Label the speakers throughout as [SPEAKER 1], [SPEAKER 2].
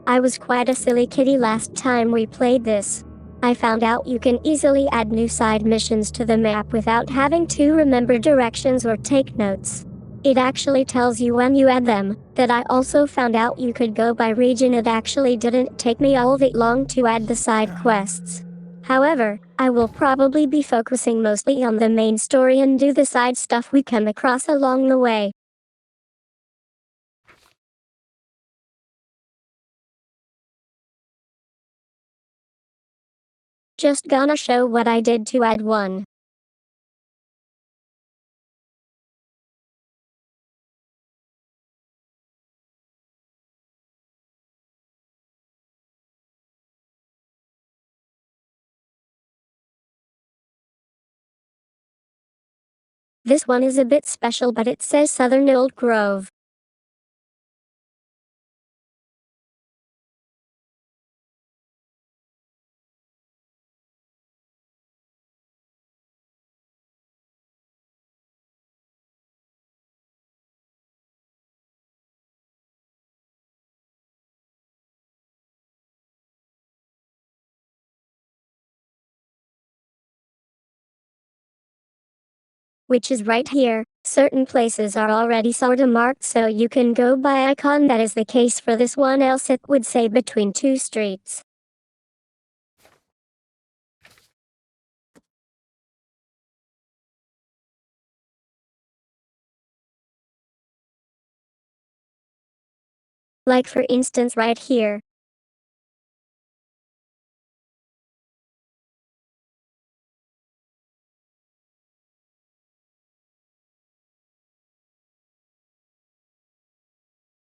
[SPEAKER 1] I was quite a silly kitty last time we played this. I found out you can easily add new side missions to the map without having to remember directions or take notes. It actually tells you when you add them. That I also found out you could go by region. It actually didn't take me all that long to add the side quests. However, I will probably be focusing mostly on the main story and do the side stuff we come across along the way. Just gonna show what I did to add one. This one is a bit special, but it says Southern Old Grove. Which is right here. Certain places are already sorta marked so you can go by icon. That is the case for this one, else it would say between two streets. Like for instance right here.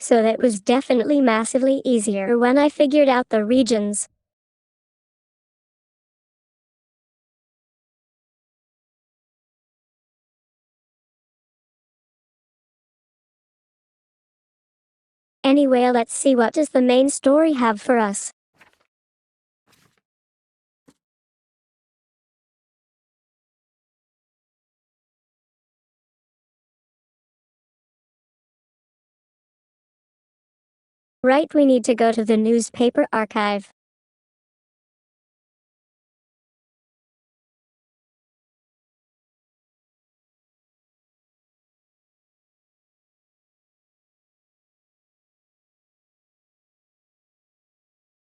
[SPEAKER 1] So that was definitely massively easier when I figured out the regions. Anyway, let's see what does the main story have for us. Right, we need to go to the newspaper archive.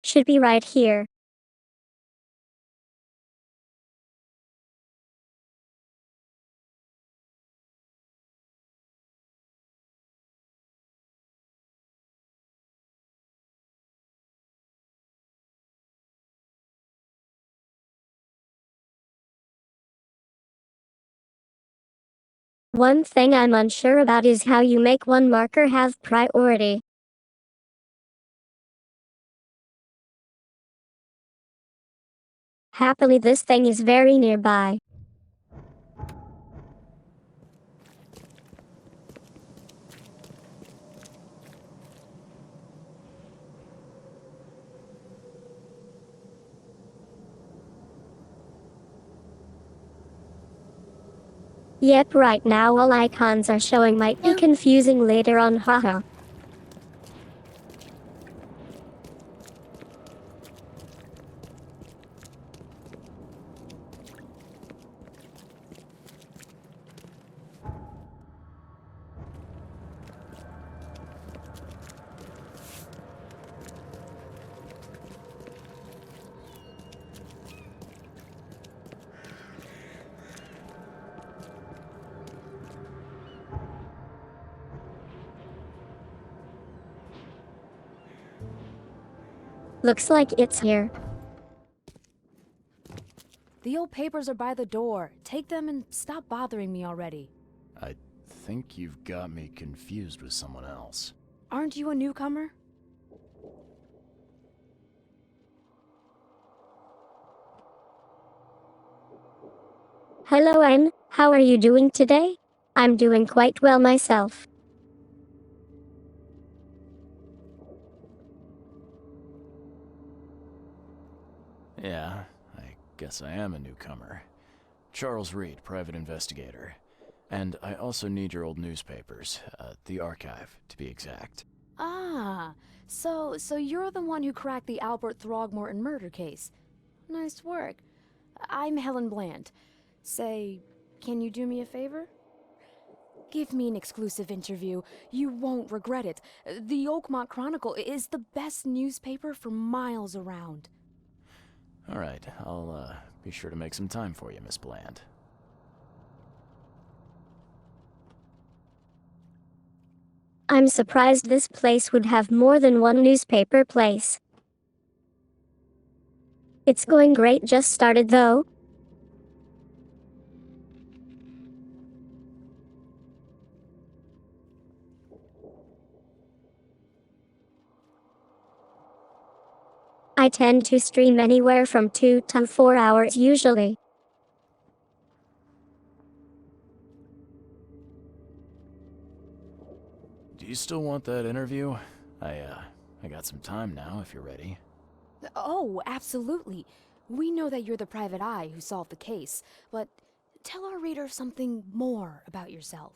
[SPEAKER 1] Should be right here. One thing I'm unsure about is how you make one marker have priority. Happily, this thing is very nearby. Yep, right now all icons are showing, might be confusing later on, haha. Looks like it's here.
[SPEAKER 2] The old papers are by the door. Take them and stop bothering me already.
[SPEAKER 3] I think you've got me confused with someone else.
[SPEAKER 2] Aren't you a newcomer?
[SPEAKER 1] Hello Anne, how are you doing today? I'm doing quite well myself.
[SPEAKER 3] Yeah, I guess I am a newcomer. Charles Reed, private investigator. And I also need your old newspapers, the archive, to be exact.
[SPEAKER 2] Ah, So you're the one who cracked the Albert Throgmorton murder case. Nice work. I'm Helen Bland. Say, can you do me a favor? Give me an exclusive interview. You won't regret it. The Oakmont Chronicle is the best newspaper for miles around.
[SPEAKER 3] All right, I'll be sure to make some time for you, Miss Bland.
[SPEAKER 1] I'm surprised this place would have more than one newspaper place. It's going great, just started though. I tend to stream anywhere from 2 to 4 hours usually.
[SPEAKER 3] Do you still want that interview? I got some time now if you're ready.
[SPEAKER 2] Oh, absolutely. We know that you're the private eye who solved the case, but tell our readers something more about yourself.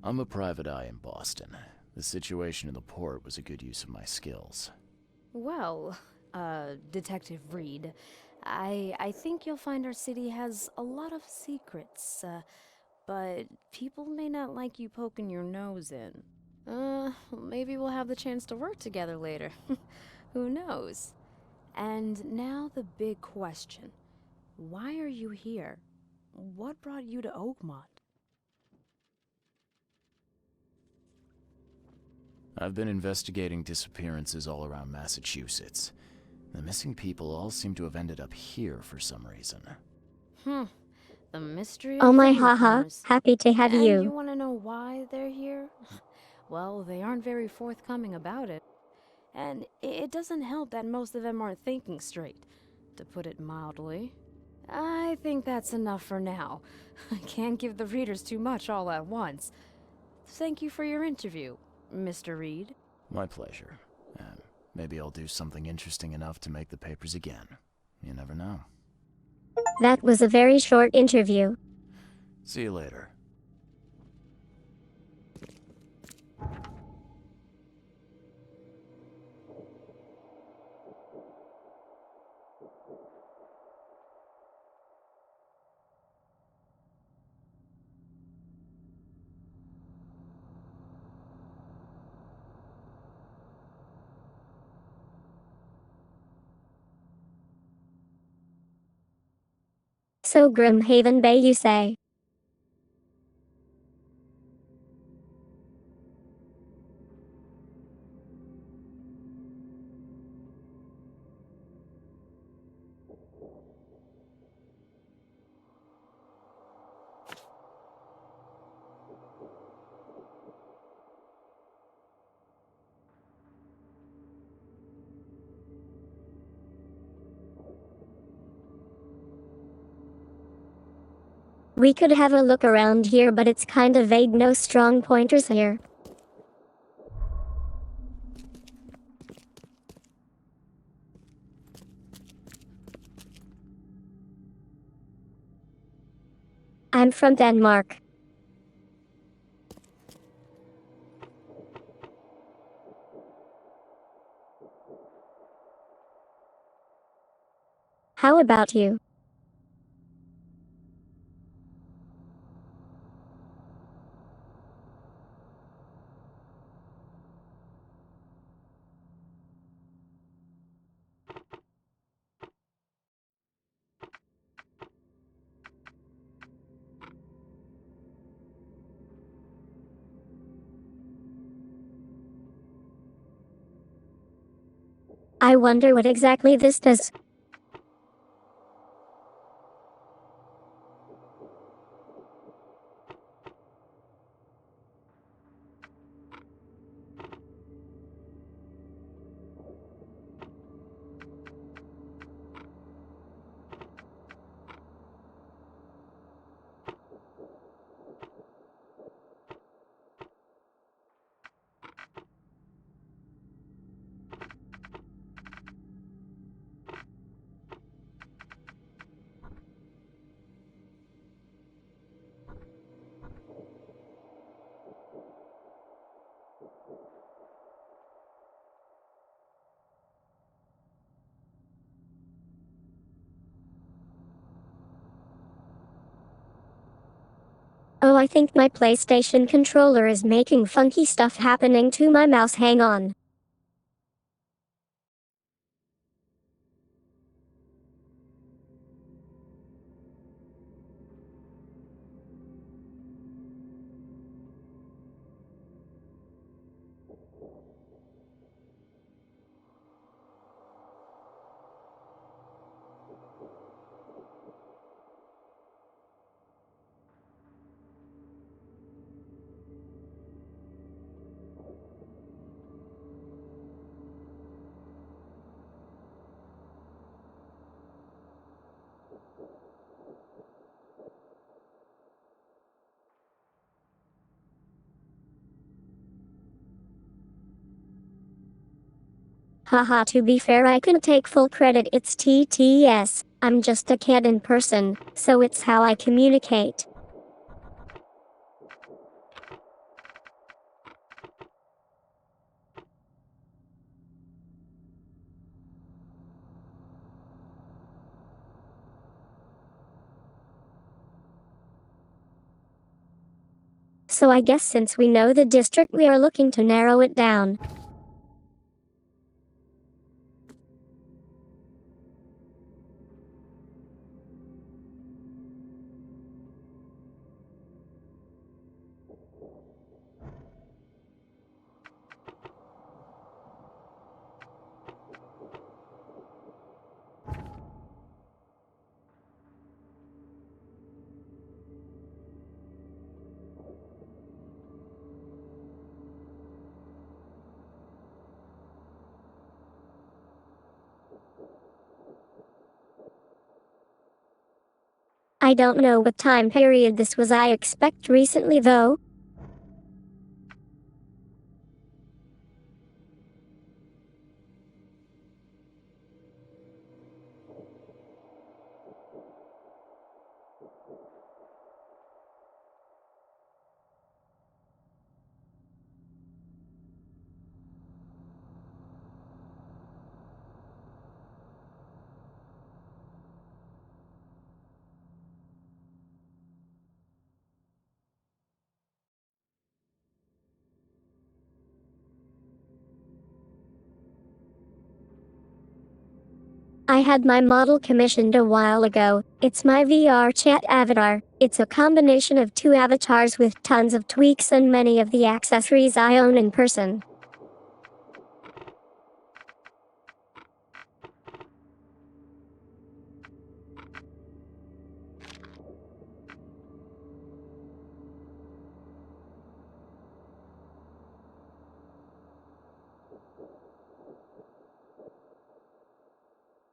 [SPEAKER 3] I'm a private eye in Boston. The situation in the port was a good use of my skills.
[SPEAKER 2] Well, Detective Reed, I think you'll find our city has a lot of secrets, but people may not like you poking your nose in. Maybe we'll have the chance to work together later. Who knows? And now the big question. Why are you here? What brought you to Oakmont?
[SPEAKER 3] I've been investigating disappearances all around Massachusetts. The missing people all seem to have ended up here for some reason.
[SPEAKER 2] The mystery
[SPEAKER 1] Oh
[SPEAKER 2] of
[SPEAKER 1] my
[SPEAKER 2] the
[SPEAKER 1] haha,
[SPEAKER 2] newcomers.
[SPEAKER 1] happy to have
[SPEAKER 2] And you
[SPEAKER 1] you.
[SPEAKER 2] want to know why they're here? Well, they aren't very forthcoming about it. And it doesn't help that most of them aren't thinking straight, to put it mildly. I think that's enough for now. I can't give the readers too much all at once. Thank you for your interview, Mr. Reed.
[SPEAKER 3] My pleasure. Maybe I'll do something interesting enough to make the papers again. You never know.
[SPEAKER 1] That was a very short interview.
[SPEAKER 3] See you later.
[SPEAKER 1] So Grimhaven Bay, you say? We could have a look around here, but it's kinda vague, no strong pointers here. I'm from Denmark. How about you? I wonder what exactly this does. Oh, I think my PlayStation controller is making funky stuff happening to my mouse. Hang on. Haha, to be fair, I can take full credit. It's TTS. I'm just a kid in person, so it's how I communicate. So I guess since we know the district, we are looking to narrow it down. I don't know what time period this was. I expect recently though. I had my model commissioned a while ago. It's my VR chat avatar. It's a combination of two avatars with tons of tweaks and many of the accessories I own in person.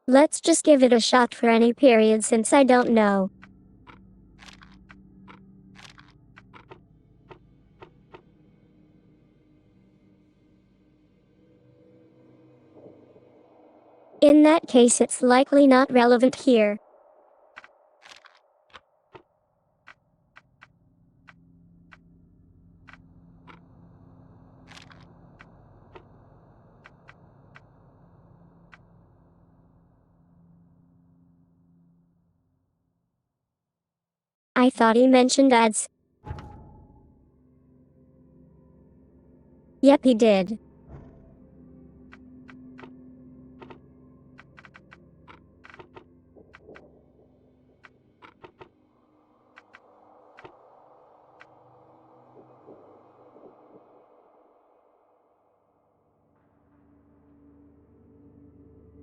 [SPEAKER 1] Let's just give it a shot for any period since I don't know. In that case, it's likely not relevant here. I thought he mentioned ads. Yep, he did.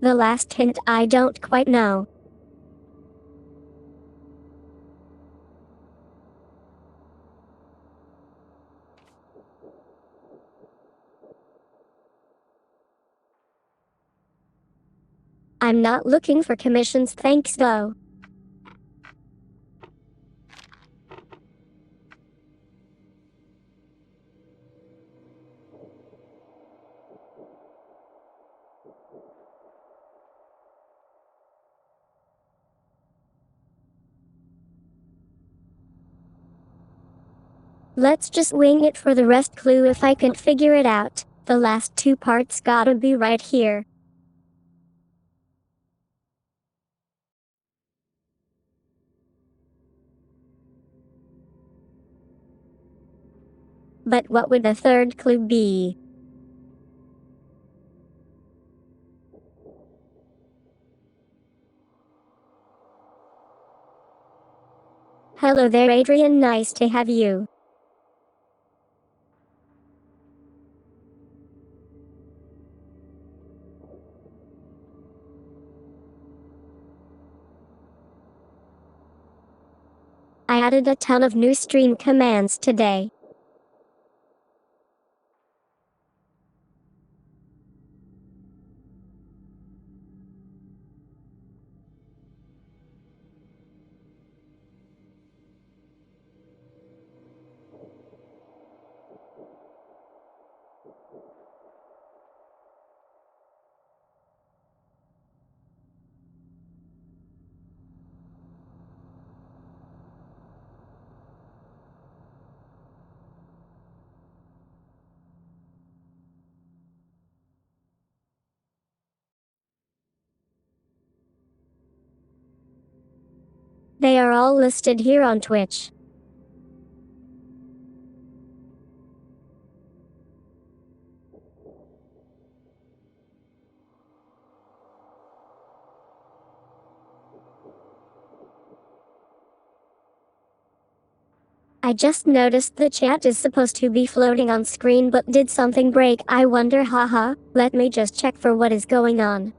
[SPEAKER 1] The last hint I don't quite know. I'm not looking for commissions, thanks though. Let's just wing it for the rest clue if I can figure it out. The last two parts gotta be right here. But what would the third clue be? Hello there, Adrian, nice to have you. I added a ton of new stream commands today. They are all listed here on Twitch. I just noticed the chat is supposed to be floating on screen, but did something break? I wonder, haha. Let me just check for what is going on.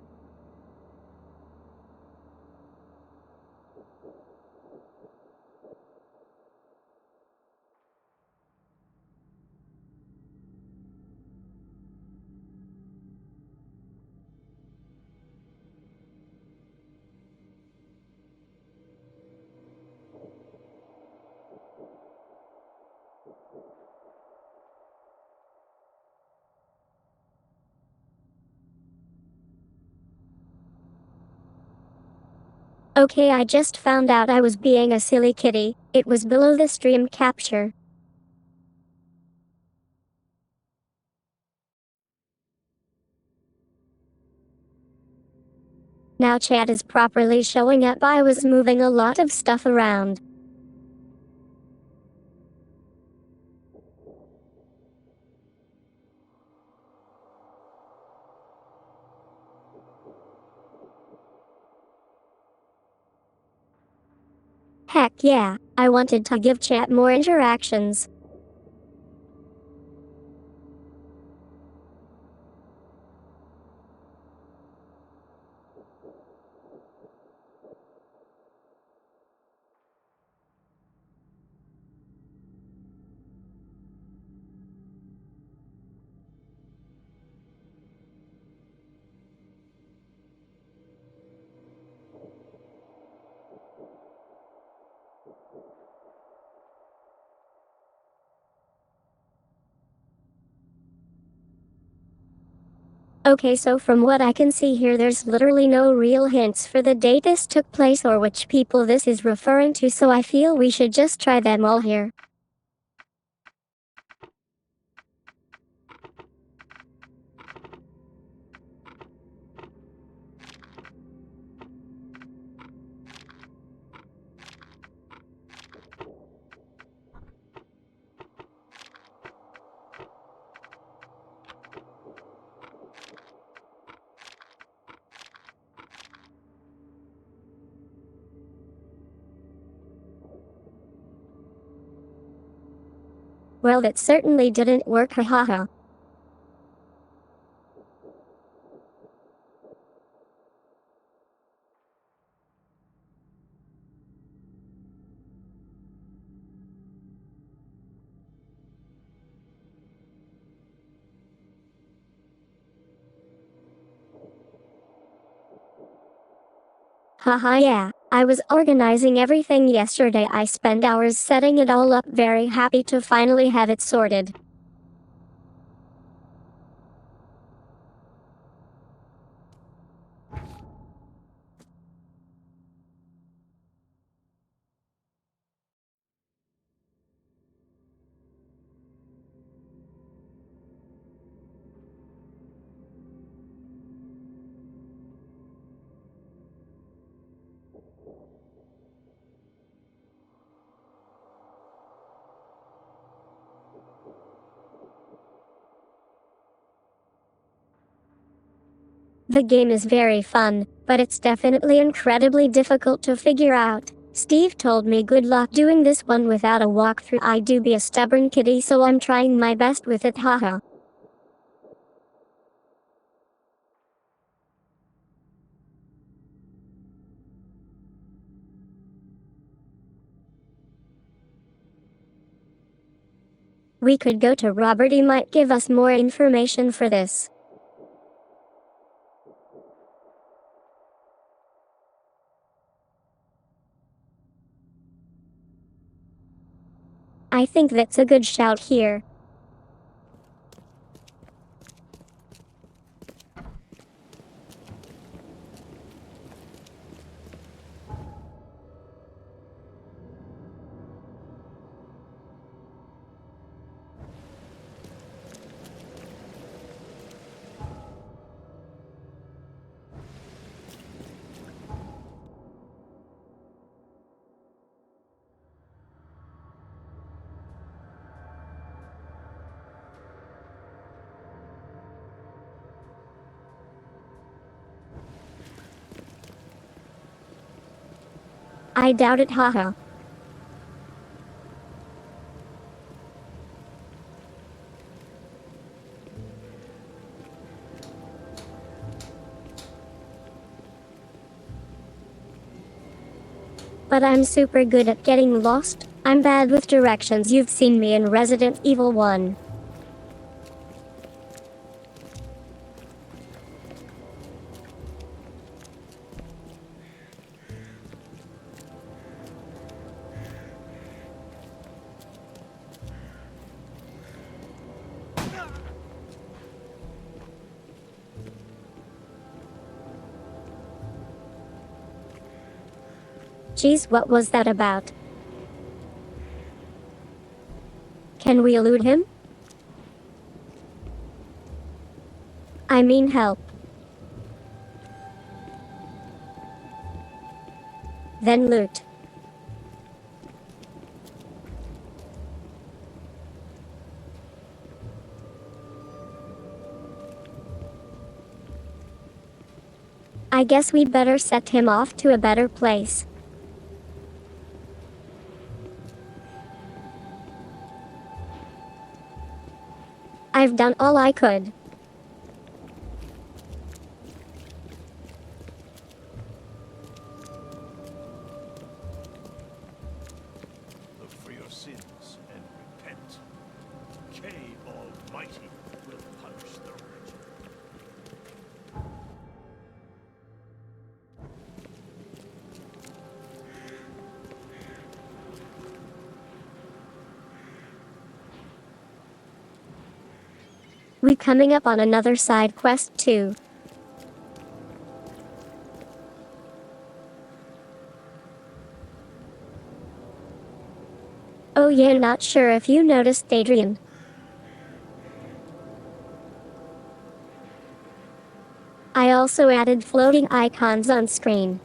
[SPEAKER 1] Okay, I just found out I was being a silly kitty. It was below the stream capture. Now chat is properly showing up. I was moving a lot of stuff around. Heck yeah, I wanted to give chat more interactions. Okay, so from what I can see here, there's literally no real hints for the date this took place or which people this is referring to, so I feel we should just try them all here. Well, that certainly didn't work, hahaha. Haha, yeah. I was organizing everything yesterday. I spent hours setting it all up. Very happy to finally have it sorted. The game is very fun, but it's definitely incredibly difficult to figure out. Steve told me good luck doing this one without a walkthrough. I do be a stubborn kitty, so I'm trying my best with it, haha. We could go to Robert, he might give us more information for this. I think that's a good shout here. I doubt it, haha. But I'm super good at getting lost. I'm bad with directions. You've seen me in Resident Evil 1. Geez, what was that about? Can we elude him? I mean help. Then loot. I guess we'd better set him off to a better place. I've done all I could.
[SPEAKER 4] Look for your sins and repent. K Almighty will punish the wretched.
[SPEAKER 1] We coming up on another side quest too. Oh yeah, not sure if you noticed, Adrian. I also added floating icons on screen.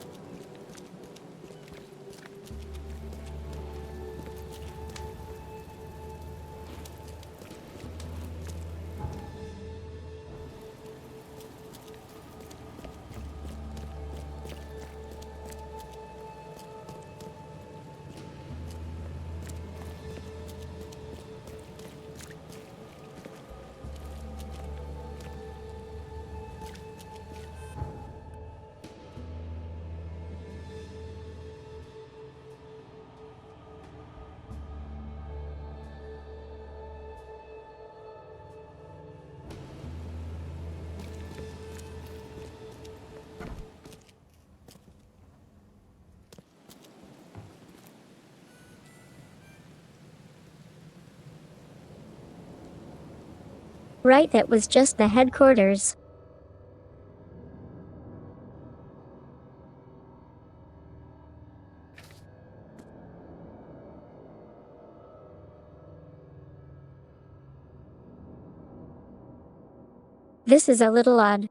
[SPEAKER 1] Right, that was just the headquarters. This is a little odd.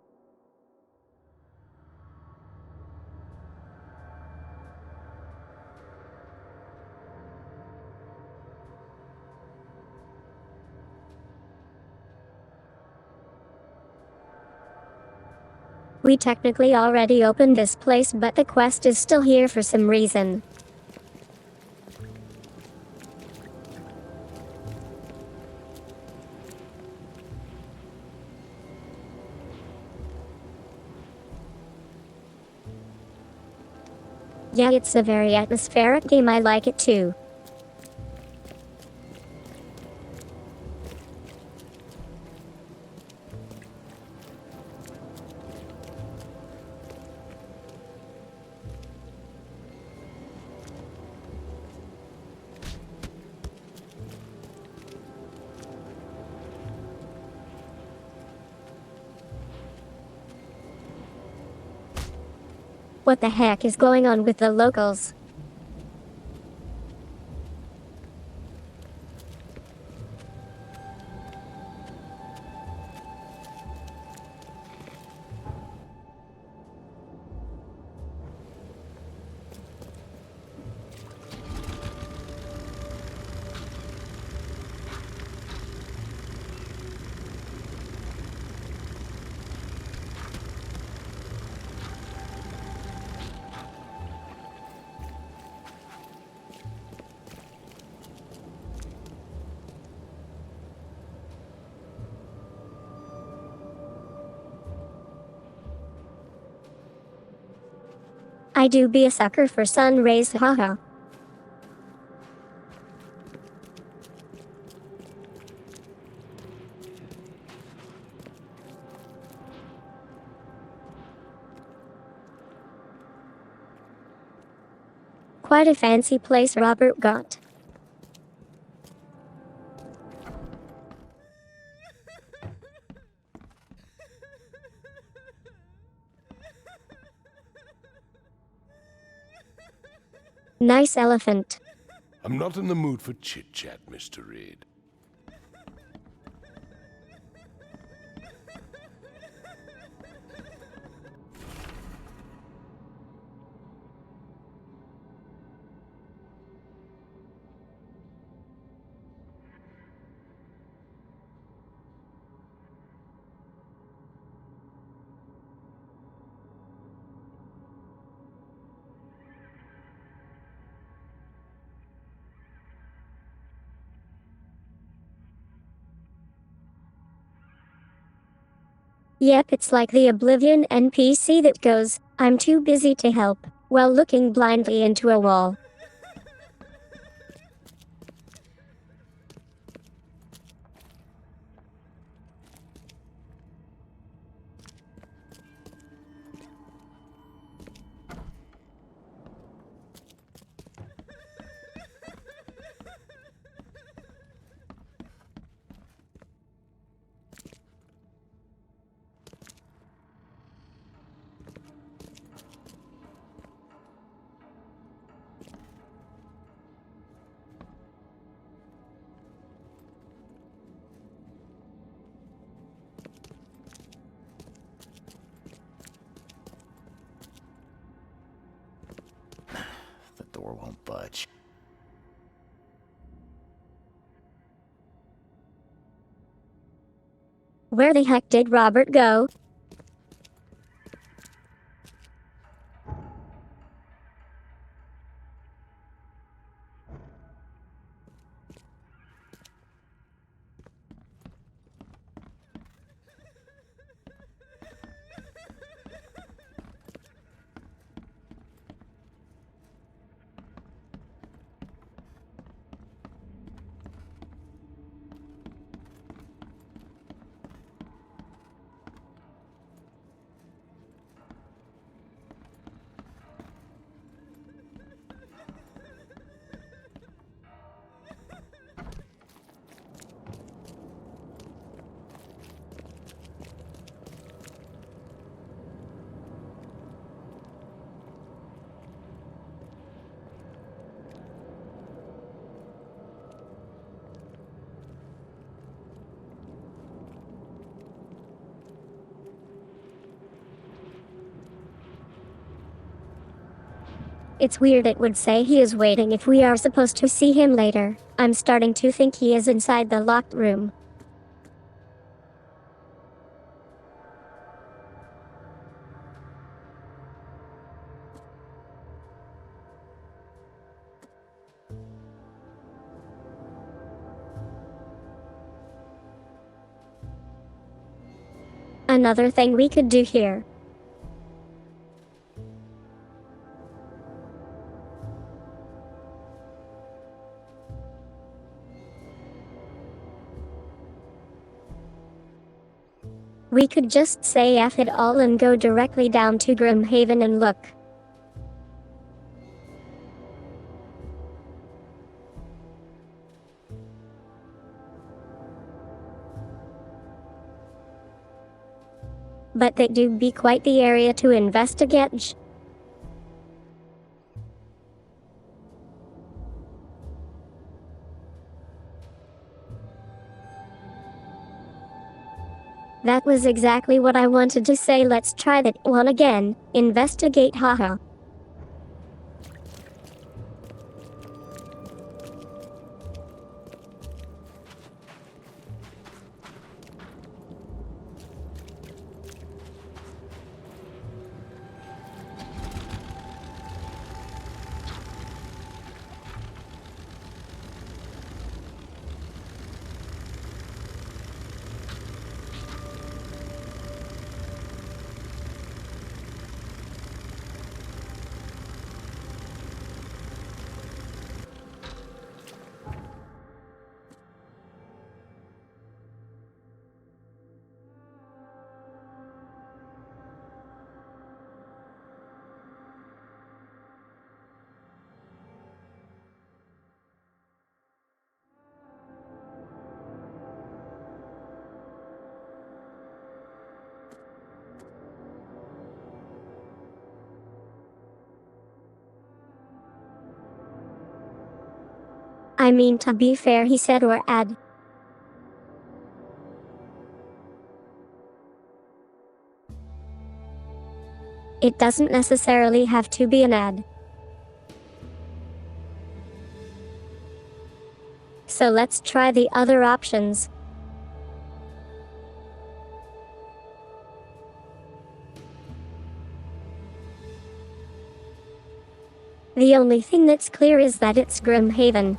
[SPEAKER 1] We technically already opened this place, but the quest is still here for some reason. Yeah, it's a very atmospheric game. I like it too. What the heck is going on with the locals? I do be a sucker for sun rays, haha. Quite a fancy place Robert got. Nice elephant.
[SPEAKER 5] I'm not in the mood for chit-chat, Mr. Reed.
[SPEAKER 1] Yep, it's like the Oblivion NPC that goes, "I'm too busy to help," while looking blindly into a wall.
[SPEAKER 3] The door won't budge.
[SPEAKER 1] Where the heck did Robert go? It's weird it would say he is waiting if we are supposed to see him later. I'm starting to think he is inside the locked room. Another thing we could do here. We could just say F it all and go directly down to Grimhaven and look. But that do be quite the area to investigate. That was exactly what I wanted to say. Let's try that one again. Investigate, haha. I mean, to be fair, he said or add. It doesn't necessarily have to be an ad. So let's try the other options. The only thing that's clear is that it's Grimhaven.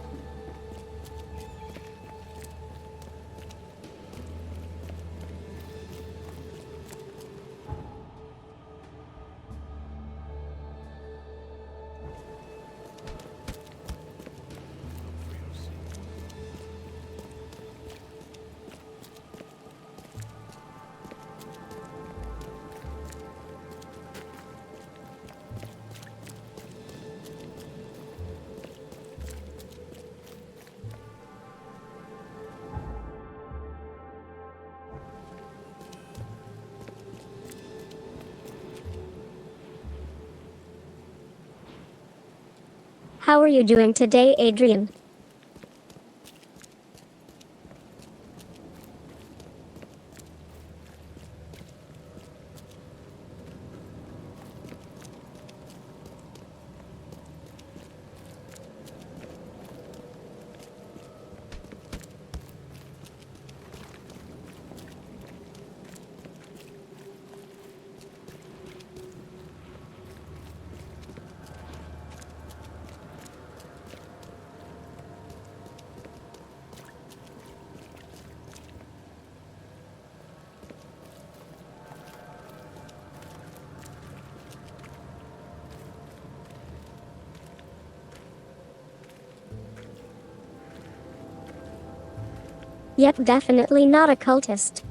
[SPEAKER 1] How are you doing today, Adrian? Yep, definitely not a cultist.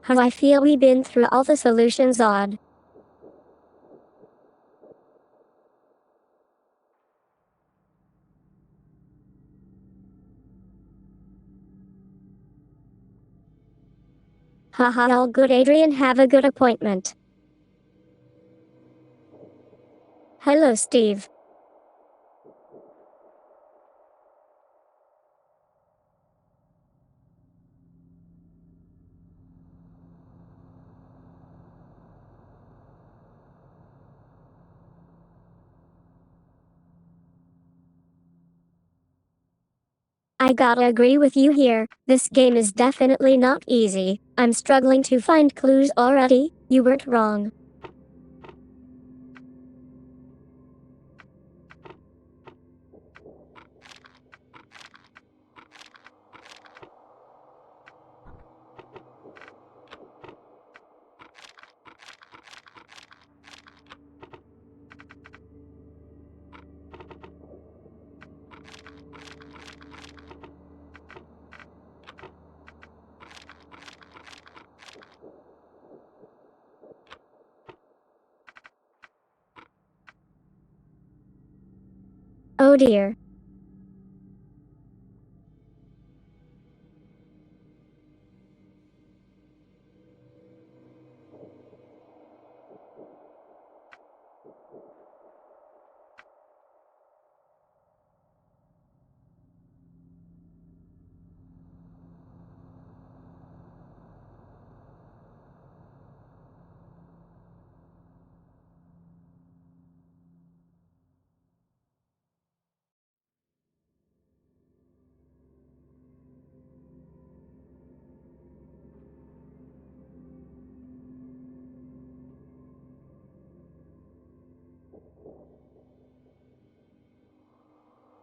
[SPEAKER 1] How I feel we've been through all the solutions odd. Haha, all good, Adrian, have a good appointment. Hello, Steve. I gotta agree with you here, this game is definitely not easy. I'm struggling to find clues already. You weren't wrong. Oh dear.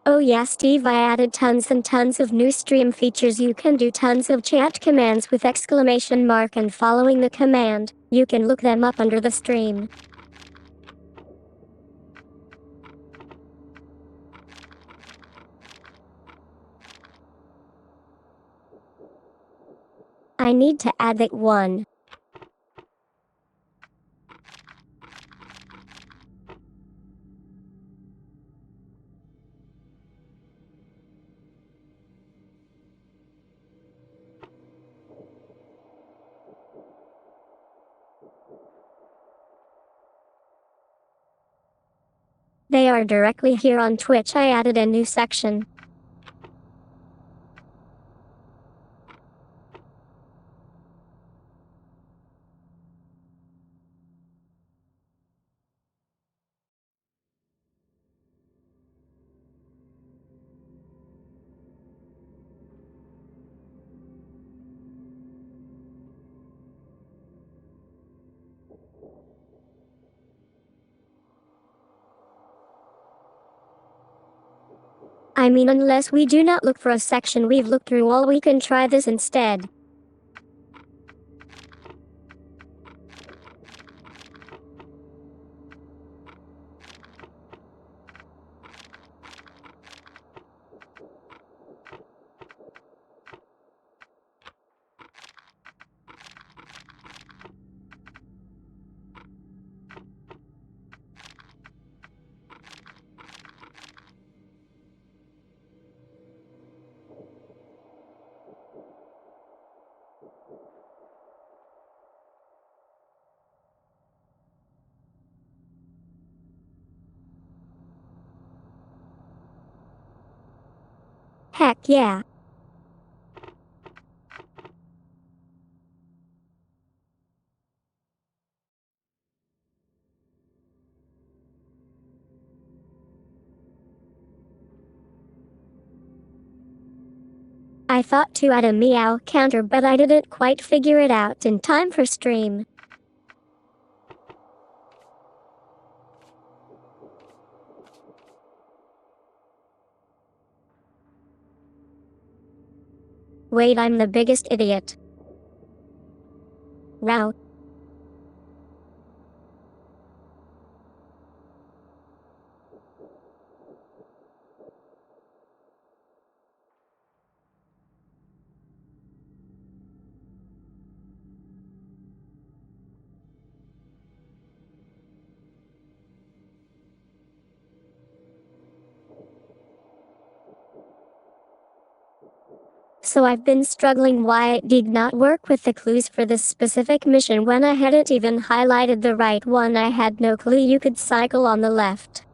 [SPEAKER 1] Oh yeah, Steve, I added tons and tons of new stream features. You can do tons of chat commands with exclamation mark and following the command. You can look them up under the stream. I need to add that one. They are directly here on Twitch. I added a new section. I mean, unless we do not look for a section we've looked through all, we can try this instead. Heck yeah. I thought to add a meow counter, but I didn't quite figure it out in time for stream. Wait, I'm the biggest idiot. Wow. So I've been struggling why it did not work with the clues for this specific mission when I hadn't even highlighted the right one. I had no clue you could cycle on the left.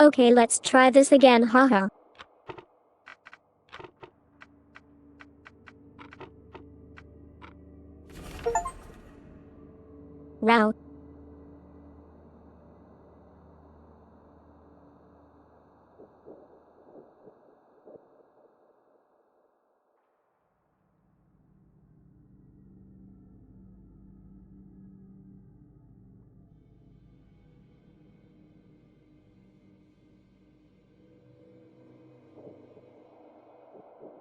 [SPEAKER 1] Okay, let's try this again, haha. Route.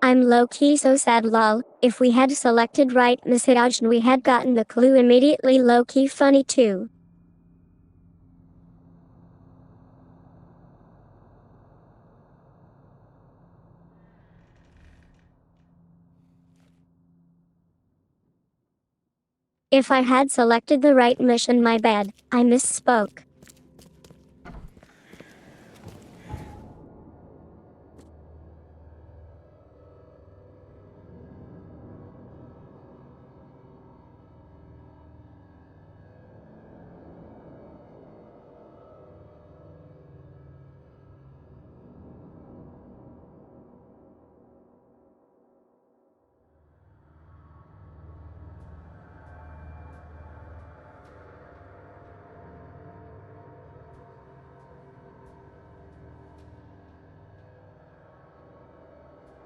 [SPEAKER 1] I'm low-key so sad lol. If we had selected right misspelled we had gotten the clue immediately. Low-key funny too. If I had selected the right mission, my bad, I misspoke.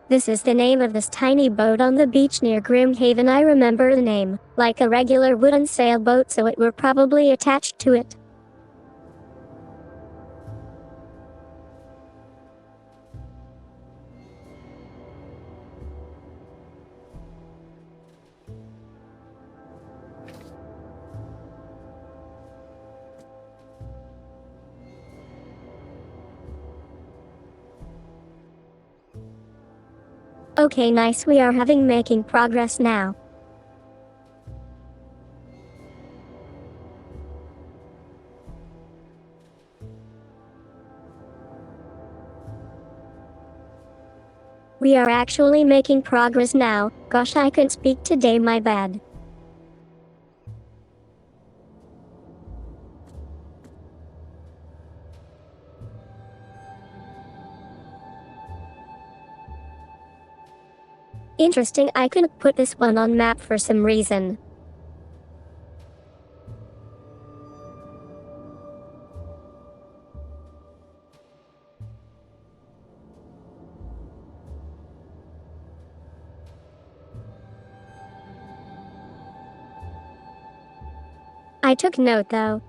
[SPEAKER 1] This is the name of this tiny boat on the beach near Grimhaven. I remember the name, like a regular wooden sailboat, so it were probably attached to it. Okay, nice, we are making progress now. We are actually making progress now. Gosh, I couldn't speak today, my bad. Interesting, I couldn't put this one on map for some reason. I took note though.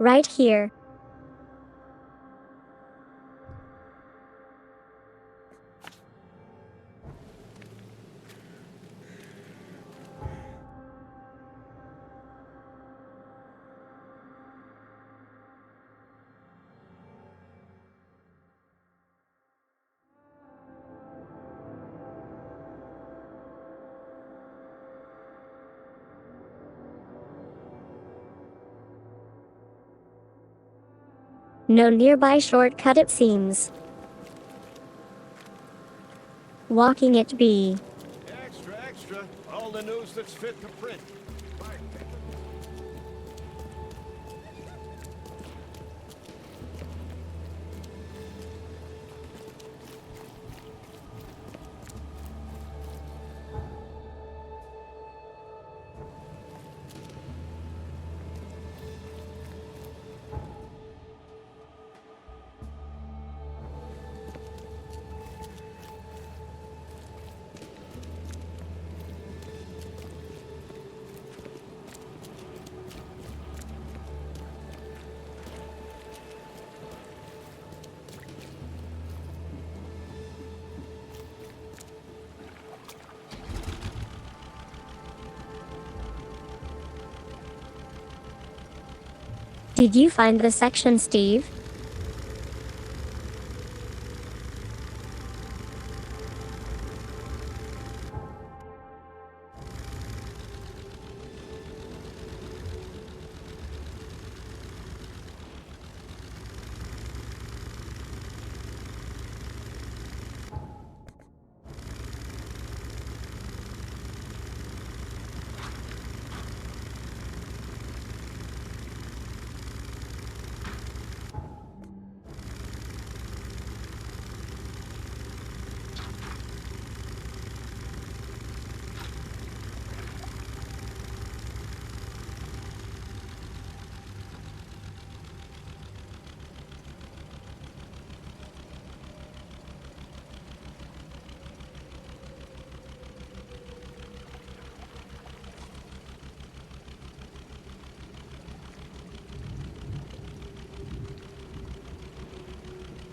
[SPEAKER 1] Right here. No nearby shortcut it seems. Walking it be.
[SPEAKER 4] Extra, extra. All the news that's fit to print.
[SPEAKER 1] Did you find the section, Steve?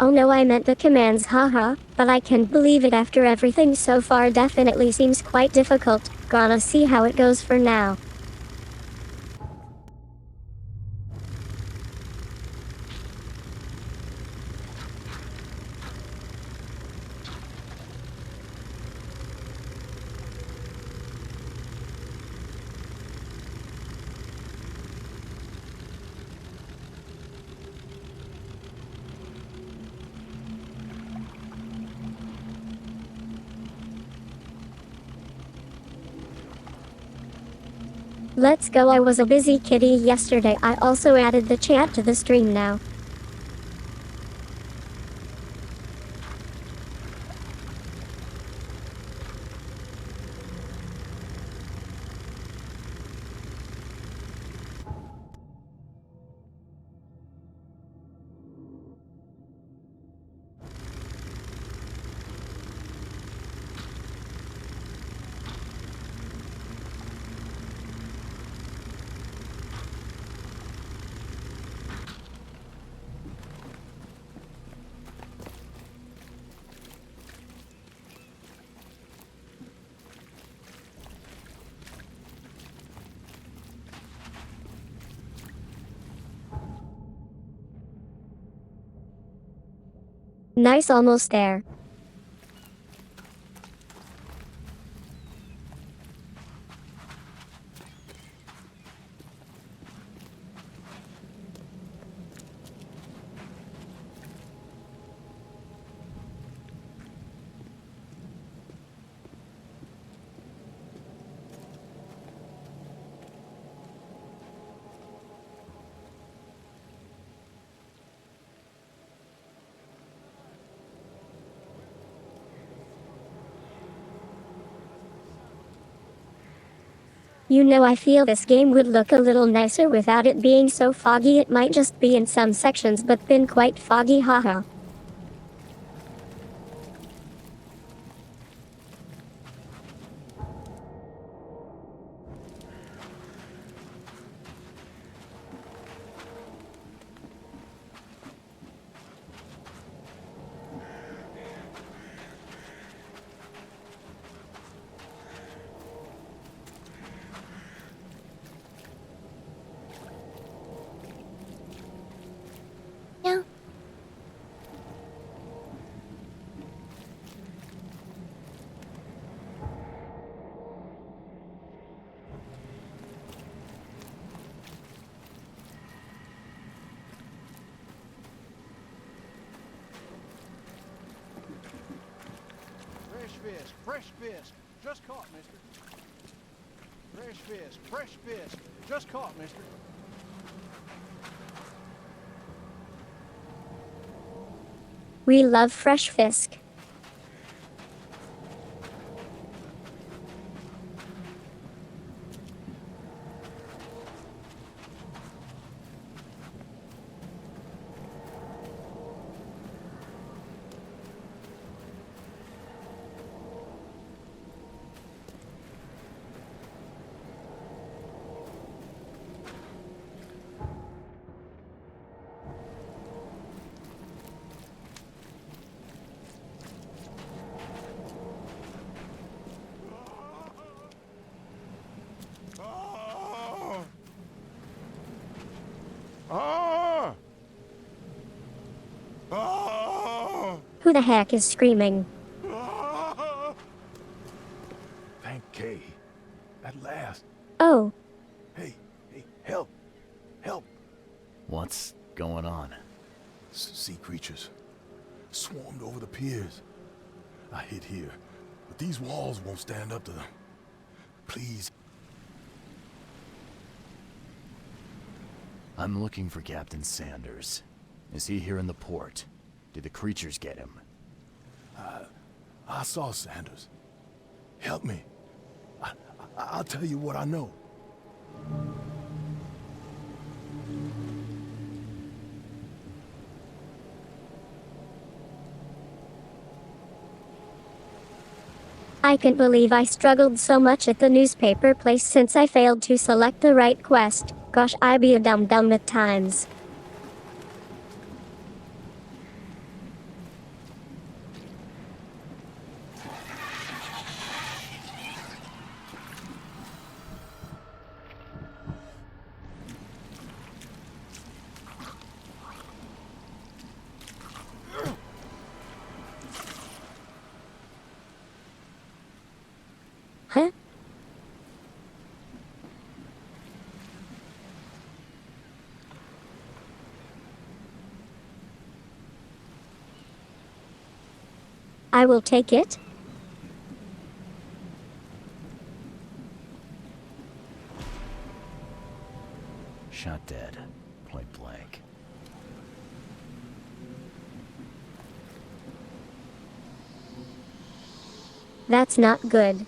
[SPEAKER 1] Oh no, I meant the commands, haha, but I can't believe it after everything so far. Definitely seems quite difficult. Gonna see how it goes for now. Let's go. I was a busy kitty yesterday. I also added the chat to the stream now. Nice, almost there. You know, I feel this game would look a little nicer without it being so foggy. It might just be in some sections but been quite foggy, haha. Yeah.
[SPEAKER 6] Fresh fish, just caught, mister. Fresh fish, just caught, mister.
[SPEAKER 1] We love fresh fisk.
[SPEAKER 5] Ah! Ah!
[SPEAKER 1] Who the heck is screaming?
[SPEAKER 5] Ah! Thank Kay. At last.
[SPEAKER 1] Oh,
[SPEAKER 5] Hey, help! Help!
[SPEAKER 3] What's going on?
[SPEAKER 5] Sea creatures. Swarmed over the piers. I hid here, but these walls won't stand up to them. Please.
[SPEAKER 3] I'm looking for Captain Sanders. Is he here in the port? Did the creatures get him?
[SPEAKER 5] I saw Sanders. Help me. I'll tell you what I know.
[SPEAKER 1] I can't believe I struggled so much at the newspaper place since I failed to select the right quest. Gosh, I be a dum-dum at times. Huh? I will take it.
[SPEAKER 3] Shot dead. Point blank.
[SPEAKER 1] That's not good.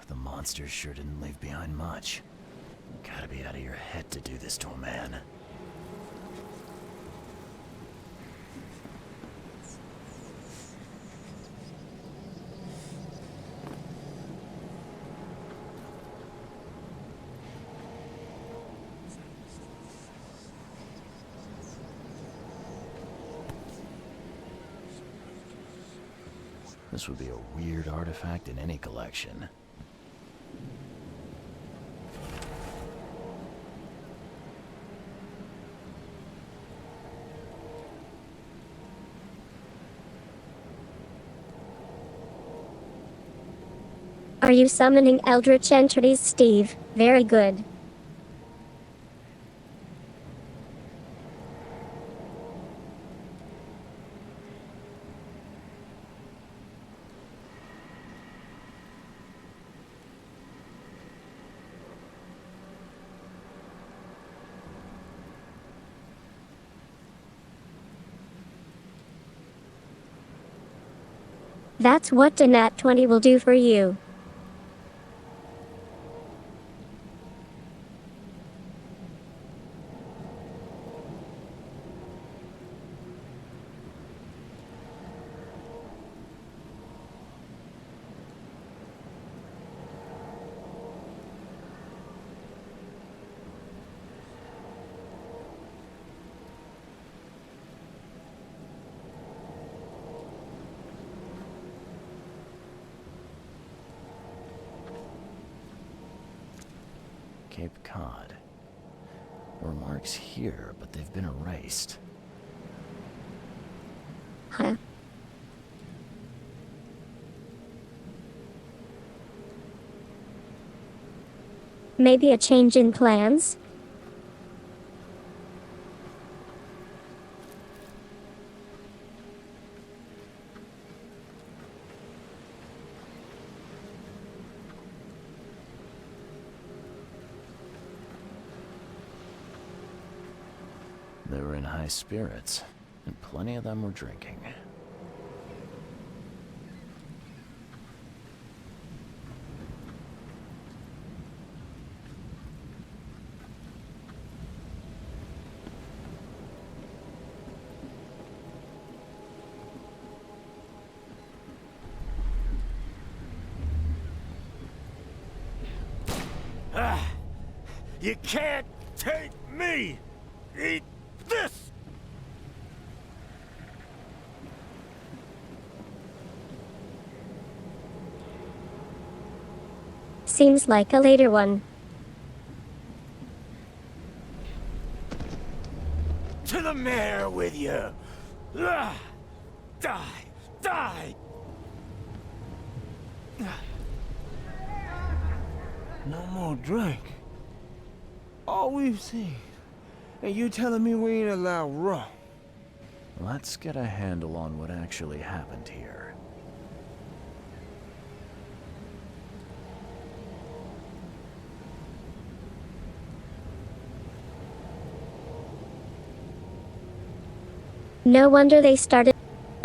[SPEAKER 3] The monsters sure didn't leave behind much. Gotta be out of your head to do this to a man. This would be a weird artifact in any collection.
[SPEAKER 1] Are you summoning eldritch entities, Steve? Very good. That's what the Nat 20 will do for you.
[SPEAKER 3] Cape Cod. There were marks here, but they've been erased.
[SPEAKER 1] Huh? Maybe a change in plans?
[SPEAKER 3] They were in high spirits, and plenty of them were drinking.
[SPEAKER 4] You can't take me! Eat this!
[SPEAKER 1] Seems like a later one.
[SPEAKER 4] To the mayor with you! Die! Die!
[SPEAKER 7] No more drink. All we've seen. And you telling me we ain't allowed rum?
[SPEAKER 3] Let's get a handle on what actually happened here.
[SPEAKER 1] No wonder they started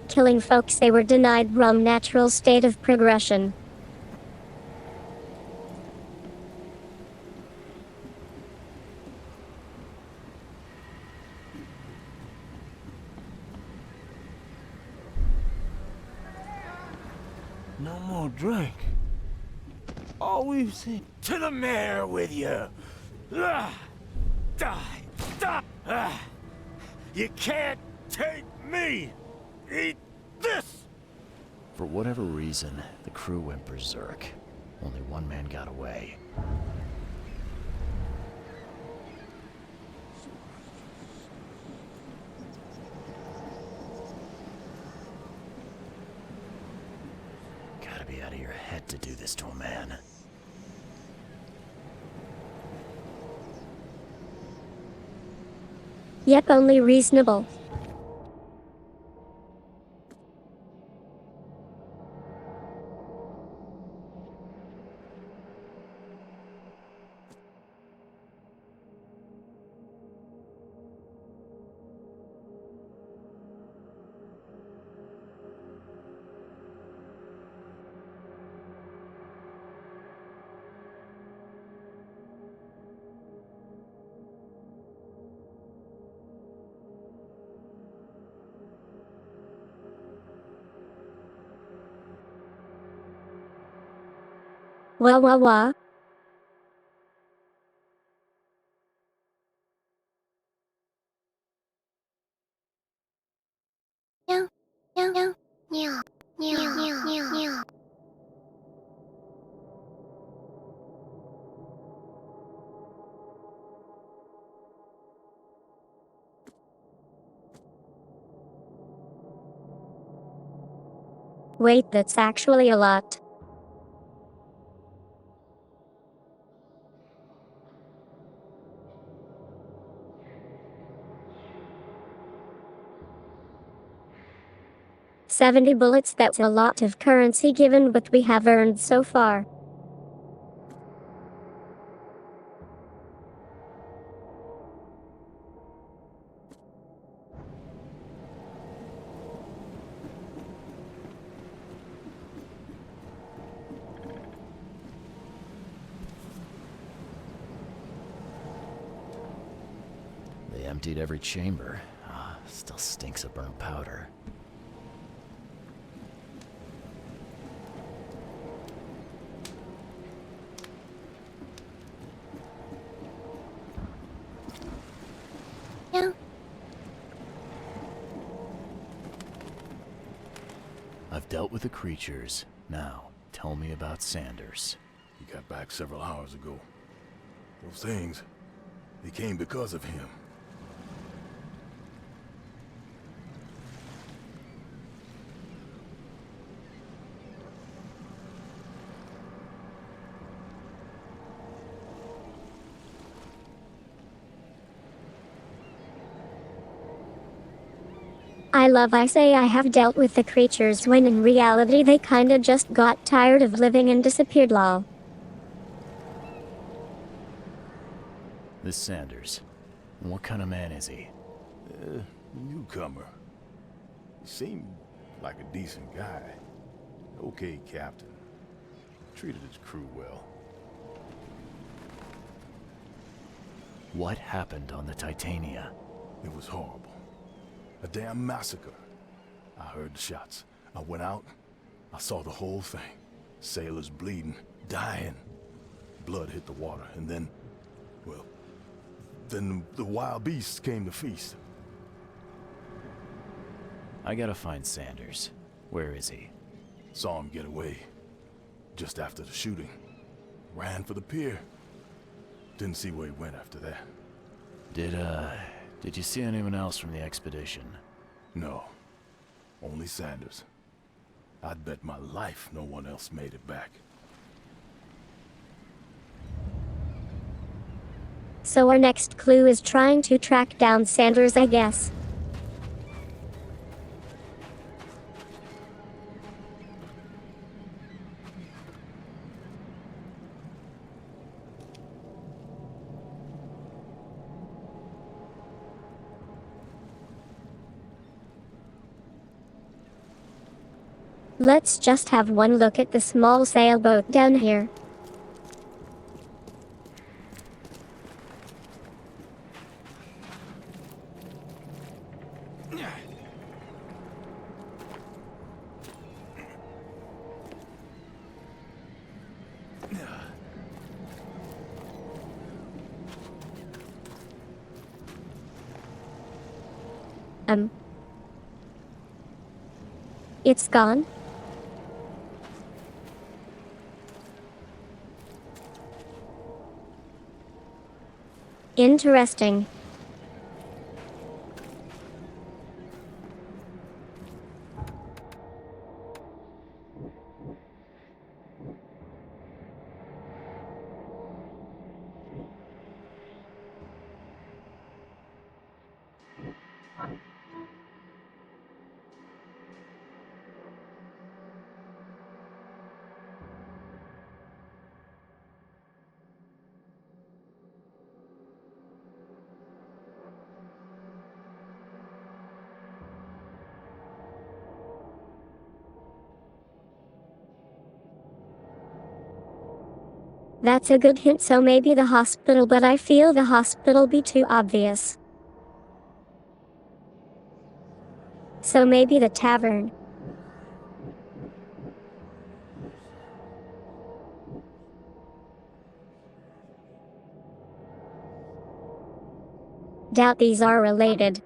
[SPEAKER 1] killing folks they were denied rum. Natural state of progression.
[SPEAKER 7] No more drink. All we've seen.
[SPEAKER 4] To the mayor with you! Die! Die! You can't take me! Eat this!
[SPEAKER 3] For whatever reason, the crew went berserk. Only one man got away. Gotta be out of your head to do this to a man.
[SPEAKER 1] Yep, only reasonable. Wah. Wait, that's actually a lot. $70 bullets, that's a lot of currency given what we have earned so far.
[SPEAKER 3] They emptied every chamber. Still stinks of burnt powder. I've dealt with the creatures. Now, tell me about Sanders.
[SPEAKER 5] He got back several hours ago. Those things, they came because of him.
[SPEAKER 1] I say I have dealt with the creatures when in reality they kinda just got tired of living and disappeared, lol.
[SPEAKER 3] This Sanders. What kind of man is he?
[SPEAKER 5] Newcomer. He seemed like a decent guy. Okay, Captain. Treated his crew well.
[SPEAKER 3] What happened on the Titania?
[SPEAKER 5] It was horrible. A damn massacre. I heard the shots. I went out. I saw the whole thing. Sailors bleeding, dying. Blood hit the water, and then, well, then the wild beasts came to feast.
[SPEAKER 3] I gotta find Sanders. Where is he?
[SPEAKER 5] Saw him get away. Just after the shooting. Ran for the pier. Didn't see where he went after that.
[SPEAKER 3] Did you see anyone else from the expedition?
[SPEAKER 5] No. Only Sanders. I'd bet my life no one else made it back.
[SPEAKER 1] So our next clue is trying to track down Sanders, I guess. Let's just have one look at the small sailboat down here. It's gone? Interesting. That's a good hint, so maybe the hospital, but I feel the hospital be too obvious. So maybe the tavern. Doubt these are related.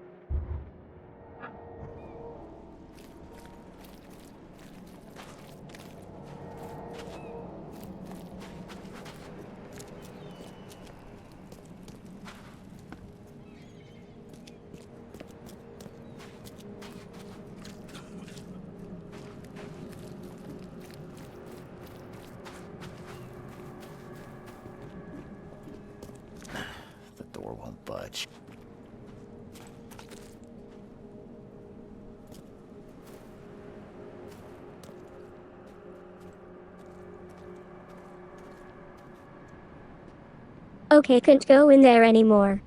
[SPEAKER 3] The door won't budge.
[SPEAKER 1] Okay, can't go in there anymore.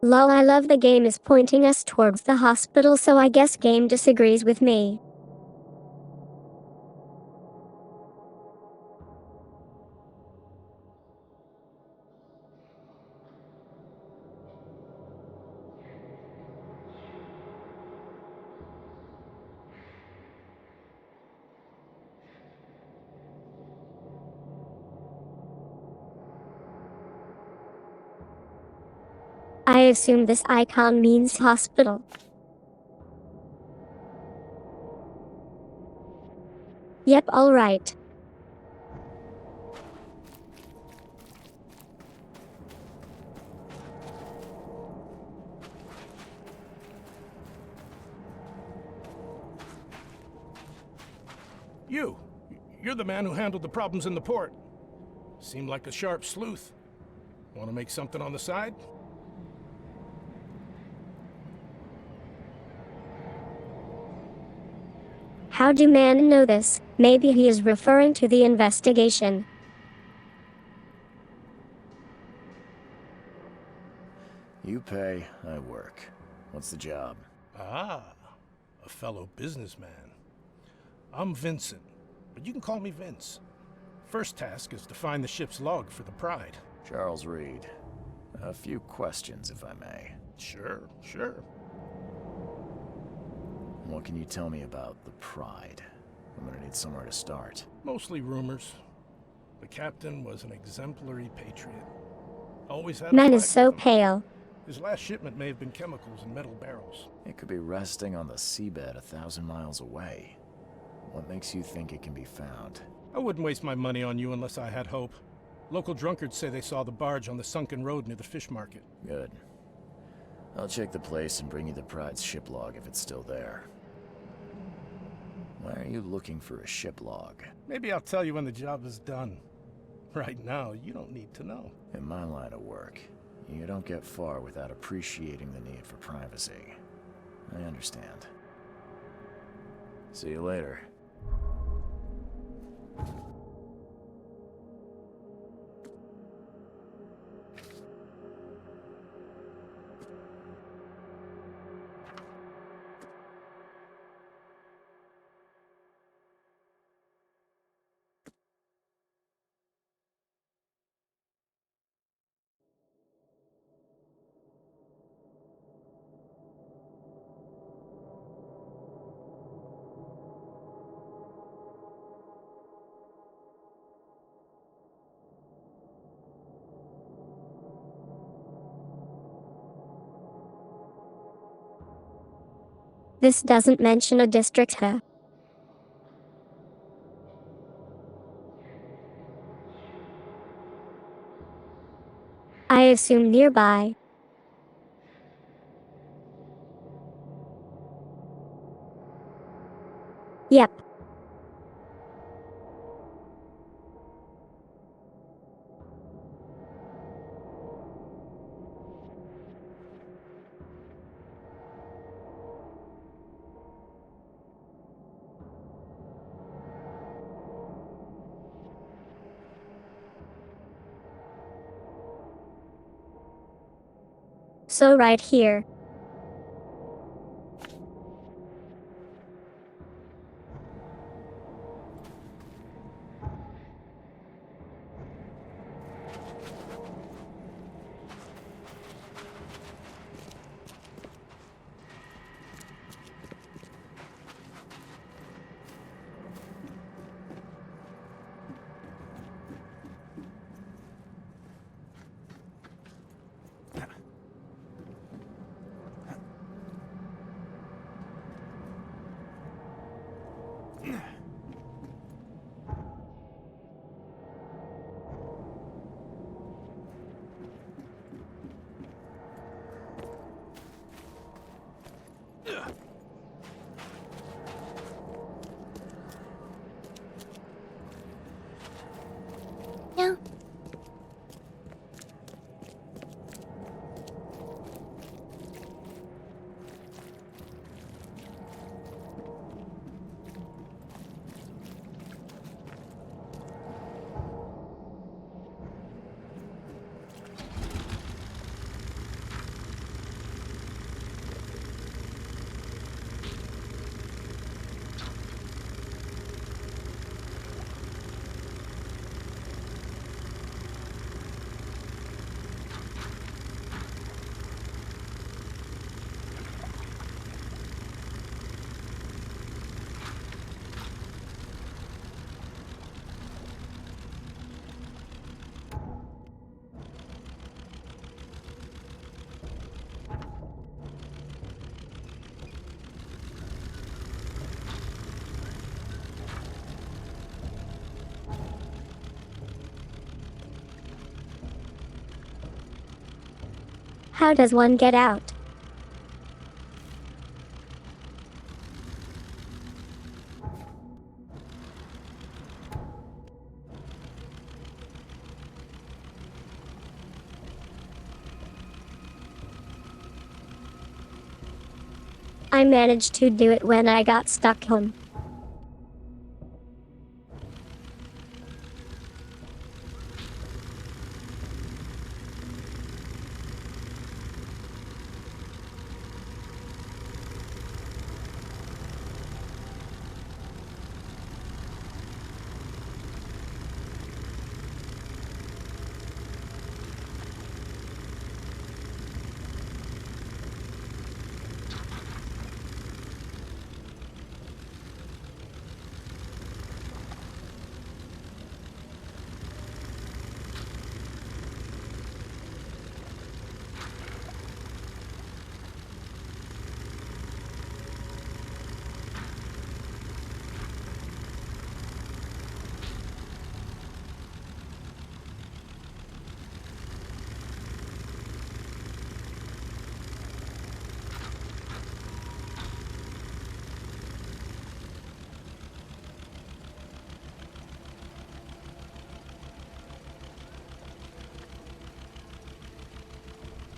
[SPEAKER 1] Lol, I love the game is pointing us towards the hospital, so I guess game disagrees with me. I assume this icon means hospital. Yep, alright.
[SPEAKER 8] You're the man who handled the problems in the port. Seemed like a sharp sleuth. Want to make something on the side?
[SPEAKER 1] How do man know this? Maybe he is referring to the investigation.
[SPEAKER 3] You pay, I work. What's the job?
[SPEAKER 8] Ah, a fellow businessman. I'm Vincent, but you can call me Vince. First task is to find the ship's log for the Pride.
[SPEAKER 3] Charles Reed. A few questions, if I may.
[SPEAKER 8] Sure.
[SPEAKER 3] What can you tell me about the Pride? I'm gonna need somewhere to start.
[SPEAKER 8] Mostly rumors. The captain was an exemplary patriot. Always had a
[SPEAKER 1] Man
[SPEAKER 8] flag
[SPEAKER 1] is so
[SPEAKER 8] with him.
[SPEAKER 1] pale.
[SPEAKER 8] His last shipment may have been chemicals in metal barrels.
[SPEAKER 3] It could be resting on the seabed 1,000 miles away. What makes you think it can be found?
[SPEAKER 8] I wouldn't waste my money on you unless I had hope. Local drunkards say they saw the barge on the sunken road near the fish market.
[SPEAKER 3] Good. I'll check the place and bring you the pride's ship log if it's still there. Why are you looking for a ship log?
[SPEAKER 8] Maybe I'll tell you when the job is done. Right now, you don't need to know.
[SPEAKER 3] In my line of work, you don't get far without appreciating the need for privacy. I understand. See you later.
[SPEAKER 1] This doesn't mention a district, huh? I assume nearby. Yep. So right here. No. How does one get out? I managed to do it when I got stuck home.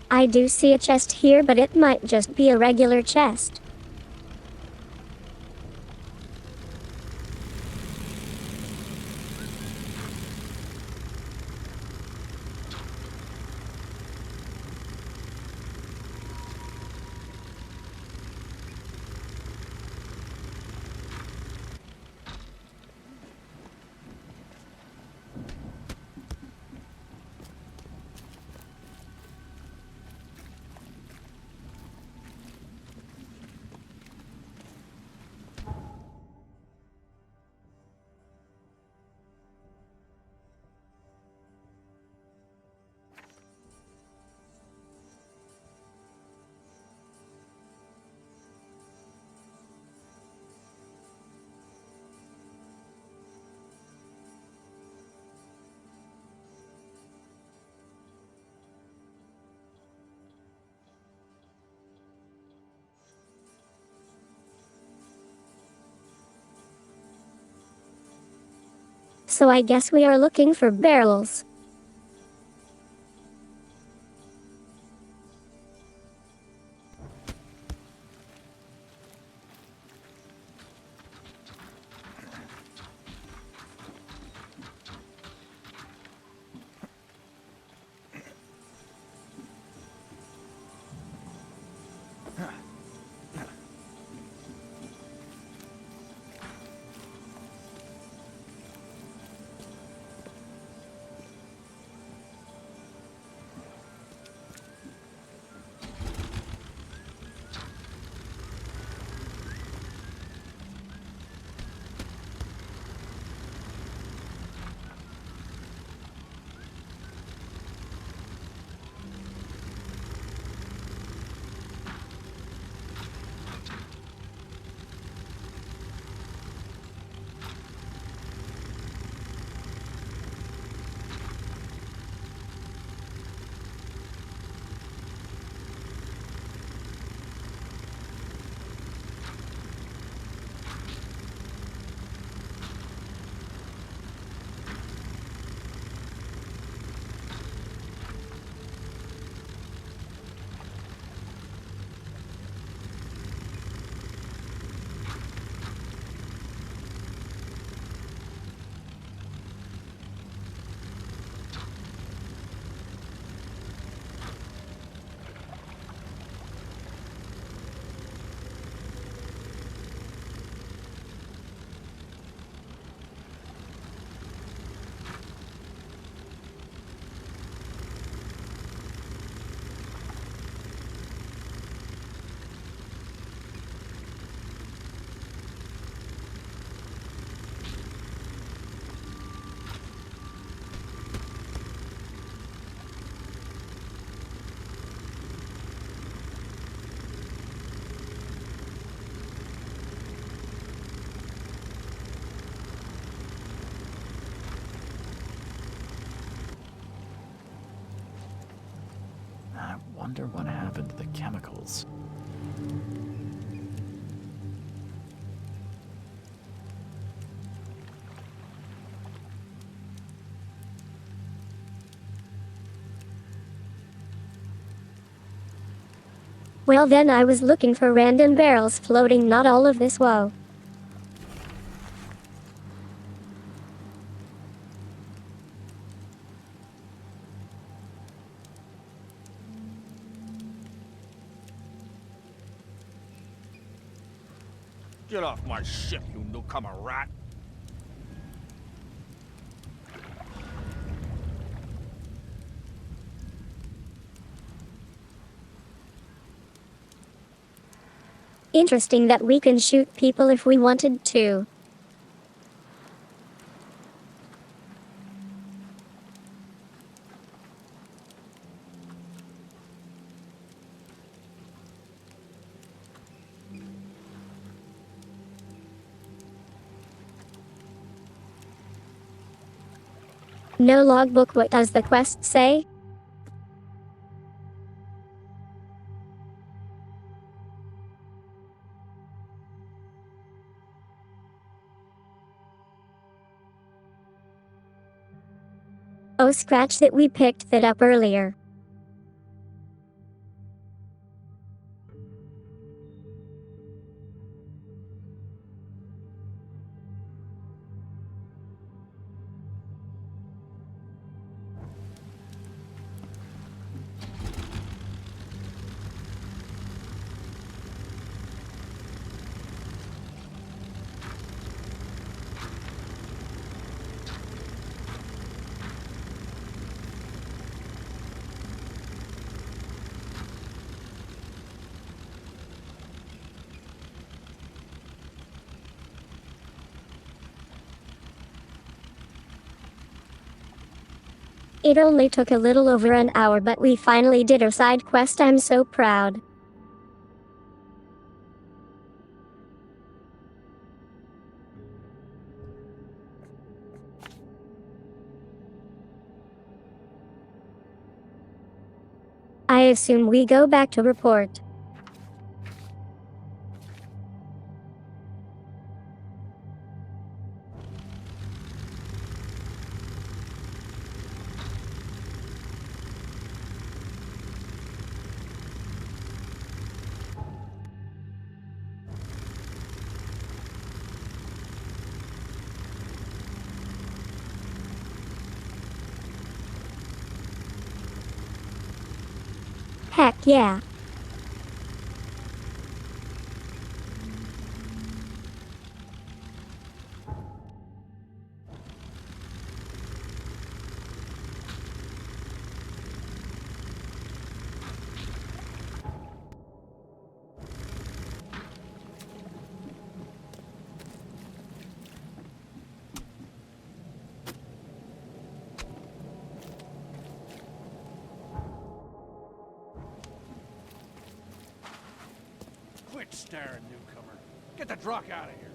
[SPEAKER 1] I do see a chest here, but it might just be a regular chest. So I guess we are looking for barrels.
[SPEAKER 3] I wonder what happened to the chemicals.
[SPEAKER 1] Well then, I was looking for random barrels floating, not all of this woe.
[SPEAKER 4] Get off my ship, you newcomer rat!
[SPEAKER 1] Interesting that we can shoot people if we wanted to. No logbook. What does the quest say? Oh, scratch that, we picked that up earlier. It only took a little over an hour, but we finally did our side quest. I'm so proud. I assume we go back to report. Heck yeah.
[SPEAKER 6] Quit staring, newcomer. Get the truck out of here.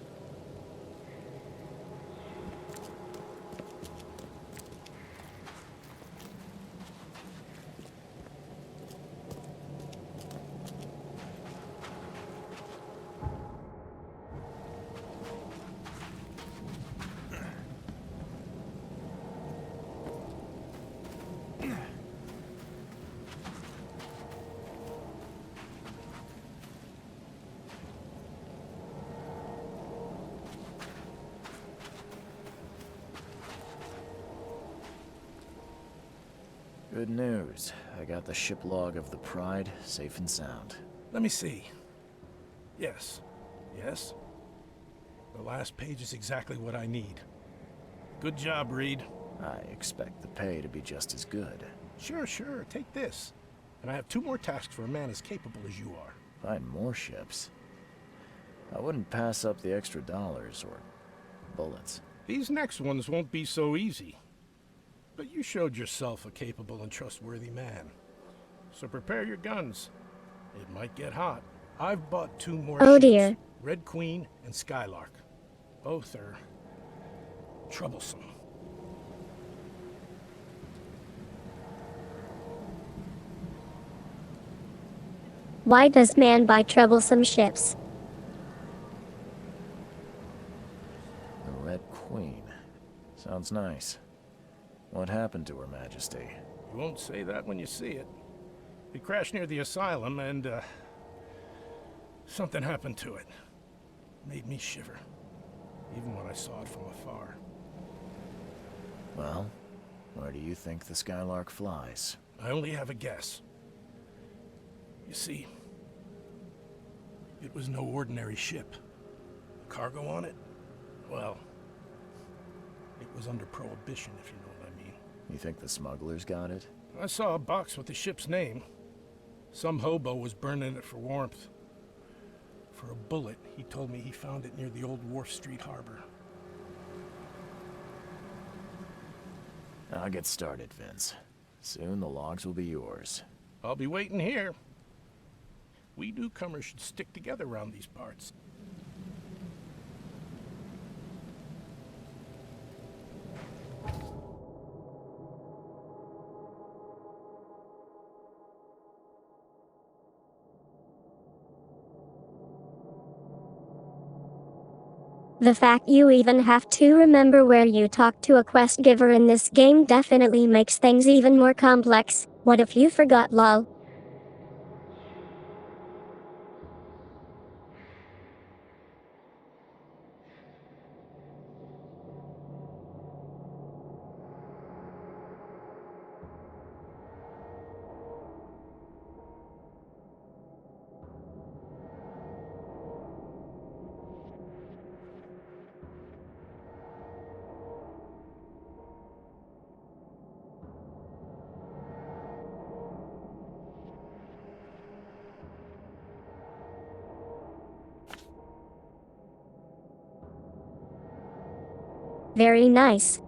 [SPEAKER 3] Good news. I got the ship log of the Pride, safe and sound.
[SPEAKER 8] Let me see. Yes. Yes. The last page is exactly what I need. Good job, Reed.
[SPEAKER 3] I expect the pay to be just as good.
[SPEAKER 8] Sure, sure. Take this. And I have 2 more tasks for a man as capable as you are.
[SPEAKER 3] Find more ships. I wouldn't pass up the extra dollars or bullets.
[SPEAKER 8] These next ones won't be so easy. But you showed yourself a capable and trustworthy man. So prepare your guns. It might get hot. I've bought 2 more
[SPEAKER 1] Oh
[SPEAKER 8] ships.
[SPEAKER 1] dear.
[SPEAKER 8] Red Queen and Skylark. Both are troublesome.
[SPEAKER 1] Why does man buy troublesome ships?
[SPEAKER 3] The Red Queen. Sounds nice. What happened to Her Majesty?
[SPEAKER 8] You won't say that when you see it. We crashed near the asylum and, something happened to it. Made me shiver. Even when I saw it from afar.
[SPEAKER 3] Well, where do you think the Skylark flies?
[SPEAKER 8] I only have a guess. You see, it was no ordinary ship. The cargo on it, well, it was under prohibition, if you know what I mean.
[SPEAKER 3] You think the smugglers got it?
[SPEAKER 8] I saw a box with the ship's name. Some hobo was burning it for warmth. For a bullet, he told me he found it near the old Wharf Street harbor.
[SPEAKER 3] I'll get started, Vince. Soon the logs will be yours.
[SPEAKER 8] I'll be waiting here. We newcomers should stick together around these parts.
[SPEAKER 1] The fact you even have to remember where you talk to a quest giver in this game definitely makes things even more complex. What if you forgot, lol? Very nice.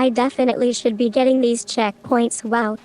[SPEAKER 1] I definitely should be getting these checkpoints. Wow.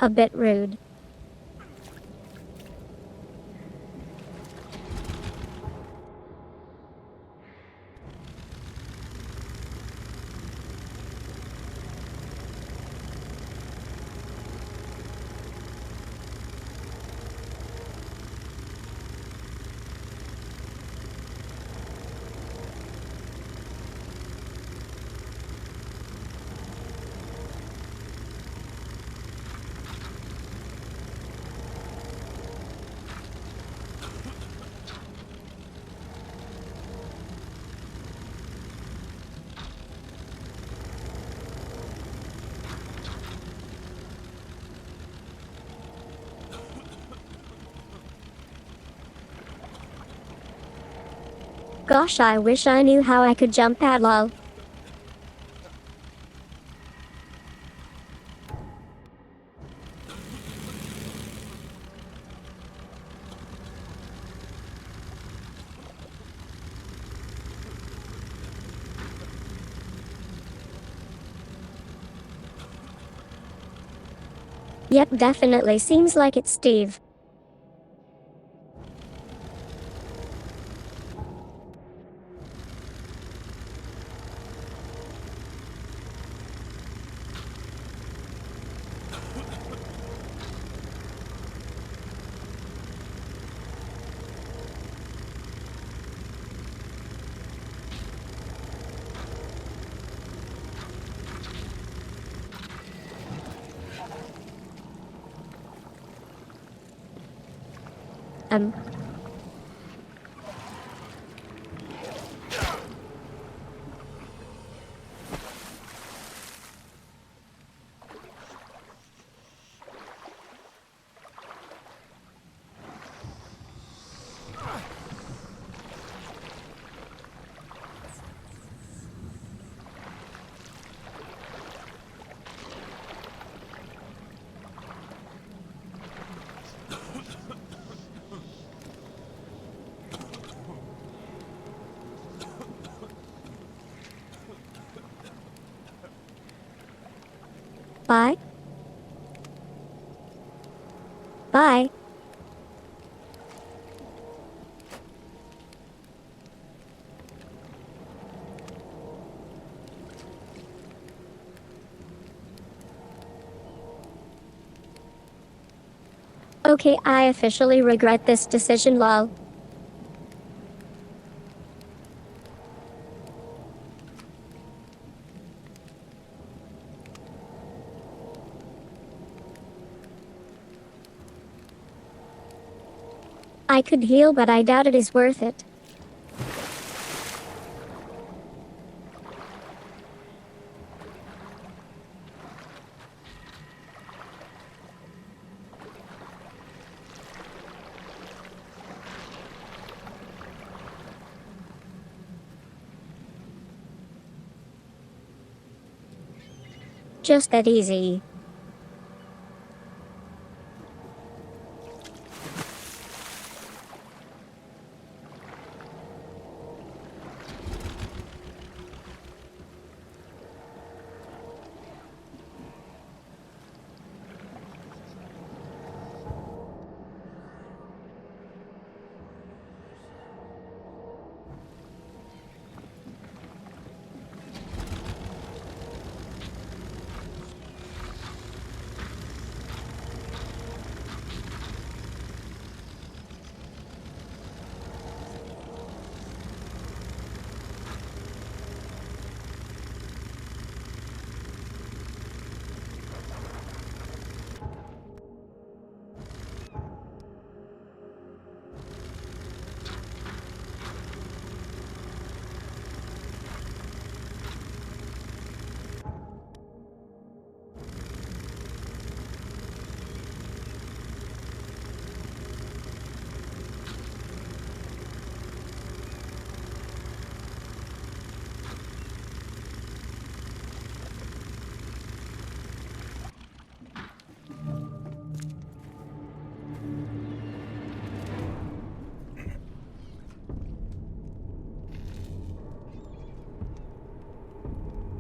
[SPEAKER 1] A bit rude. Gosh, I wish I knew how I could jump that lol. Yep, definitely seems like it's Steve. Um. Bye. Bye. Okay, I officially regret this decision, lol. I could heal, but I doubt it is worth it. Just that easy.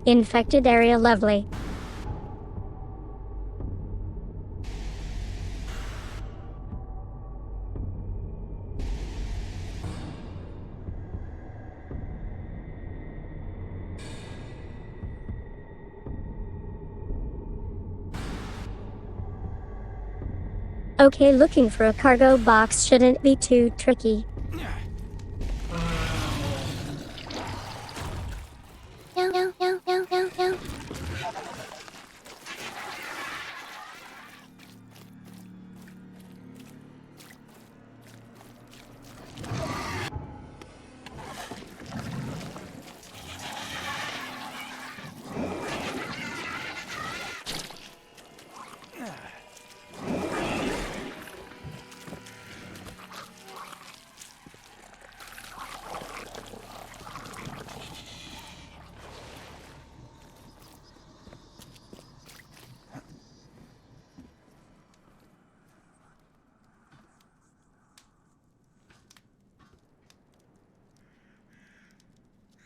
[SPEAKER 1] Infected area lovely. Okay, looking for a cargo box shouldn't be too tricky.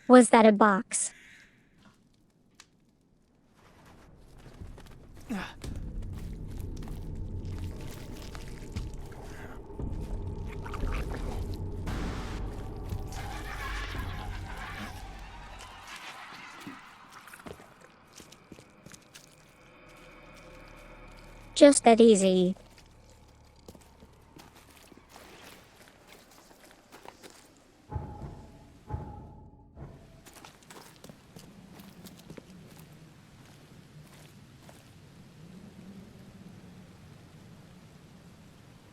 [SPEAKER 1] Was that a box? Just that easy.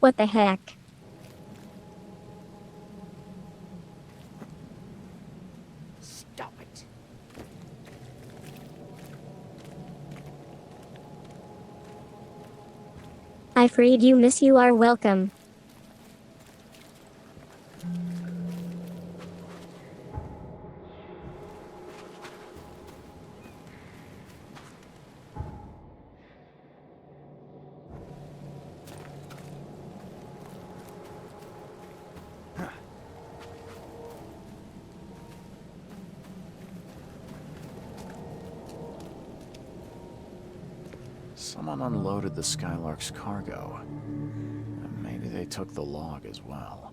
[SPEAKER 1] What the heck?
[SPEAKER 2] Stop it.
[SPEAKER 1] I freed you, miss. You are welcome.
[SPEAKER 3] Someone unloaded the Skylark's cargo. And maybe they took the log as well.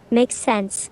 [SPEAKER 1] Makes sense.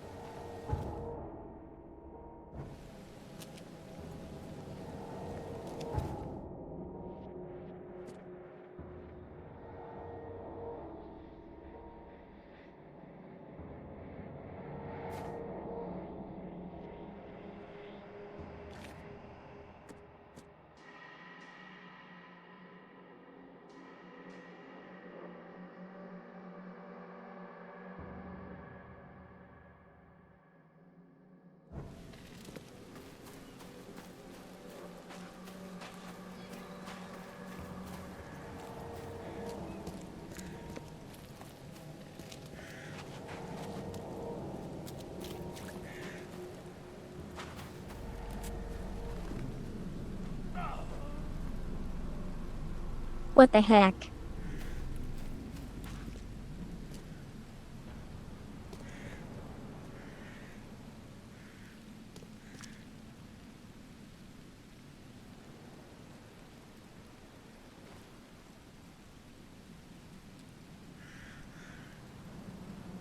[SPEAKER 1] What the heck?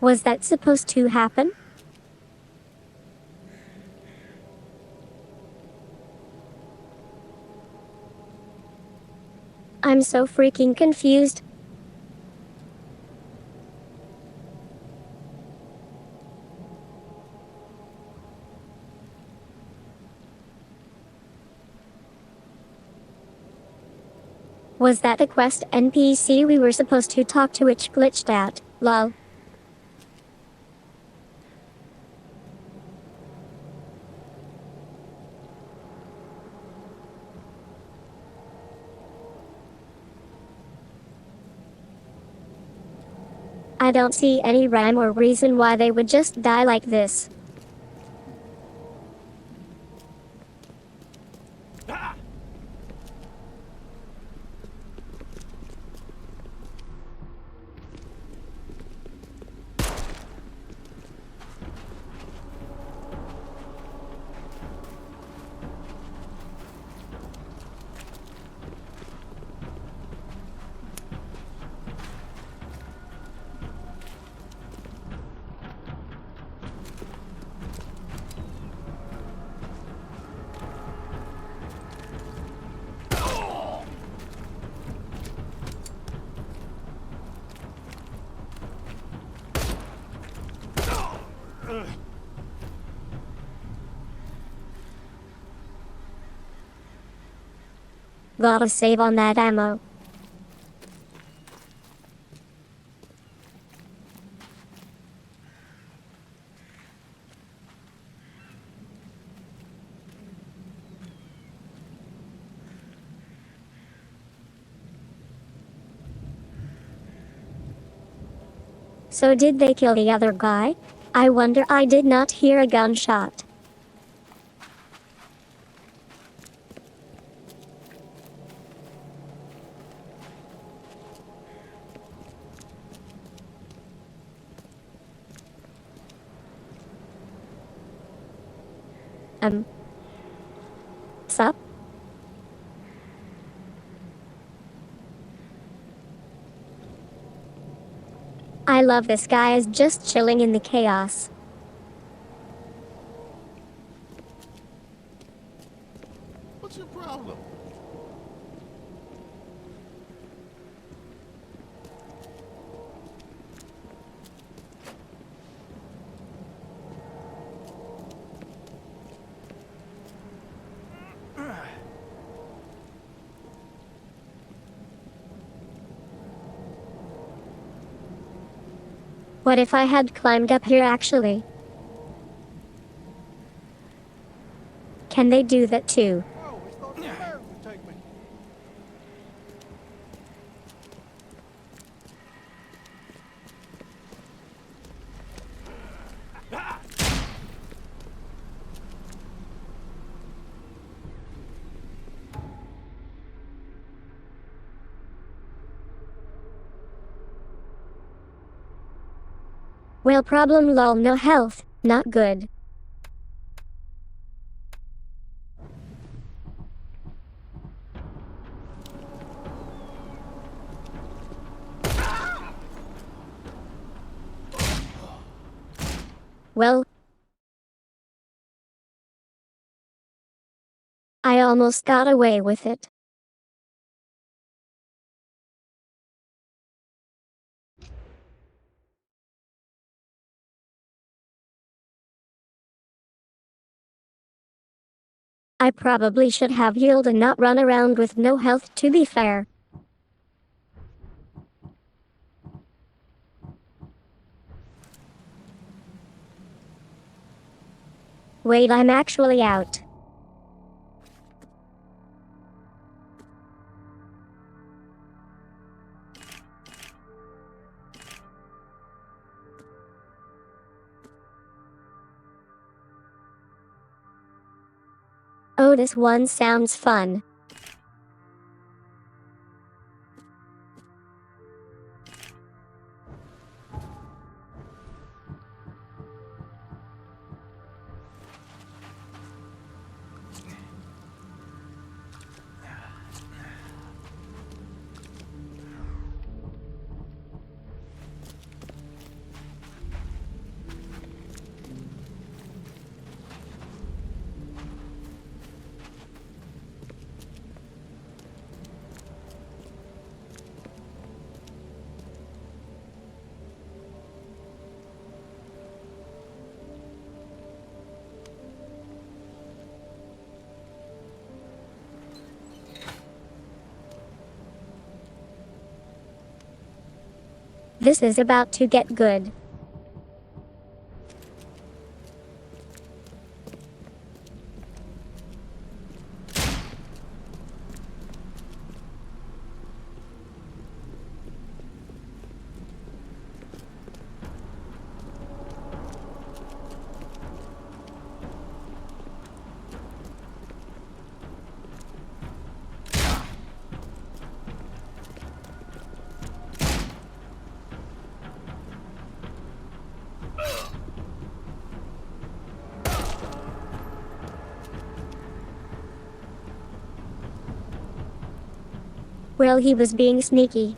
[SPEAKER 1] Was that supposed to happen? I'm so freaking confused. Was that the quest NPC we were supposed to talk to which glitched out? Lol. I don't see any rhyme or reason why they would just die like this. Gotta save on that ammo. So did they kill the other guy? I wonder. I did not hear a gunshot. Sup? I love this guy is just chilling in the chaos.
[SPEAKER 5] What's your problem?
[SPEAKER 1] What if I had climbed up here actually? Can they do that too?
[SPEAKER 6] Oh, we thought the bear would take me.
[SPEAKER 1] Well, problem lol, no health, not good. Well, I almost got away with it. I probably should have healed and not run around with no health, to be fair. Wait, I'm actually out. Oh, this one sounds fun. This is about to get good. Well, he was being sneaky.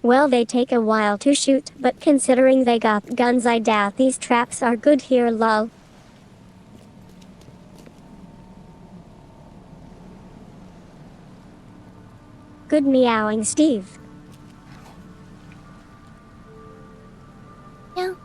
[SPEAKER 1] Well, they take a while to shoot, but considering they got guns, I doubt these traps are good here, lol. Good meowing, Steve.
[SPEAKER 9] No.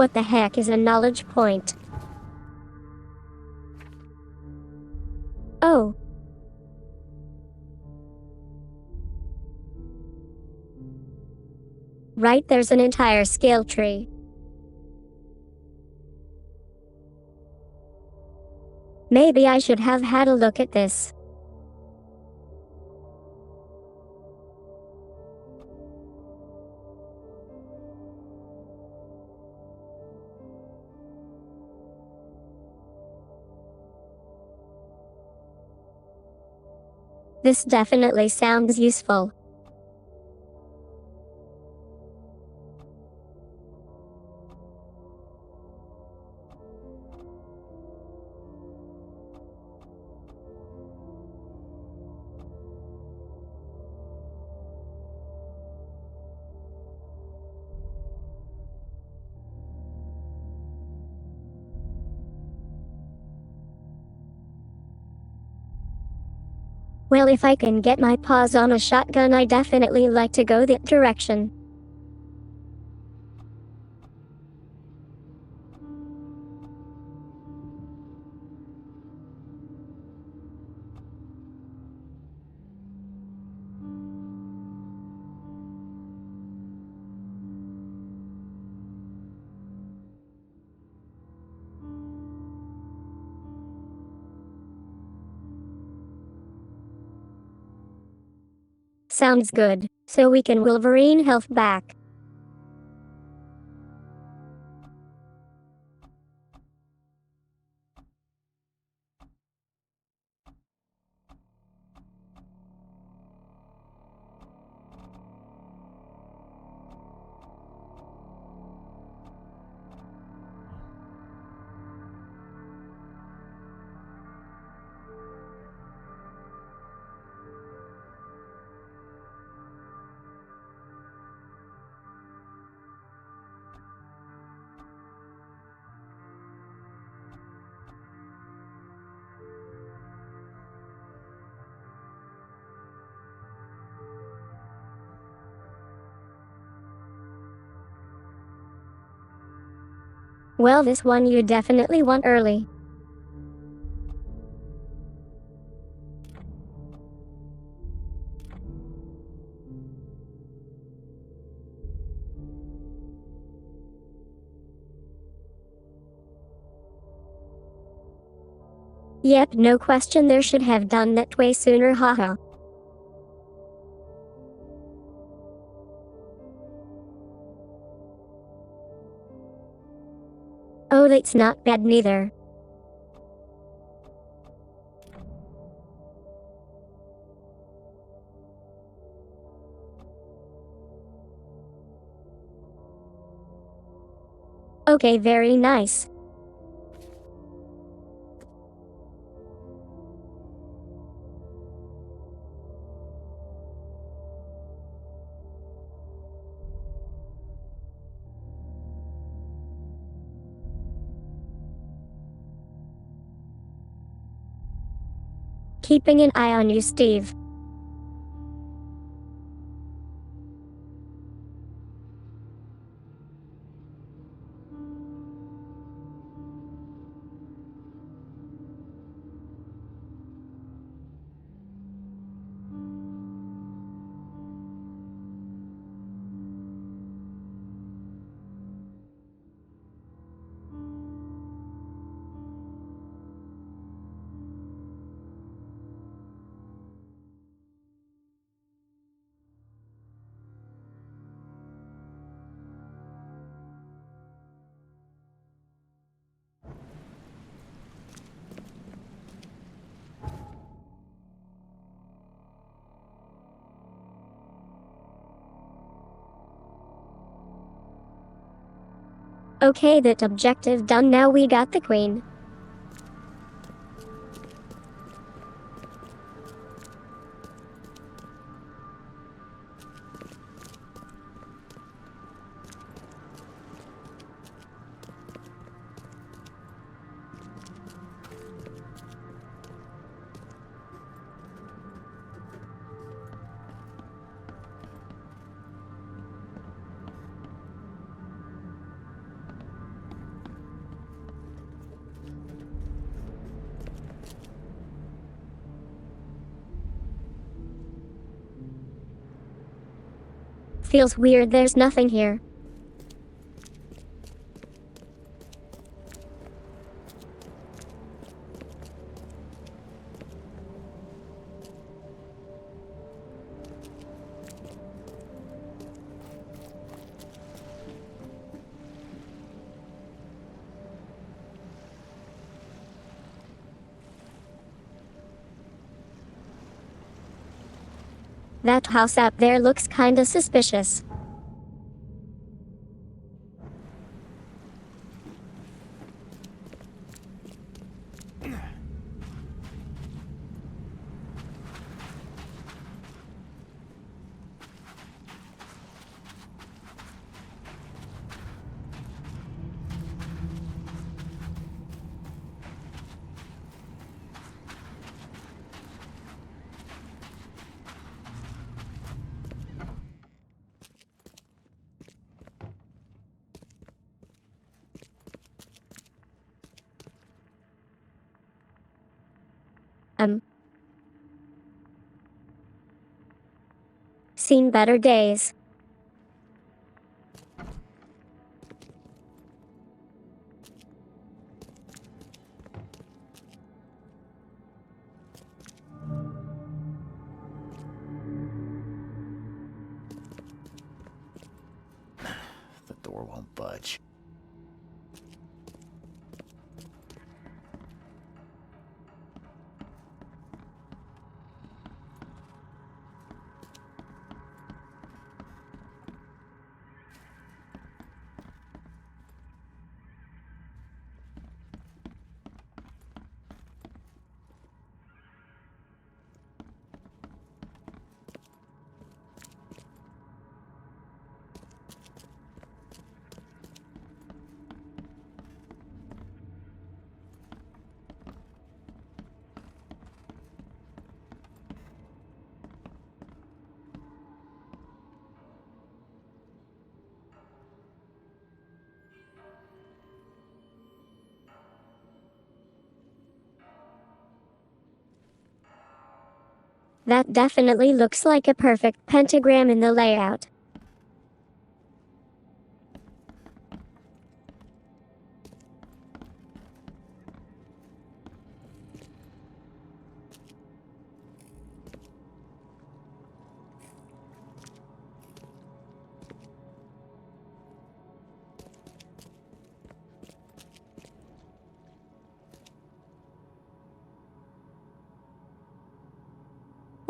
[SPEAKER 1] What the heck is a knowledge point? Oh. Right, there's an entire skill tree. Maybe I should have had a look at this. This definitely sounds useful. Well, if I can get my paws on a shotgun, I definitely like to go that direction. Sounds good. So we can Wolverine health back. Well, this one you definitely want early. Yep, no question, there should have done that way sooner, haha. Oh, that's not bad neither. Okay, very nice. Keeping an eye on you, Steve. Okay, that objective done. Now we got the queen. Feels weird, there's nothing here. That house up there looks kinda suspicious. Seen better days.
[SPEAKER 3] The door won't budge.
[SPEAKER 1] That definitely looks like a perfect pentagram in the layout.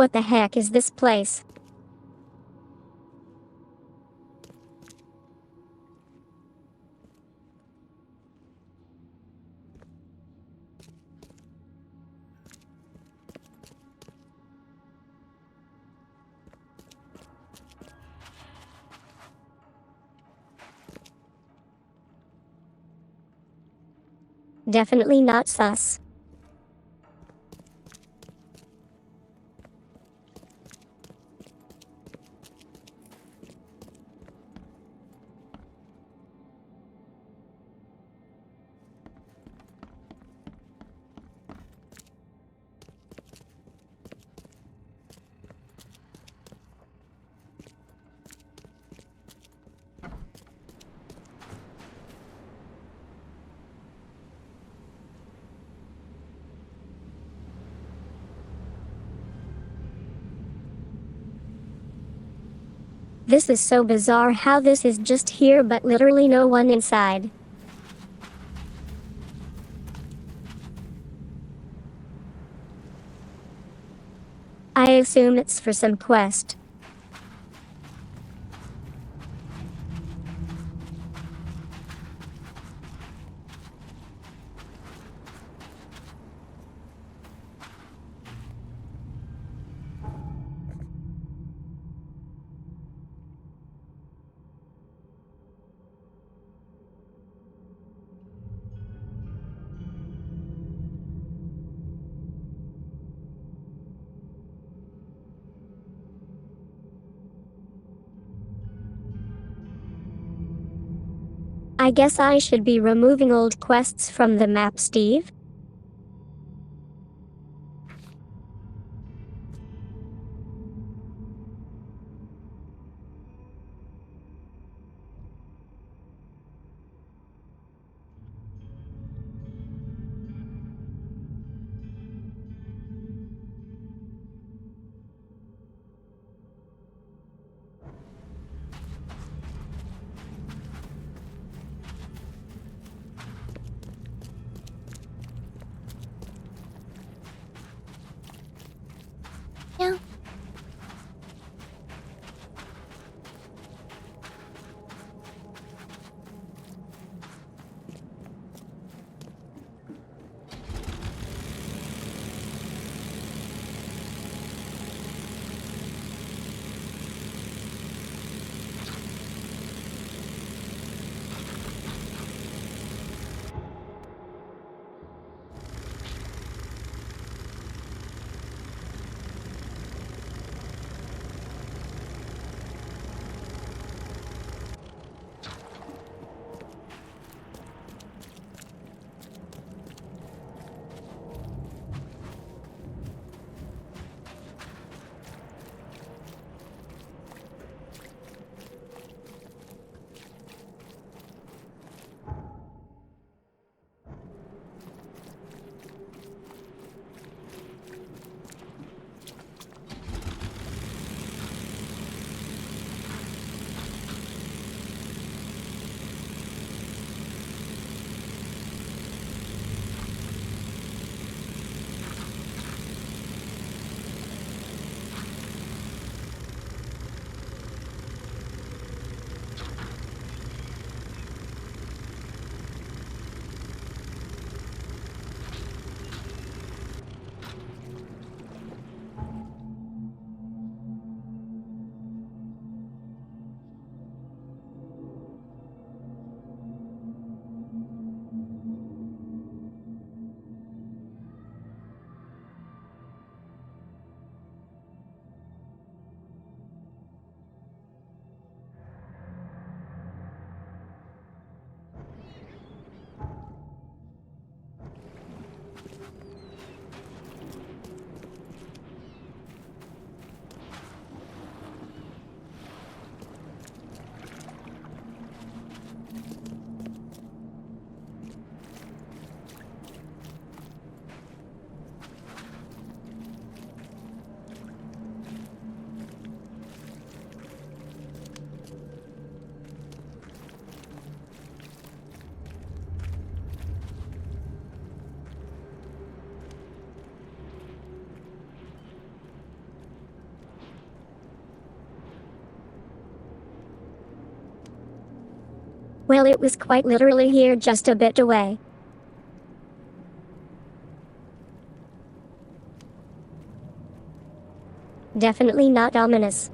[SPEAKER 1] What the heck is this place? Definitely not sus. This is so bizarre how this is just here but literally no one inside. I assume it's for some quest. I guess I should be removing old quests from the map, Steve.
[SPEAKER 9] Yeah. Well, it was quite literally here, just a bit away. Definitely not ominous.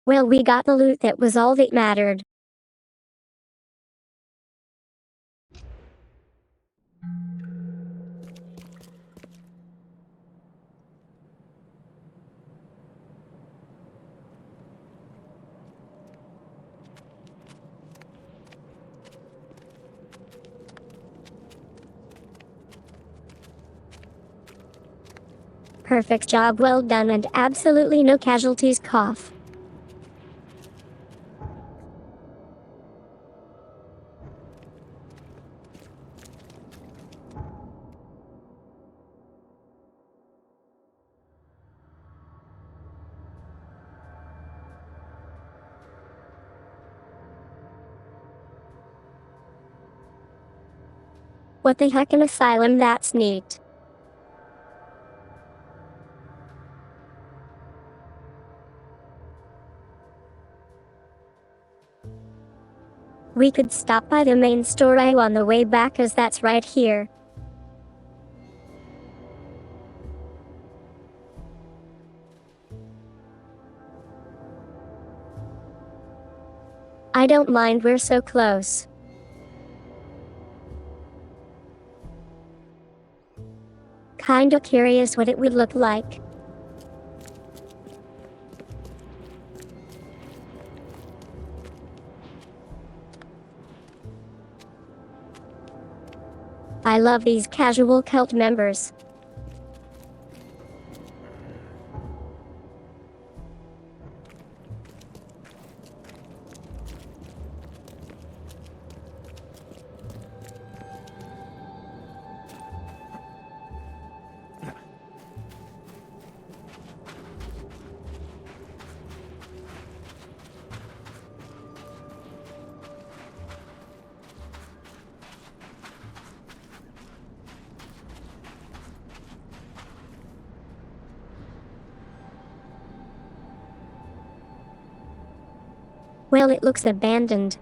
[SPEAKER 9] Well, we got the loot, that was all that mattered. Perfect job, well done, and absolutely no casualties, cough. What the heck, an asylum? That's neat.
[SPEAKER 1] We could stop by the main store on the way back, as that's right here. I don't mind, we're so close. Kinda curious what it would look like. I love these casual cult members. Well, it looks abandoned.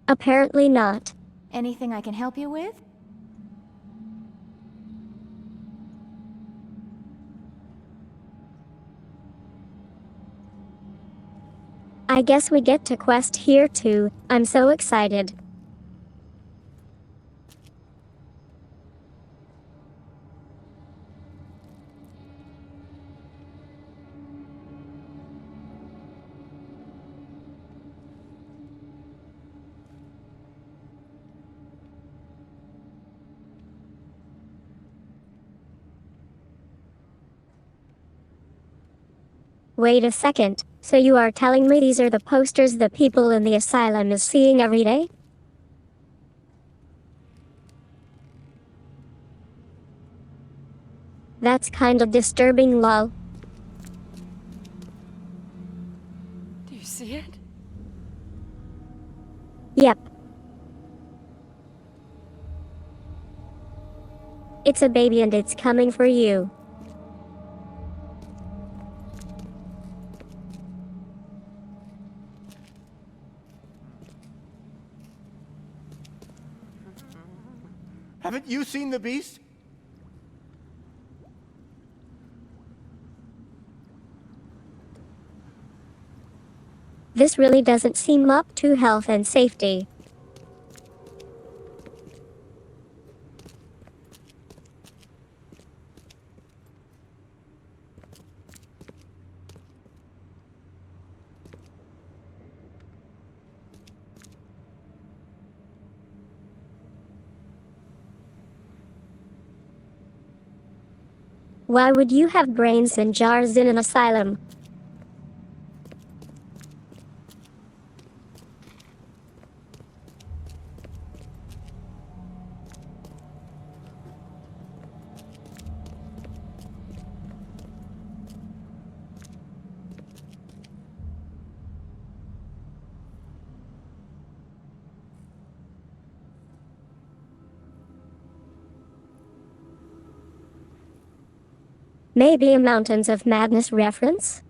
[SPEAKER 1] Apparently not.
[SPEAKER 10] Anything I can help you with?
[SPEAKER 1] I guess we get to quest here too. I'm so excited. Wait a second, so you are telling me these are the posters the people in the asylum is seeing every day? That's kinda disturbing, lol.
[SPEAKER 10] Do you see it?
[SPEAKER 1] Yep. It's a baby and it's coming for you.
[SPEAKER 7] Haven't you seen the beast?
[SPEAKER 1] This really doesn't seem up to health and safety. Why would you have brains in jars in an asylum? Maybe a Mountains of Madness reference?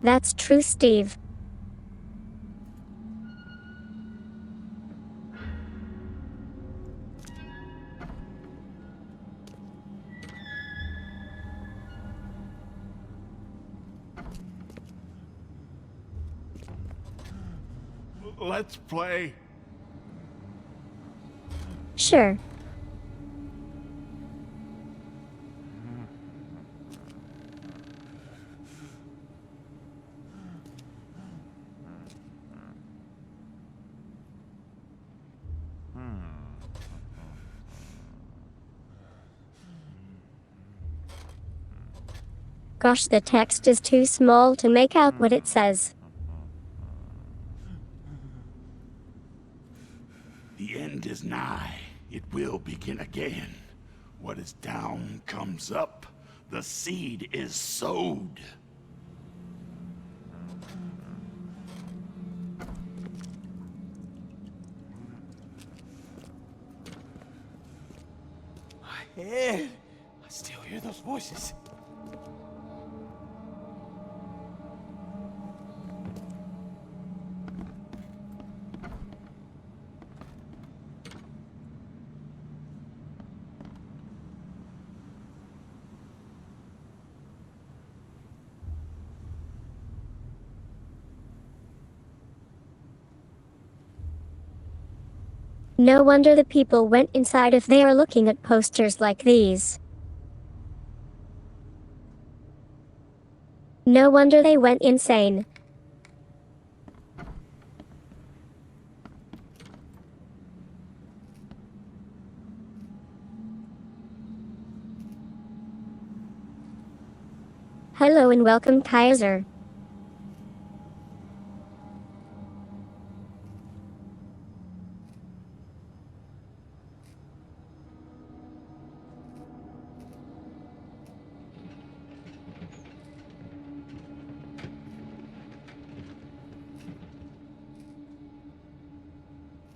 [SPEAKER 1] That's true, Steve.
[SPEAKER 4] Let's play.
[SPEAKER 1] Sure. Gosh, the text is too small to make out what it says.
[SPEAKER 11] The end is nigh. It will begin again. What is down comes up.
[SPEAKER 4] The seed is sowed.
[SPEAKER 7] My head. I still hear those voices.
[SPEAKER 1] No wonder the people went inside if they are looking at posters like these. No wonder they went insane. Hello and welcome, Kaiser.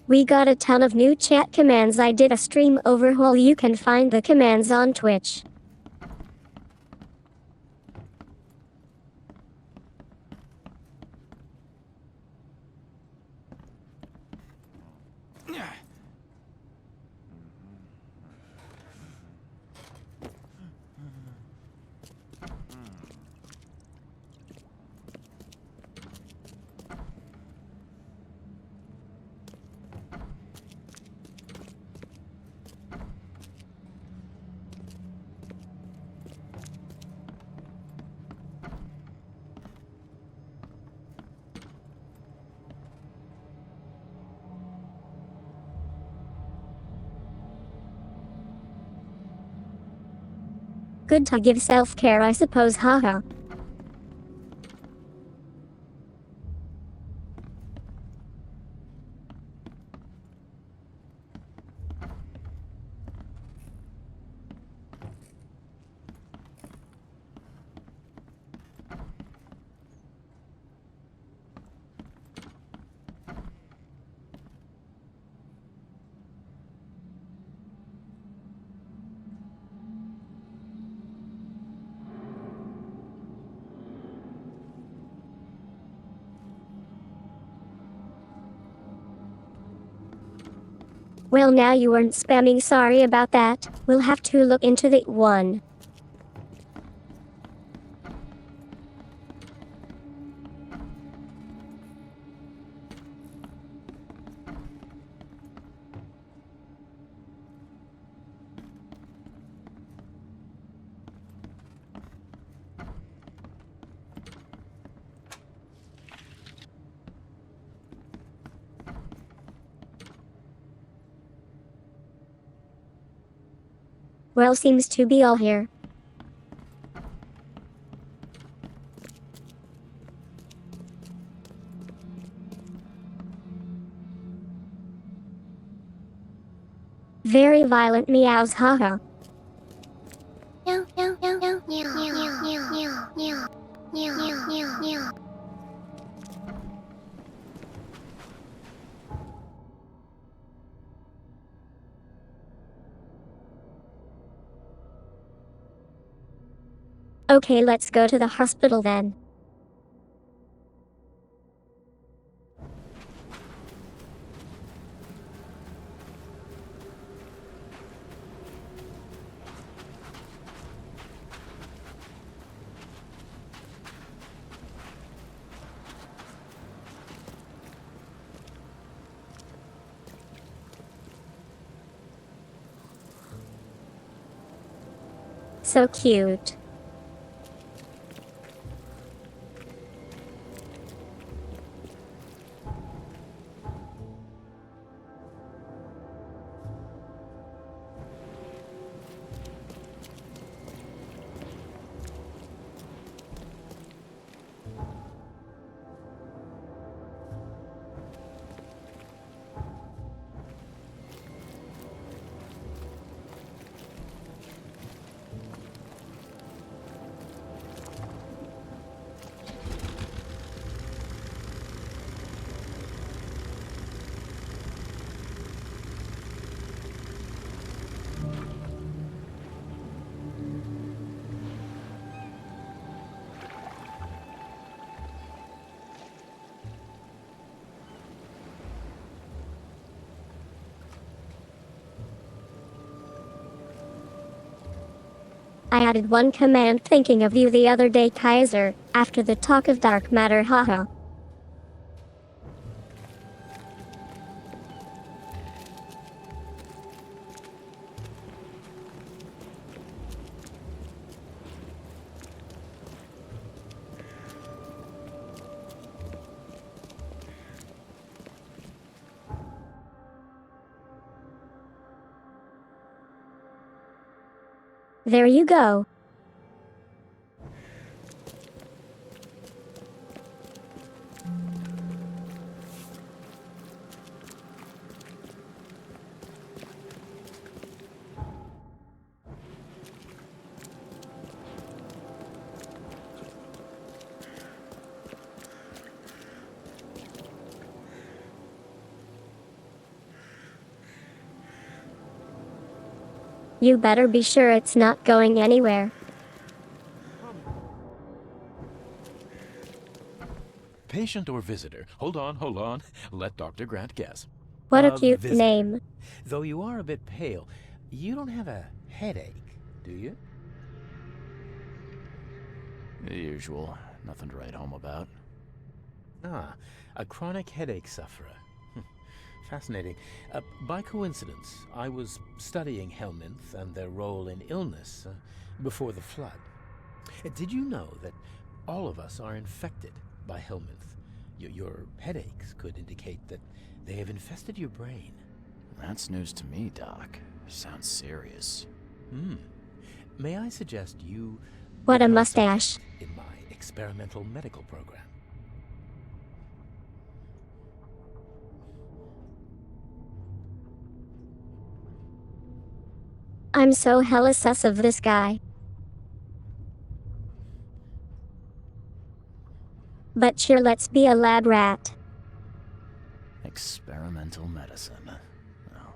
[SPEAKER 1] We got a ton of new chat commands. I did a stream overhaul. You can find the commands on Twitch. Good to give self-care, I suppose, haha. Well, now you weren't spamming, sorry about that. We'll have to look into that one. Well, seems to be all here. Very violent meows, haha. Okay, let's go to the hospital then. So cute. I added one command thinking of you the other day, Kaiser, after the talk of dark matter, haha. There you go. You better be sure it's not going anywhere.
[SPEAKER 11] Patient or visitor? Hold on. Let Dr. Grant guess.
[SPEAKER 1] What a cute
[SPEAKER 11] visitor.
[SPEAKER 1] name.
[SPEAKER 11] Though you are a bit pale, you don't have a headache, do you?
[SPEAKER 3] The usual. Nothing to write home about.
[SPEAKER 11] Ah, a chronic headache sufferer. Fascinating. By coincidence, I was studying helminths and their role in illness before the flood. Did you know that all of us are infected by helminth? Your headaches could indicate that they have infested your brain.
[SPEAKER 3] That's news to me, Doc. Sounds serious.
[SPEAKER 11] May I suggest you...
[SPEAKER 1] What a
[SPEAKER 11] become
[SPEAKER 1] mustache.
[SPEAKER 11] subject in my experimental medical program?
[SPEAKER 1] I'm so hella sus of this guy. But sure, let's be a lab rat.
[SPEAKER 3] Experimental medicine. Well,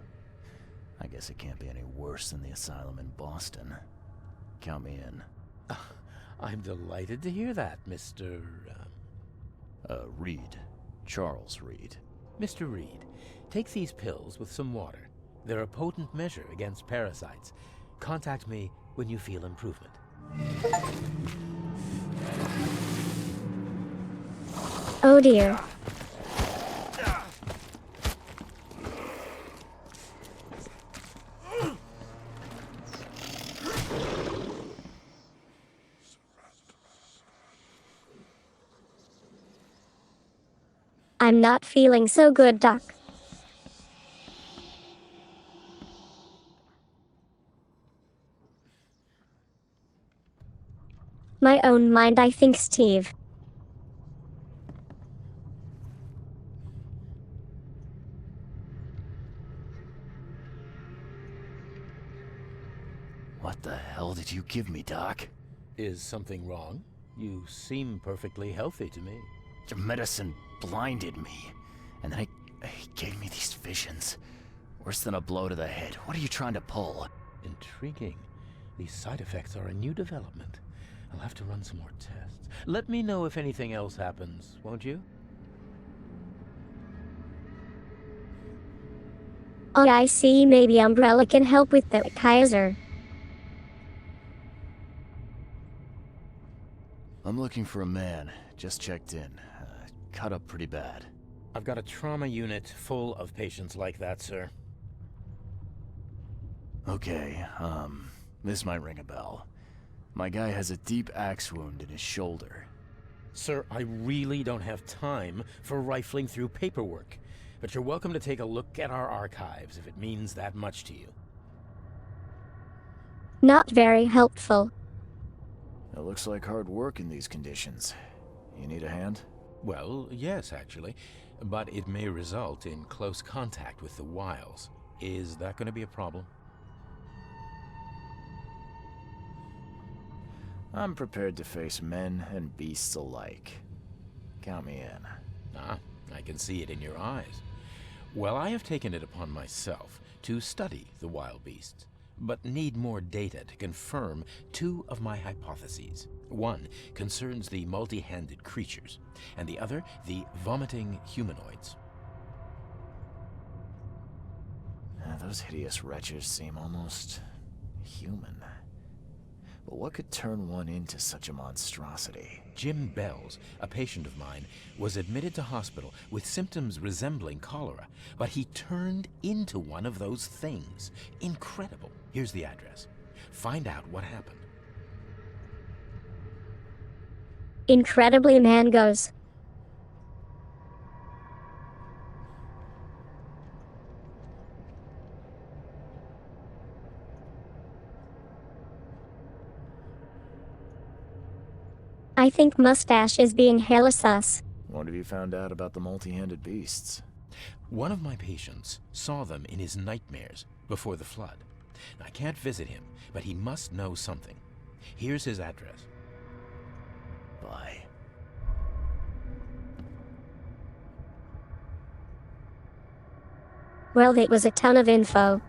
[SPEAKER 3] I guess it can't be any worse than the asylum in Boston. Count me in.
[SPEAKER 11] I'm delighted to hear that, Mr.
[SPEAKER 3] Reed. Charles Reed.
[SPEAKER 11] Mr. Reed, take these pills with some water. They're a potent measure against parasites. Contact me when you feel improvement.
[SPEAKER 1] Oh dear. I'm not feeling so good, Doc. My own mind, I think, Steve.
[SPEAKER 3] What the hell did you give me, Doc?
[SPEAKER 11] Is something wrong? You seem perfectly healthy to me.
[SPEAKER 3] Your medicine blinded me. And then it gave me these visions. Worse than a blow to the head. What are you trying to pull?
[SPEAKER 11] Intriguing. These side effects are a new development. I'll have to run some more tests. Let me know if anything else happens, won't you?
[SPEAKER 1] Oh, I see. Maybe Umbrella can help with the Kaiser.
[SPEAKER 3] I'm looking for a man. Just checked in. Cut up pretty bad.
[SPEAKER 11] I've got a trauma unit full of patients like that, sir.
[SPEAKER 3] Okay, this might ring a bell. My guy has a deep axe wound in his shoulder.
[SPEAKER 11] Sir, I really don't have time for rifling through paperwork, but you're welcome to take a look at our archives if it means that much to you.
[SPEAKER 1] Not very helpful.
[SPEAKER 3] It looks like hard work in these conditions. You need a hand?
[SPEAKER 11] Well, yes, actually, but it may result in close contact with the wiles. Is that going to be a problem?
[SPEAKER 3] I'm prepared to face men and beasts alike. Count me in.
[SPEAKER 11] Ah, I can see it in your eyes. Well, I have taken it upon myself to study the wild beasts, but need more data to confirm two of my hypotheses. One concerns the multi-handed creatures, and the other the vomiting humanoids.
[SPEAKER 3] Those hideous wretches seem almost human. But what could turn one into such a monstrosity?
[SPEAKER 11] Jim Bells, a patient of mine, was admitted to hospital with symptoms resembling cholera, but he turned into one of those things. Incredible. Here's the address. Find out what happened.
[SPEAKER 1] Incredibly mangoes. I think Mustache is being hella sus.
[SPEAKER 3] What have you found out about the multi-handed beasts?
[SPEAKER 11] One of my patients saw them in his nightmares before the flood. I can't visit him, but he must know something. Here's his address.
[SPEAKER 3] Bye.
[SPEAKER 1] Well, that was a ton of info.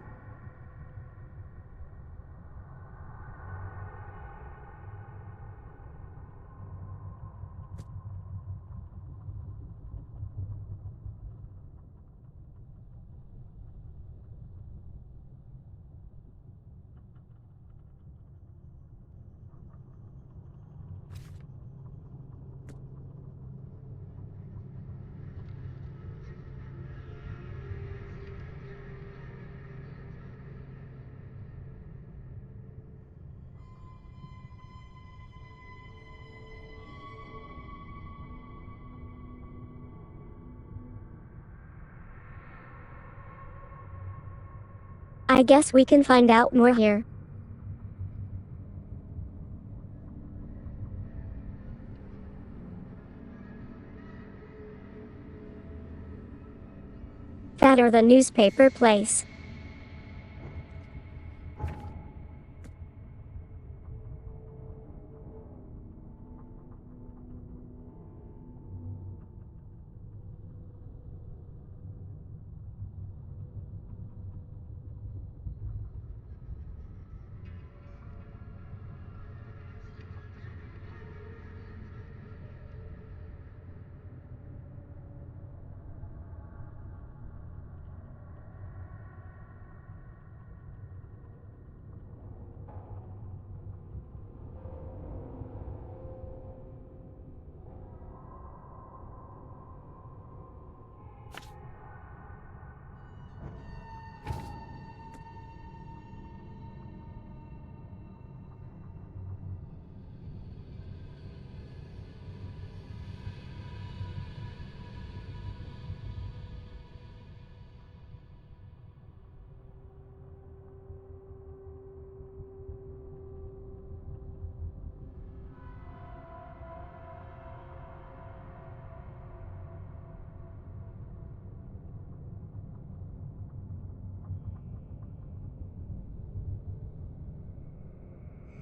[SPEAKER 1] I guess we can find out more here. That or the newspaper place.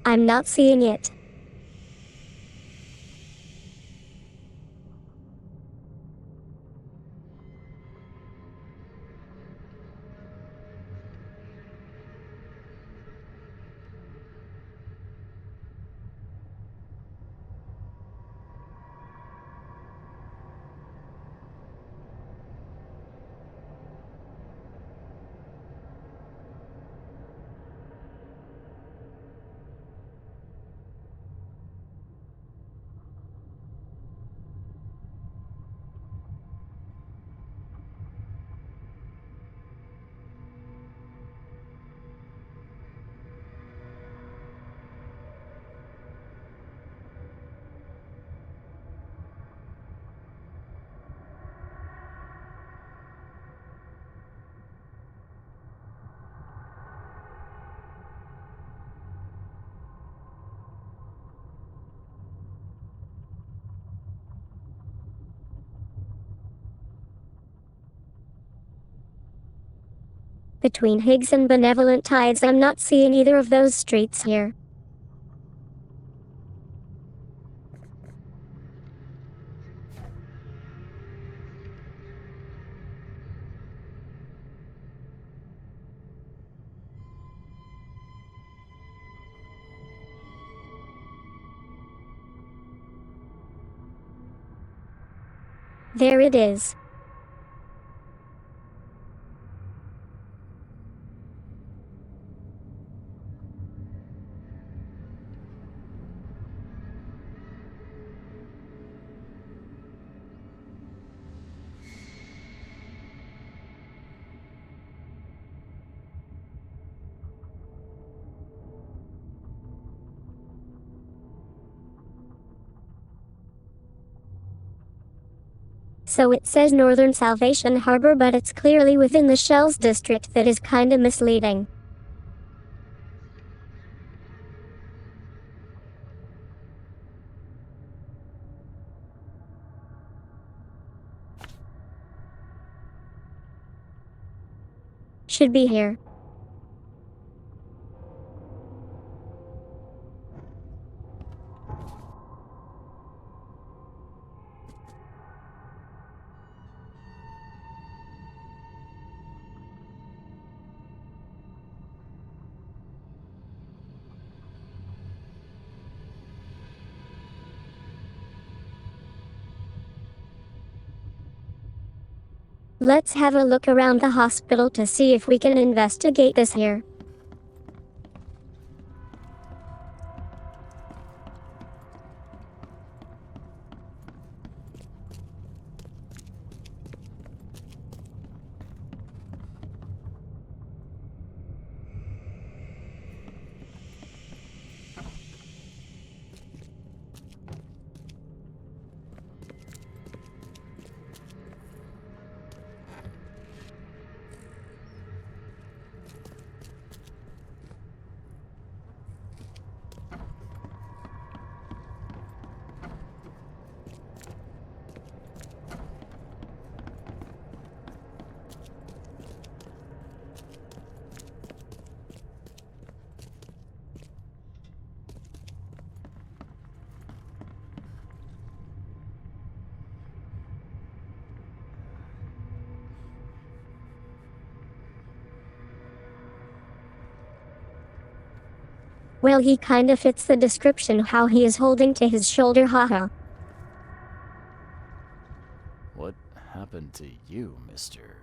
[SPEAKER 1] I'm not seeing it. Between Higgs and Benevolent Tides, I'm not seeing either of those streets here. There it is. So it says Northern Salvation Harbor, but it's clearly within the Shells district. That is kinda misleading. Should be here. Let's have a look around the hospital to see if we can investigate this here. Well, he kinda fits the description how he is holding to his shoulder, haha.
[SPEAKER 3] What happened to you, mister?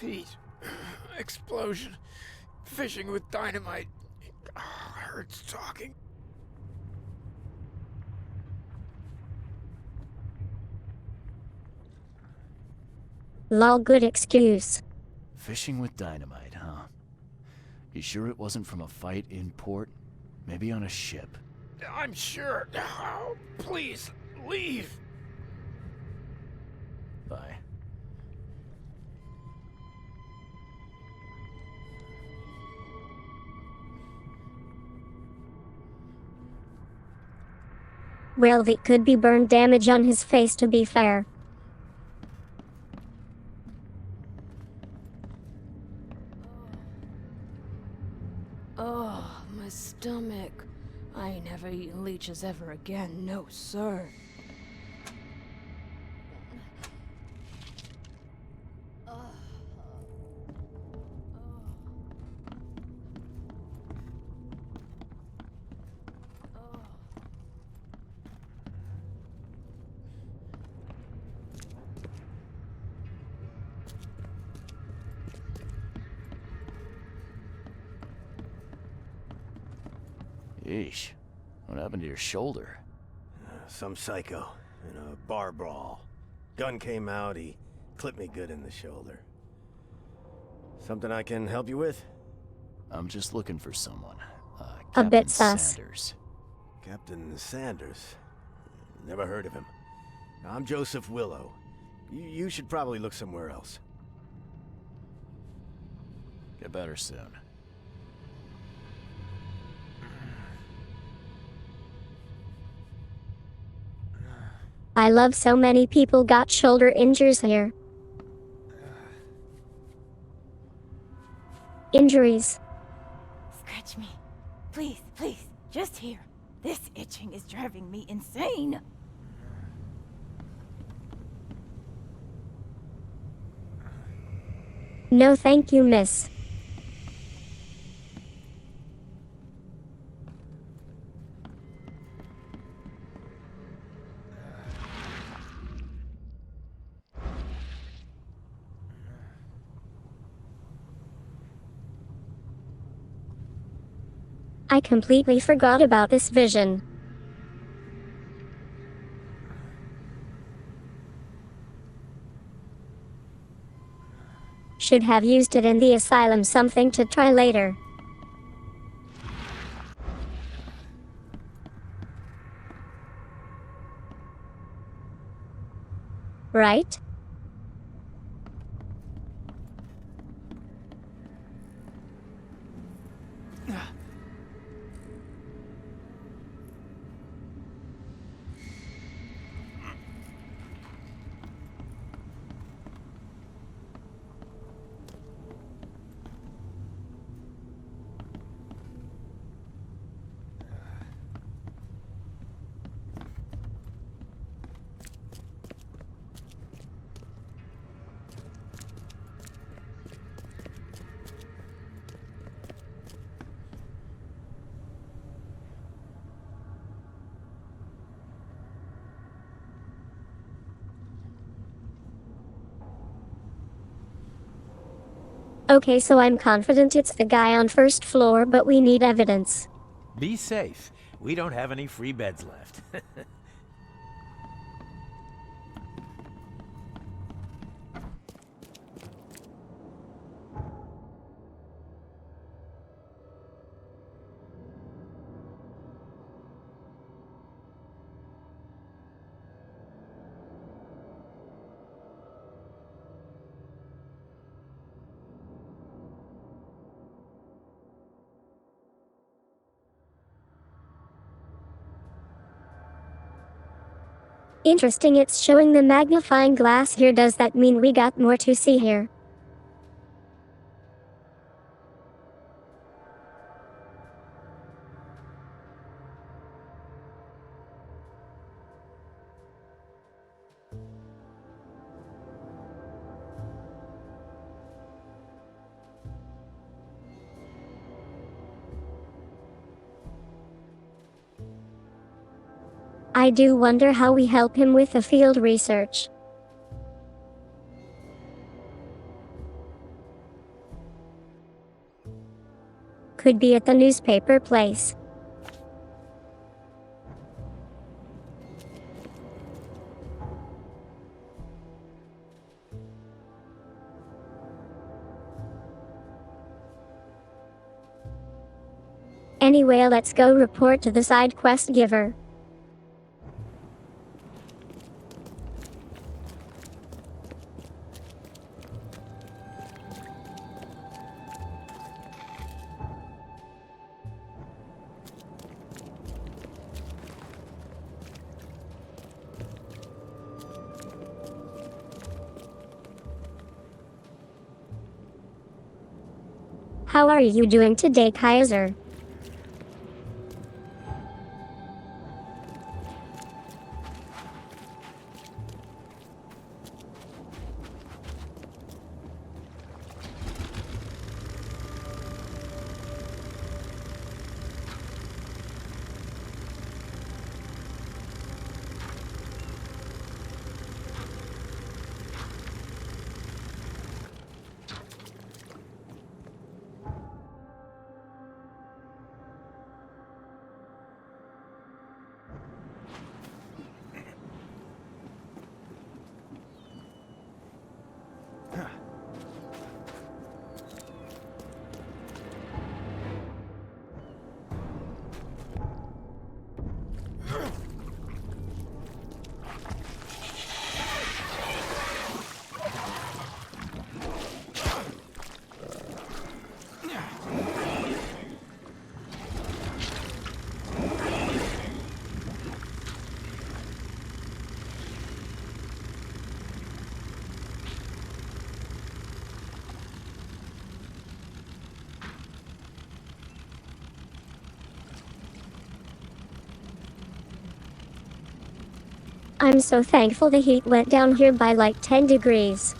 [SPEAKER 12] Pete. Explosion. Fishing with dynamite. Hurts talking.
[SPEAKER 1] Lol, good excuse.
[SPEAKER 3] Fishing with dynamite, huh? You sure it wasn't from a fight in port? Maybe on a ship?
[SPEAKER 12] I'm sure. Oh, please, leave.
[SPEAKER 3] Bye.
[SPEAKER 1] Well, it could be burn damage on his face, to be fair.
[SPEAKER 2] Oh, my stomach. I ain't never eaten leeches ever again, no sir.
[SPEAKER 3] Yeesh. What happened to your shoulder?
[SPEAKER 13] Some psycho in a bar brawl. Gun came out, he clipped me good in the shoulder. Something I can help you with?
[SPEAKER 3] I'm just looking for someone.
[SPEAKER 1] A bit
[SPEAKER 3] Captain
[SPEAKER 1] sus.
[SPEAKER 3] Sanders.
[SPEAKER 13] Captain Sanders? Never heard of him. I'm Joseph Willow. You should probably look somewhere else.
[SPEAKER 3] Get better soon.
[SPEAKER 1] I love so many people got shoulder injuries here. Injuries.
[SPEAKER 10] Scratch me. Please, please, just here. This itching is driving me insane.
[SPEAKER 1] No thank you, miss. I completely forgot about this vision. Should have used it in the asylum, something to try later. right? Okay, so I'm confident it's the guy on first floor, but we need evidence.
[SPEAKER 11] Be safe. We don't have any free beds left.
[SPEAKER 1] Interesting, it's showing the magnifying glass here. Does that mean we got more to see here? I do wonder how we help him with the field research. Could be at the newspaper place. Anyway, let's go report to the side quest giver. How are you doing today, Kaiser? I'm so thankful the heat went down here by like 10 degrees.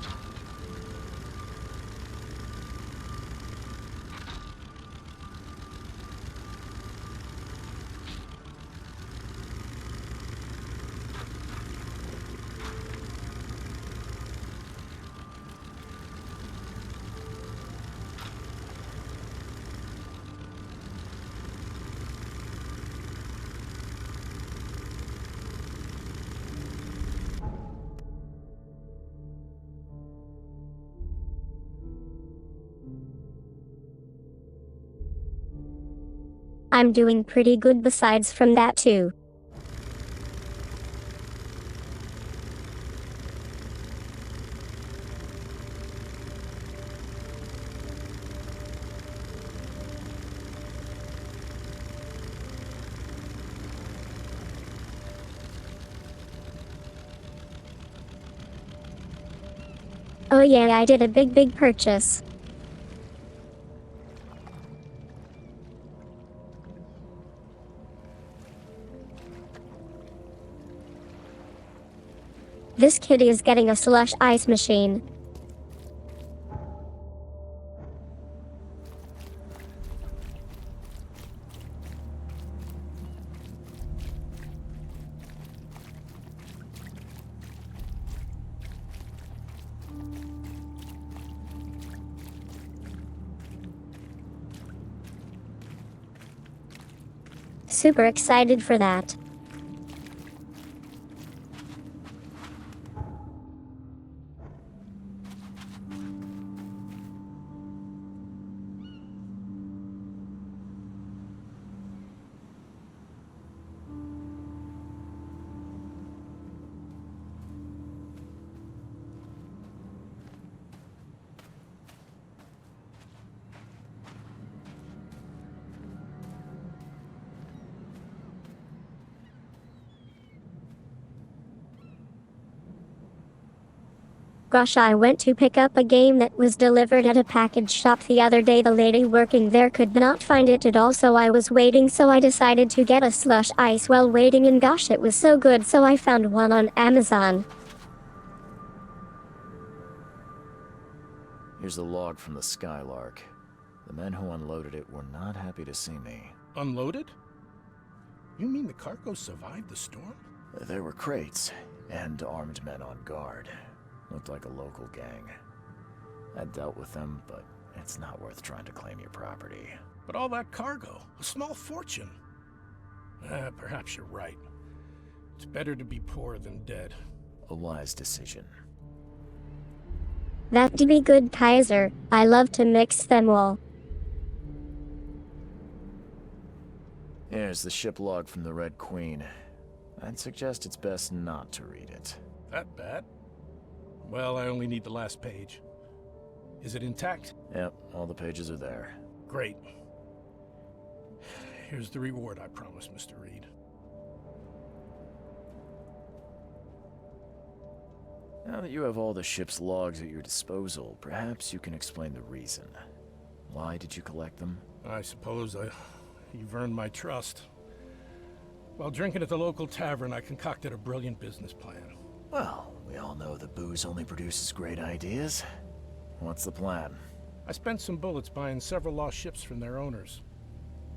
[SPEAKER 1] I'm doing pretty good besides from that too.
[SPEAKER 9] Oh yeah, I did a big purchase. This kitty is getting a slush ice machine. Super excited for that. Gosh, I went to pick up a game that was delivered at a package shop the other day. The lady working there could not find it at all, so I was waiting, so I decided to get a slush ice while waiting, and gosh, it was so good, so I found one on Amazon.
[SPEAKER 3] Here's the log from the Skylark. The men who unloaded it were not happy to see me.
[SPEAKER 8] Unloaded? You mean the cargo survived the storm?
[SPEAKER 3] There were crates and armed men on guard. Looked like a local gang. I dealt with them, but it's not worth trying to claim your property.
[SPEAKER 8] But all that cargo, a small fortune. Perhaps you're right. It's better to be poor than dead.
[SPEAKER 3] A wise decision.
[SPEAKER 9] That'd be good, Kaiser. I love to mix them all.
[SPEAKER 3] Here's the ship log from the Red Queen. I'd suggest it's best not to read it.
[SPEAKER 8] That bad? Well, I only need the last page. Is it intact?
[SPEAKER 3] Yep, all the pages are there.
[SPEAKER 8] Great. Here's the reward I promised, Mr. Reed.
[SPEAKER 3] Now that you have all the ship's logs at your disposal, perhaps you can explain the reason. Why did you collect them?
[SPEAKER 8] I suppose you've earned my trust. While drinking at the local tavern, I concocted a brilliant business plan.
[SPEAKER 3] Well, we all know that booze only produces great ideas. What's the plan?
[SPEAKER 8] I spent some bullets buying several lost ships from their owners.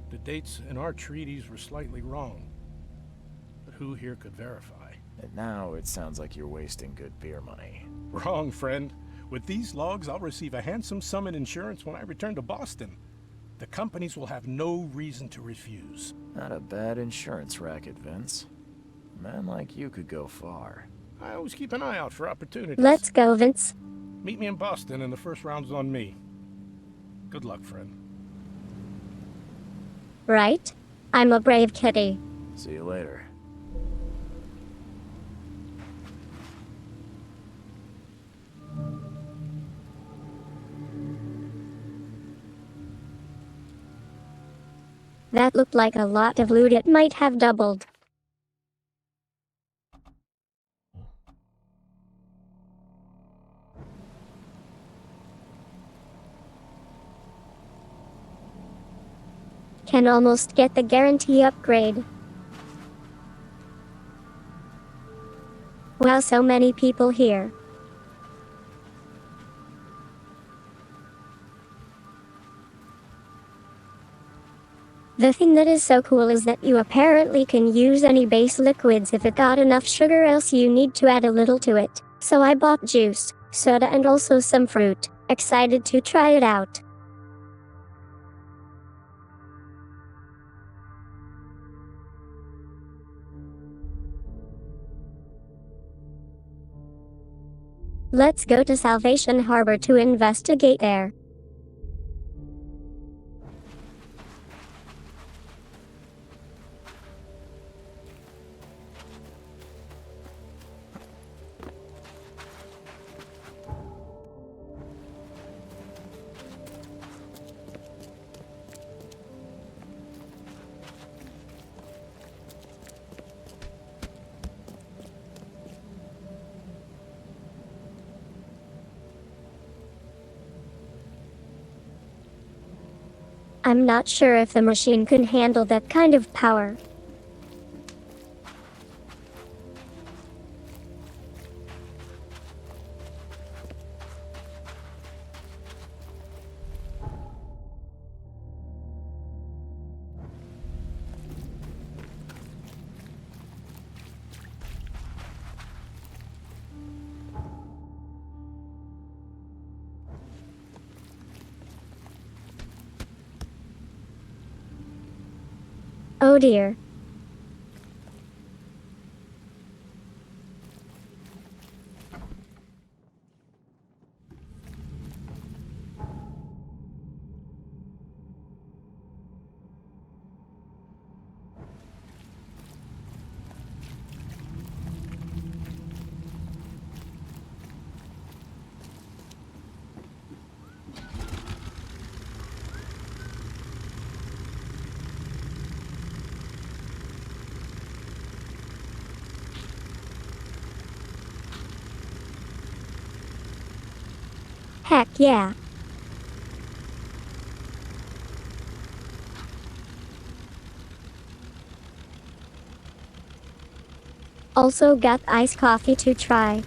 [SPEAKER 8] The dates in our treaties were slightly wrong, but who here could verify?
[SPEAKER 3] And now it sounds like you're wasting good beer money.
[SPEAKER 8] Wrong, friend. With these logs, I'll receive a handsome sum in insurance when I return to Boston. The companies will have no reason to refuse.
[SPEAKER 3] Not a bad insurance racket, Vince. A man like you could go far.
[SPEAKER 8] I always keep an eye out for opportunities.
[SPEAKER 9] Let's go, Vince.
[SPEAKER 8] Meet me in Boston, and the first round's on me. Good luck, friend.
[SPEAKER 9] Right? I'm a brave kitty.
[SPEAKER 3] See you later.
[SPEAKER 9] That looked like a lot of loot. It might have doubled. Can almost get the guarantee upgrade. Wow, so many people here. The thing that is so cool is that you apparently can use any base liquids if it got enough sugar, else you need to add a little to it. So I bought juice, soda, and also some fruit. Excited to try it out. Let's go to Salvation Harbor to investigate there.
[SPEAKER 1] I'm not sure if the machine can handle that kind of power. Oh dear. Heck yeah. Also got iced coffee to try.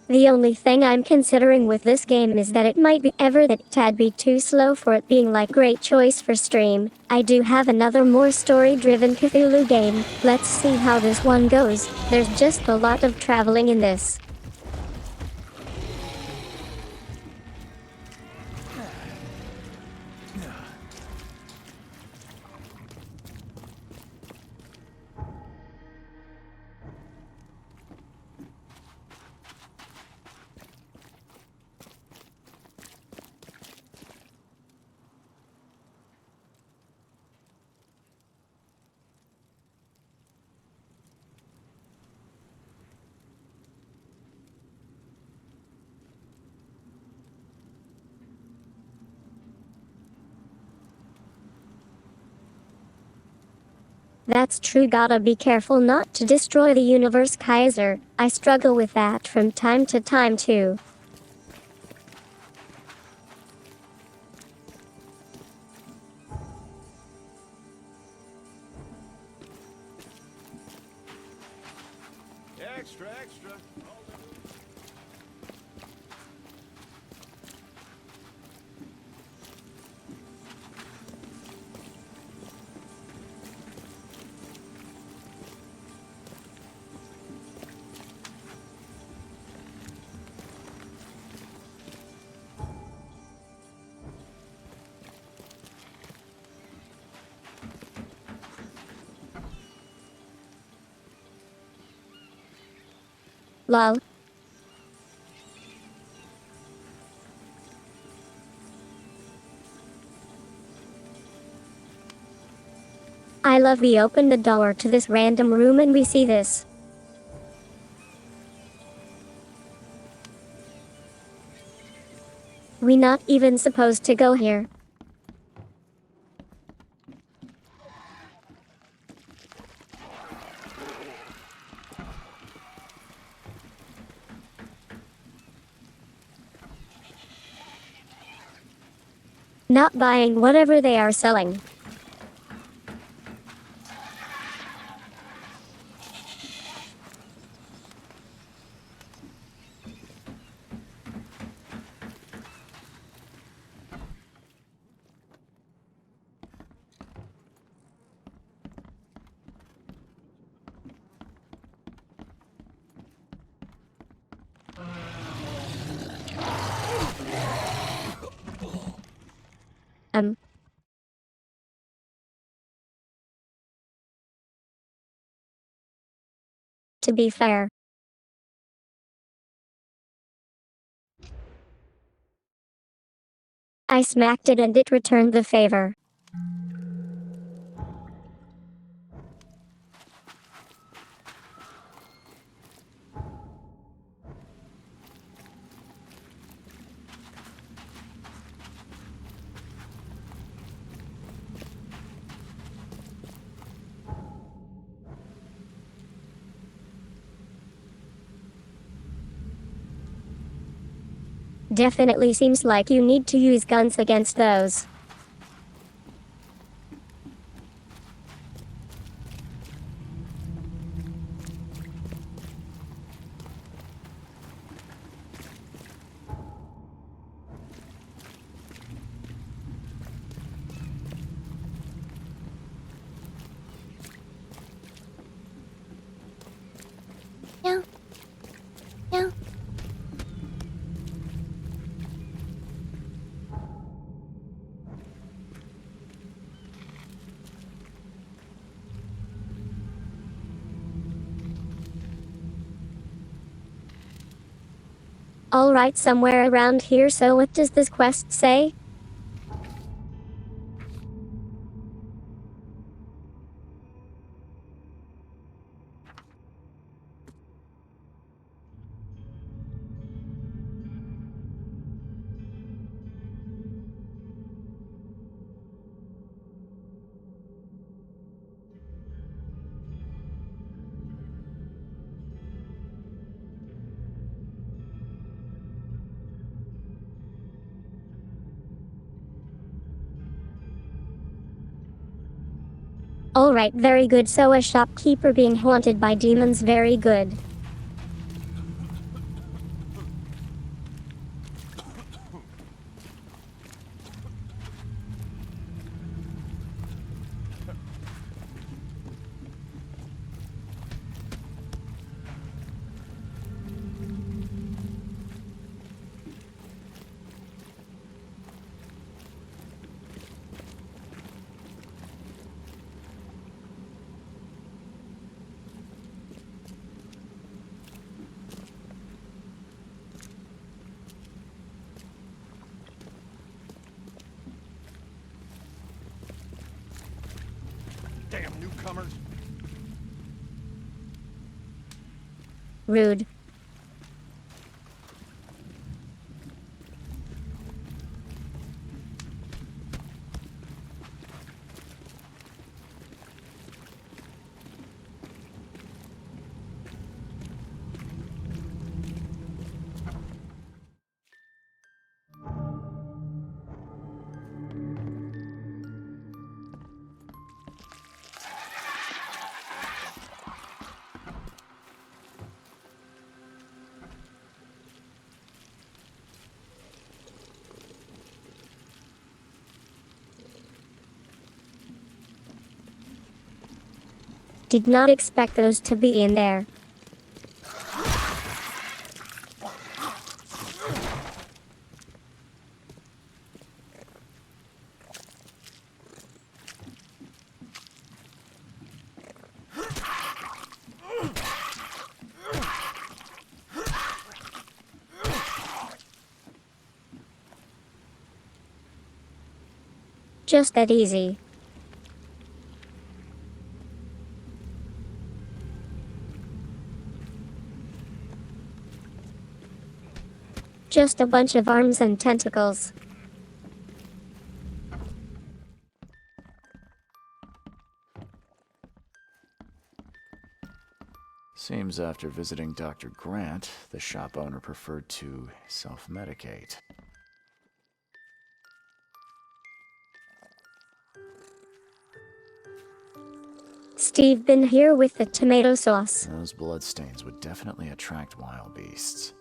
[SPEAKER 1] The only thing I'm considering with this game is that it might be ever that tad be too slow for it being like great choice for stream. I do have another more story-driven Cthulhu game. Let's see how this one goes. There's just a lot of traveling in this. That's true, gotta be careful not to destroy the universe, Kaiser. I struggle with that from time to time too.
[SPEAKER 4] Extra, extra.
[SPEAKER 1] Lol. I love we open the door to this random room and we see this. We not even supposed to go here. Not buying whatever they are selling. To be fair. I smacked it and it returned the favor. Definitely seems like you need to use guns against those.
[SPEAKER 9] No. No. Alright, somewhere around here, so what does this quest say? Alright, very good, so a shopkeeper being haunted by demons, very good.
[SPEAKER 6] Damn newcomers.
[SPEAKER 1] Rude. Did not expect those to be in there. Just that easy. Just a bunch of arms and tentacles.
[SPEAKER 3] Seems after visiting Dr. Grant, the shop owner preferred to self-medicate.
[SPEAKER 1] Steve been here with the tomato sauce.
[SPEAKER 3] Those bloodstains would definitely attract wild beasts.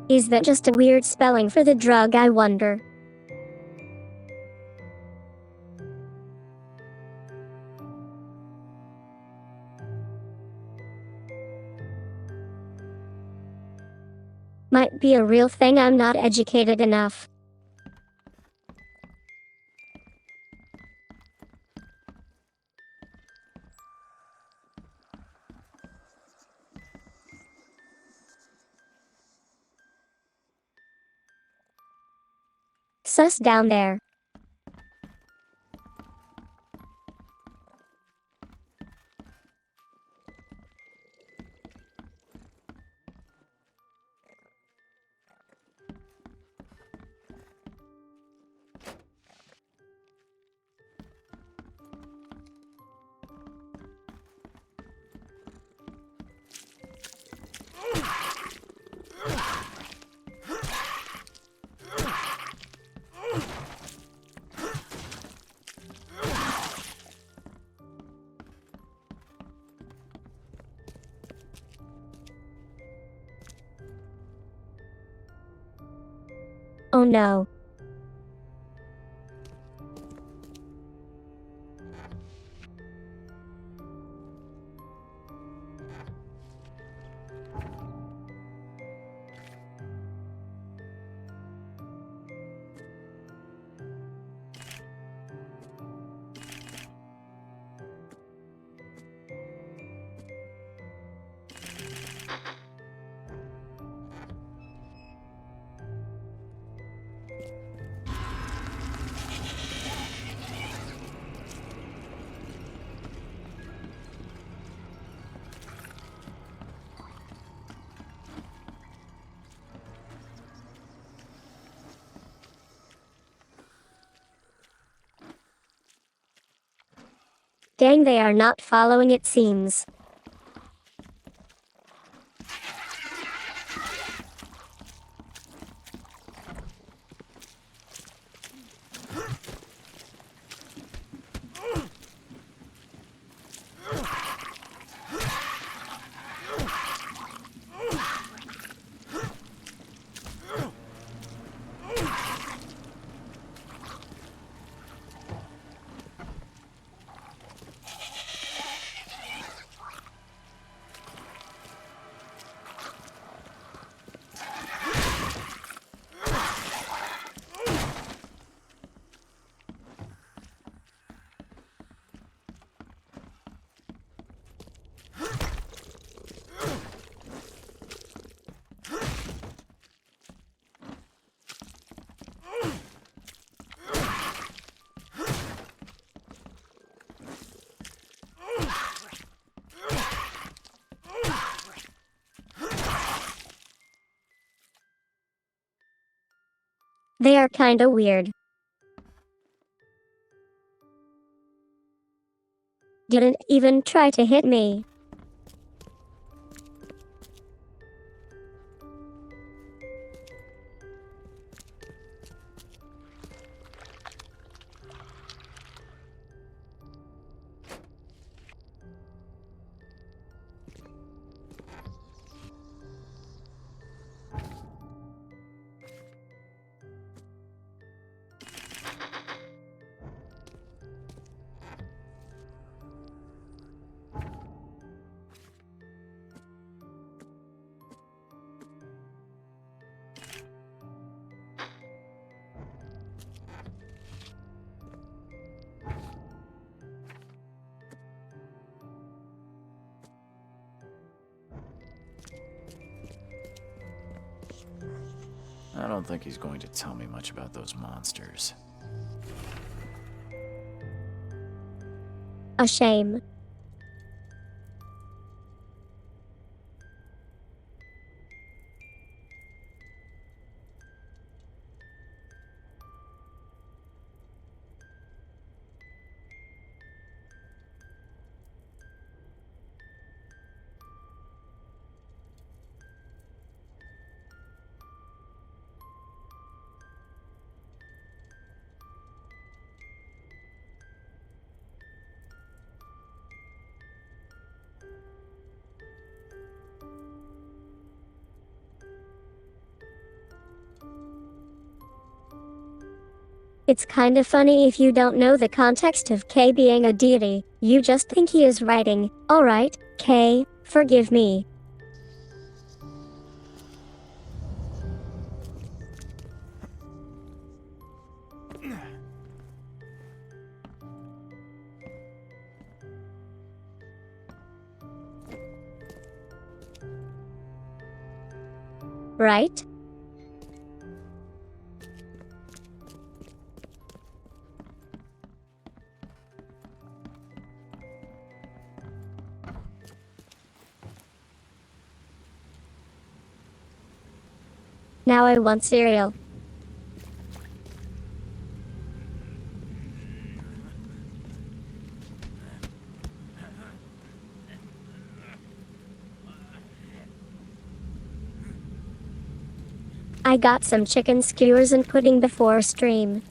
[SPEAKER 1] Is that just a weird spelling for the drug, I wonder? Might be a real thing, I'm not educated enough. Sus down there. Oh no. Dang, they are not following, it seems. They are kinda weird. Didn't even try to hit me.
[SPEAKER 3] I don't think he's going to tell me much about those monsters.
[SPEAKER 9] A shame. It's kinda funny if you don't know the context of K being a deity, you just think he is writing, "Alright, K, forgive me." Right? Now I want cereal. I got some chicken skewers and pudding before stream.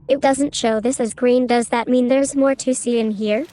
[SPEAKER 9] It doesn't show this as green. Does that mean there's more to see in here?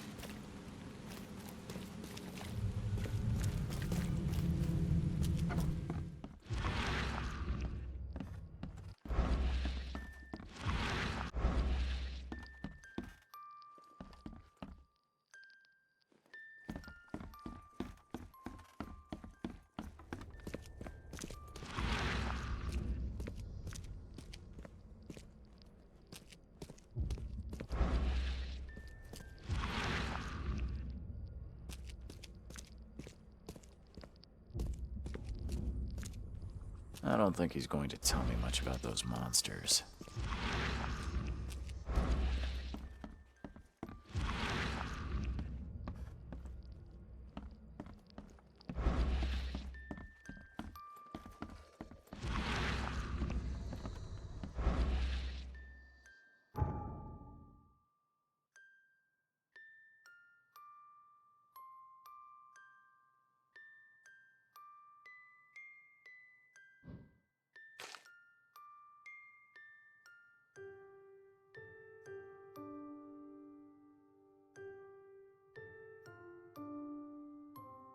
[SPEAKER 3] I don't think he's going to tell me much about those monsters.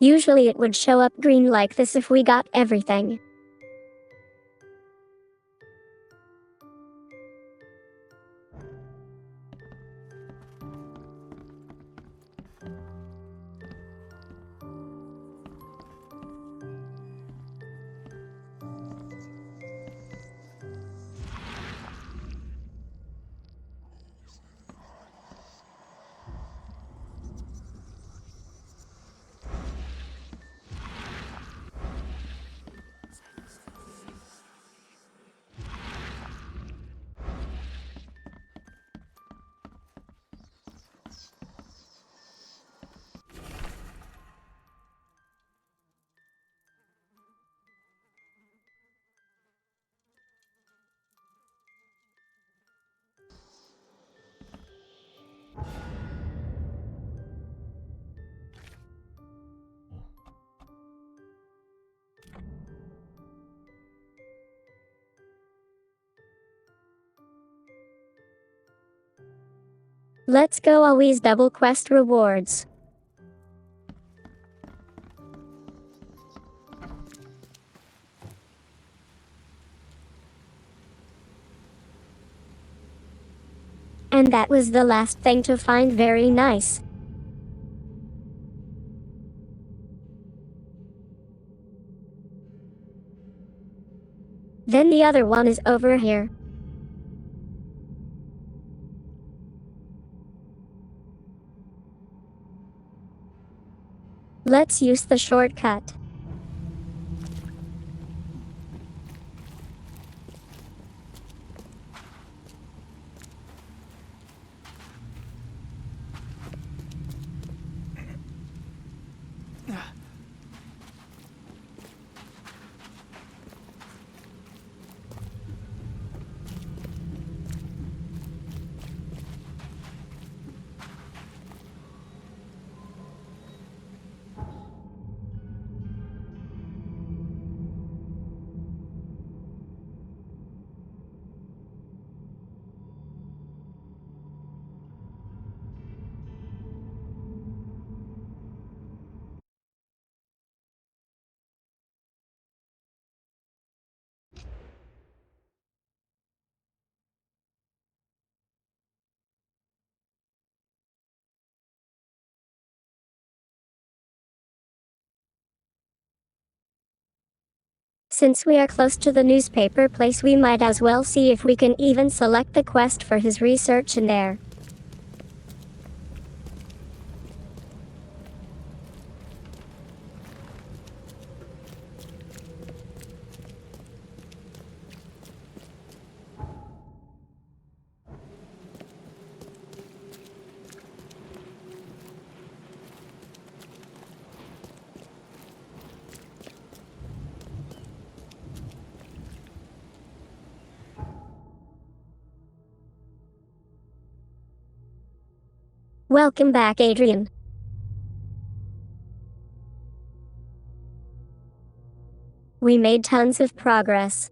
[SPEAKER 9] Usually it would show up green like this if we got everything. Let's go, always double quest rewards. And that was the last thing to find. Very nice. Then the other one is over here. Let's use the shortcut. Since we are close to the newspaper place, we might as well see if we can even select the quest for his research in there. Welcome back, Adrian. We made tons of progress.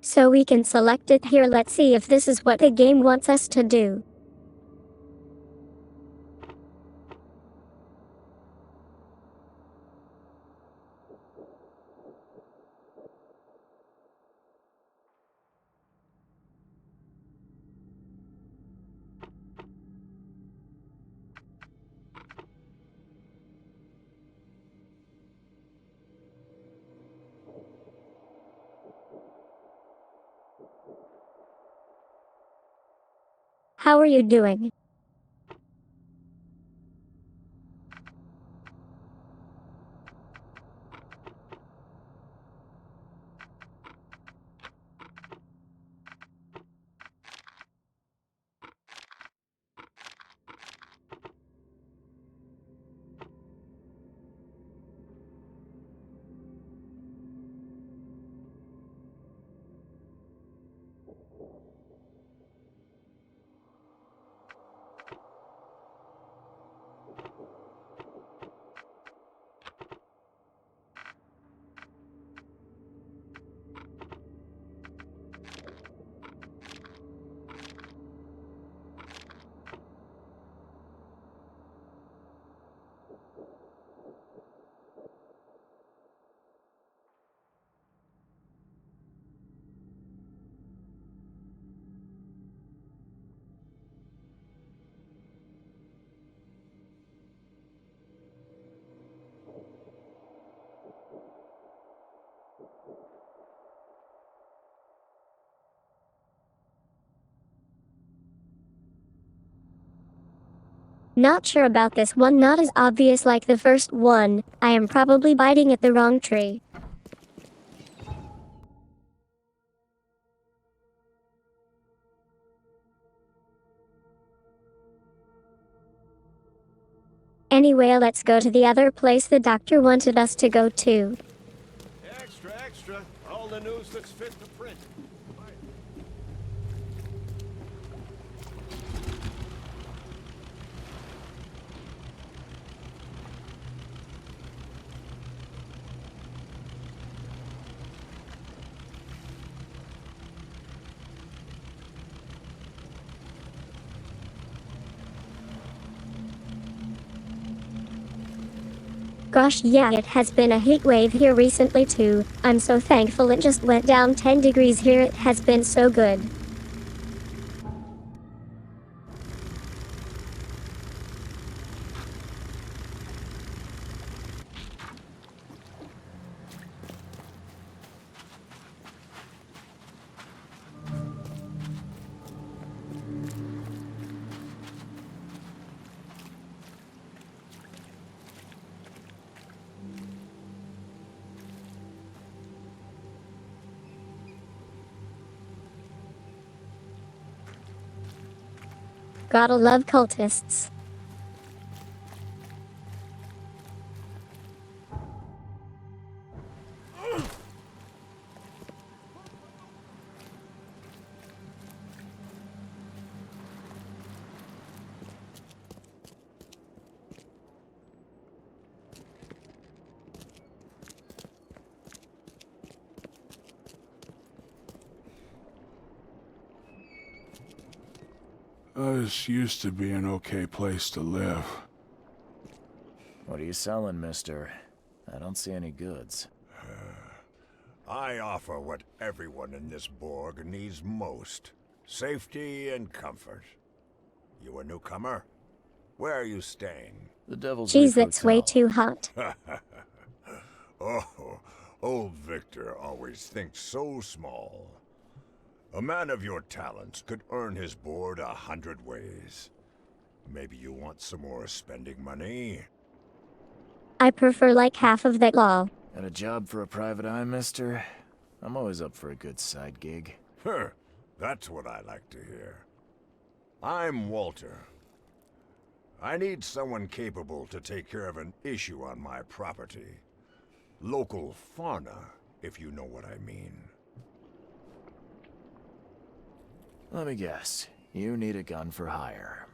[SPEAKER 9] So we can select it here. Let's see if this is what the game wants us to do. How are you doing? Not sure about this one, not as obvious like the first one. I am probably biting at the wrong tree. Anyway, let's go to the other place the doctor wanted us to go to.
[SPEAKER 4] Extra, extra. All the news that's fit to print.
[SPEAKER 9] Gosh, yeah, it has been a heat wave here recently too. I'm so thankful it just went down 10 degrees here. It has been so good. Gotta love cultists.
[SPEAKER 5] This used to be an okay place to live.
[SPEAKER 3] What are you selling, mister? I don't see any goods.
[SPEAKER 4] I offer what everyone in this Borg needs most. Safety and comfort. You a newcomer? Where are you staying?
[SPEAKER 3] The Devil's
[SPEAKER 9] Jeez,
[SPEAKER 3] Reef
[SPEAKER 9] that's way
[SPEAKER 3] Hotel.
[SPEAKER 9] too hot.
[SPEAKER 4] Oh, old Victor always thinks so small. A man of your talents could earn his board 100 ways. Maybe you want some more spending money?
[SPEAKER 9] I prefer like half of that law.
[SPEAKER 3] Got a job for a private eye, mister? I'm always up for a good side gig.
[SPEAKER 4] That's what I like to hear. I'm Walter. I need someone capable to take care of an issue on my property. Local fauna, if you know what I mean.
[SPEAKER 3] Let me guess. You need a gun for hire.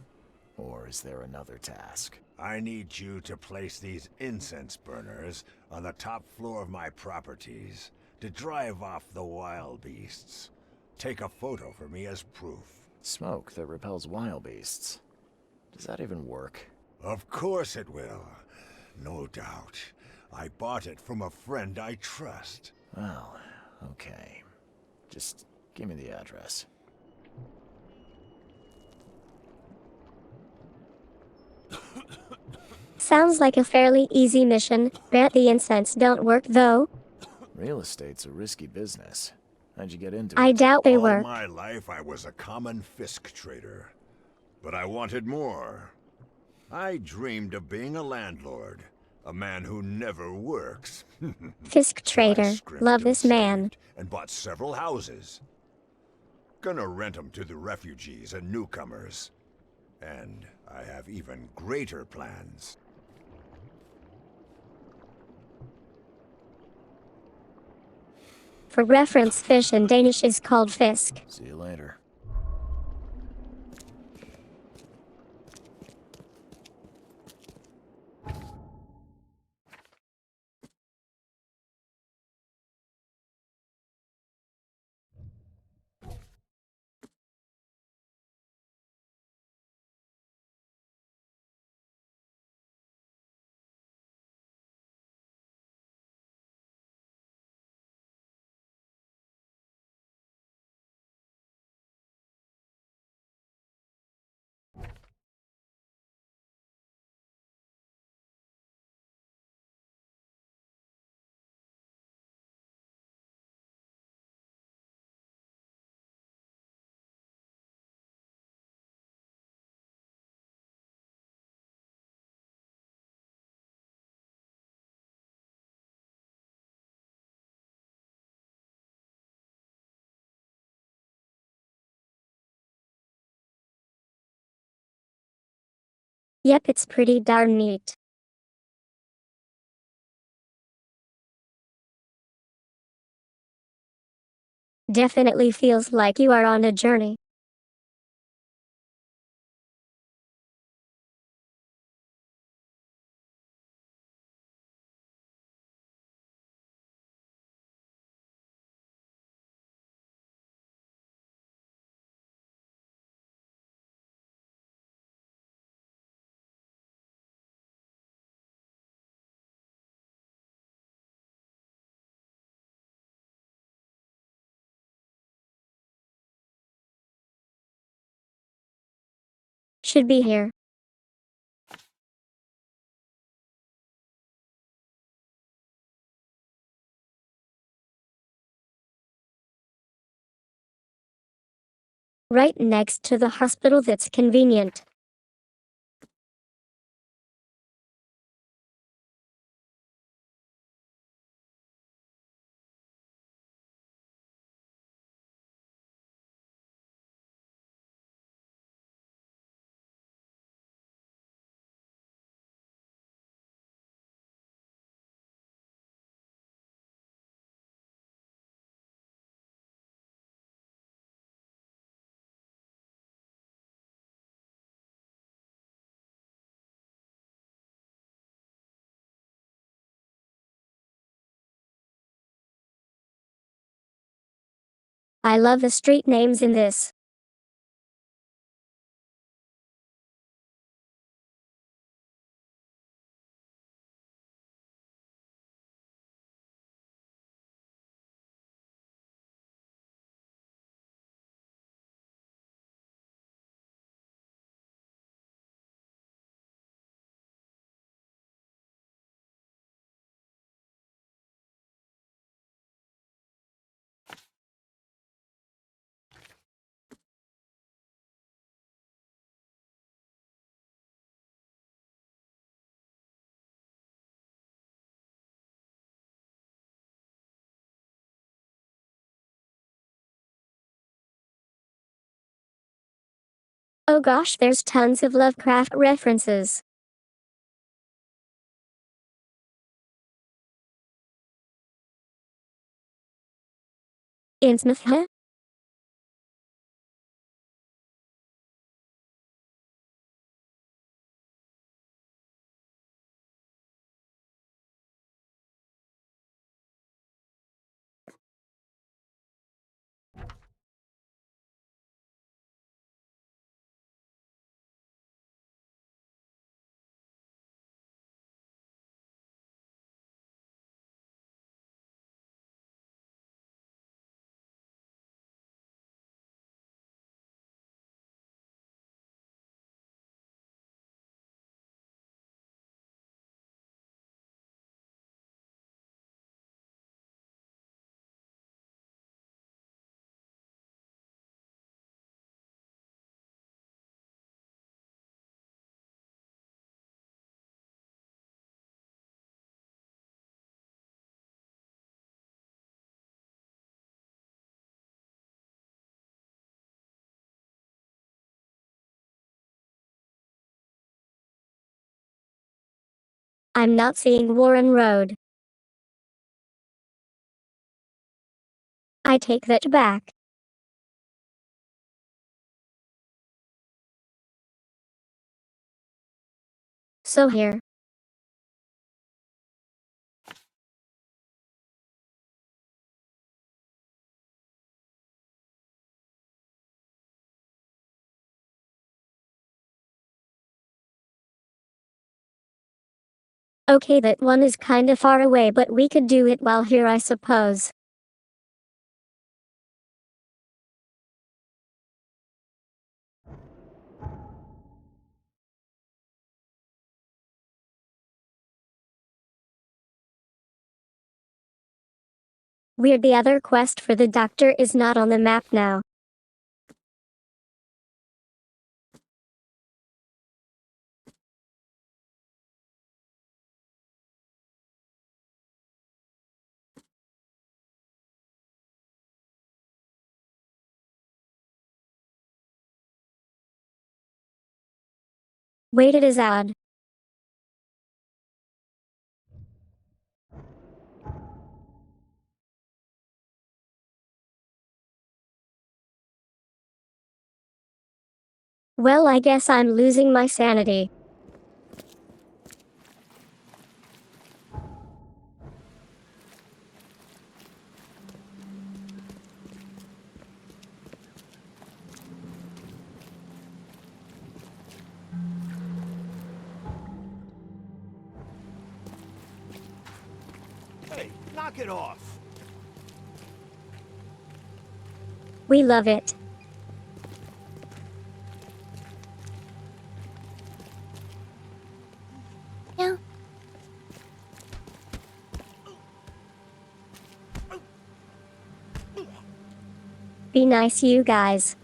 [SPEAKER 3] Or is there another task?
[SPEAKER 4] I need you to place these incense burners on the top floor of my properties to drive off the wild beasts. Take a photo for me as proof.
[SPEAKER 3] Smoke that repels wild beasts. Does that even work?
[SPEAKER 4] Of course it will. No doubt. I bought it from a friend I trust.
[SPEAKER 3] Well, okay. Just give me the address.
[SPEAKER 9] Sounds like a fairly easy mission. Bet the incense don't work though.
[SPEAKER 3] Real estate's a risky business. How'd you get into it?
[SPEAKER 9] I doubt they
[SPEAKER 4] All
[SPEAKER 9] work.
[SPEAKER 4] my life I was a common fisk trader. But I wanted more. I dreamed of being a landlord. A man who never works.
[SPEAKER 9] Fisk trader. Love this man.
[SPEAKER 4] And bought several houses. Gonna rent them to the refugees and newcomers. And I have even greater plans.
[SPEAKER 9] For reference, fish in Danish is called fisk.
[SPEAKER 3] See you later.
[SPEAKER 9] Yep, it's pretty darn neat. Definitely feels like you are on a journey. Should be here. Right next to the hospital, that's convenient. I love the street names in this. Oh gosh, there's tons of Lovecraft references. Innsmouth, huh? I'm not seeing Warren Road. I take that back. So here. Okay, that one is kinda far away, but we could do it while here, I suppose. Weird, the other quest for the doctor is not on the map now. Wait, it is odd. Well, I guess I'm losing my sanity.
[SPEAKER 13] Hey, knock it off!
[SPEAKER 9] We love it.
[SPEAKER 10] Yeah.
[SPEAKER 1] Be nice, you guys.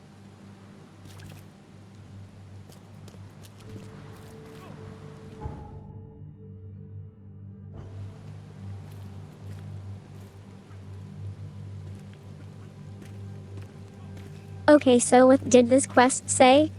[SPEAKER 1] Okay, so what did this quest say?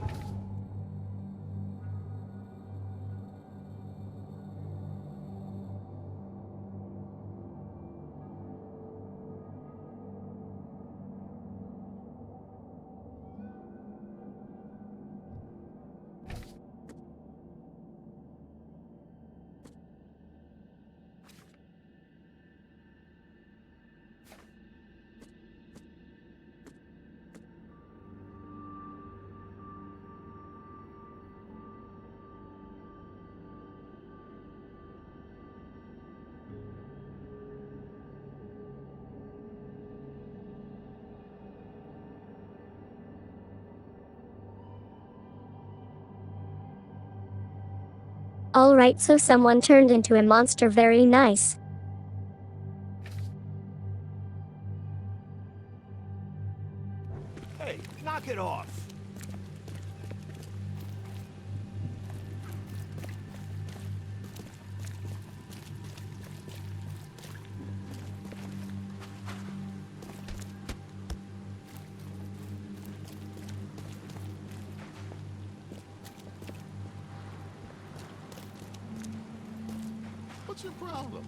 [SPEAKER 1] Alright, so someone turned into a monster, very nice.
[SPEAKER 6] Hey, knock it off!
[SPEAKER 5] What's your problem?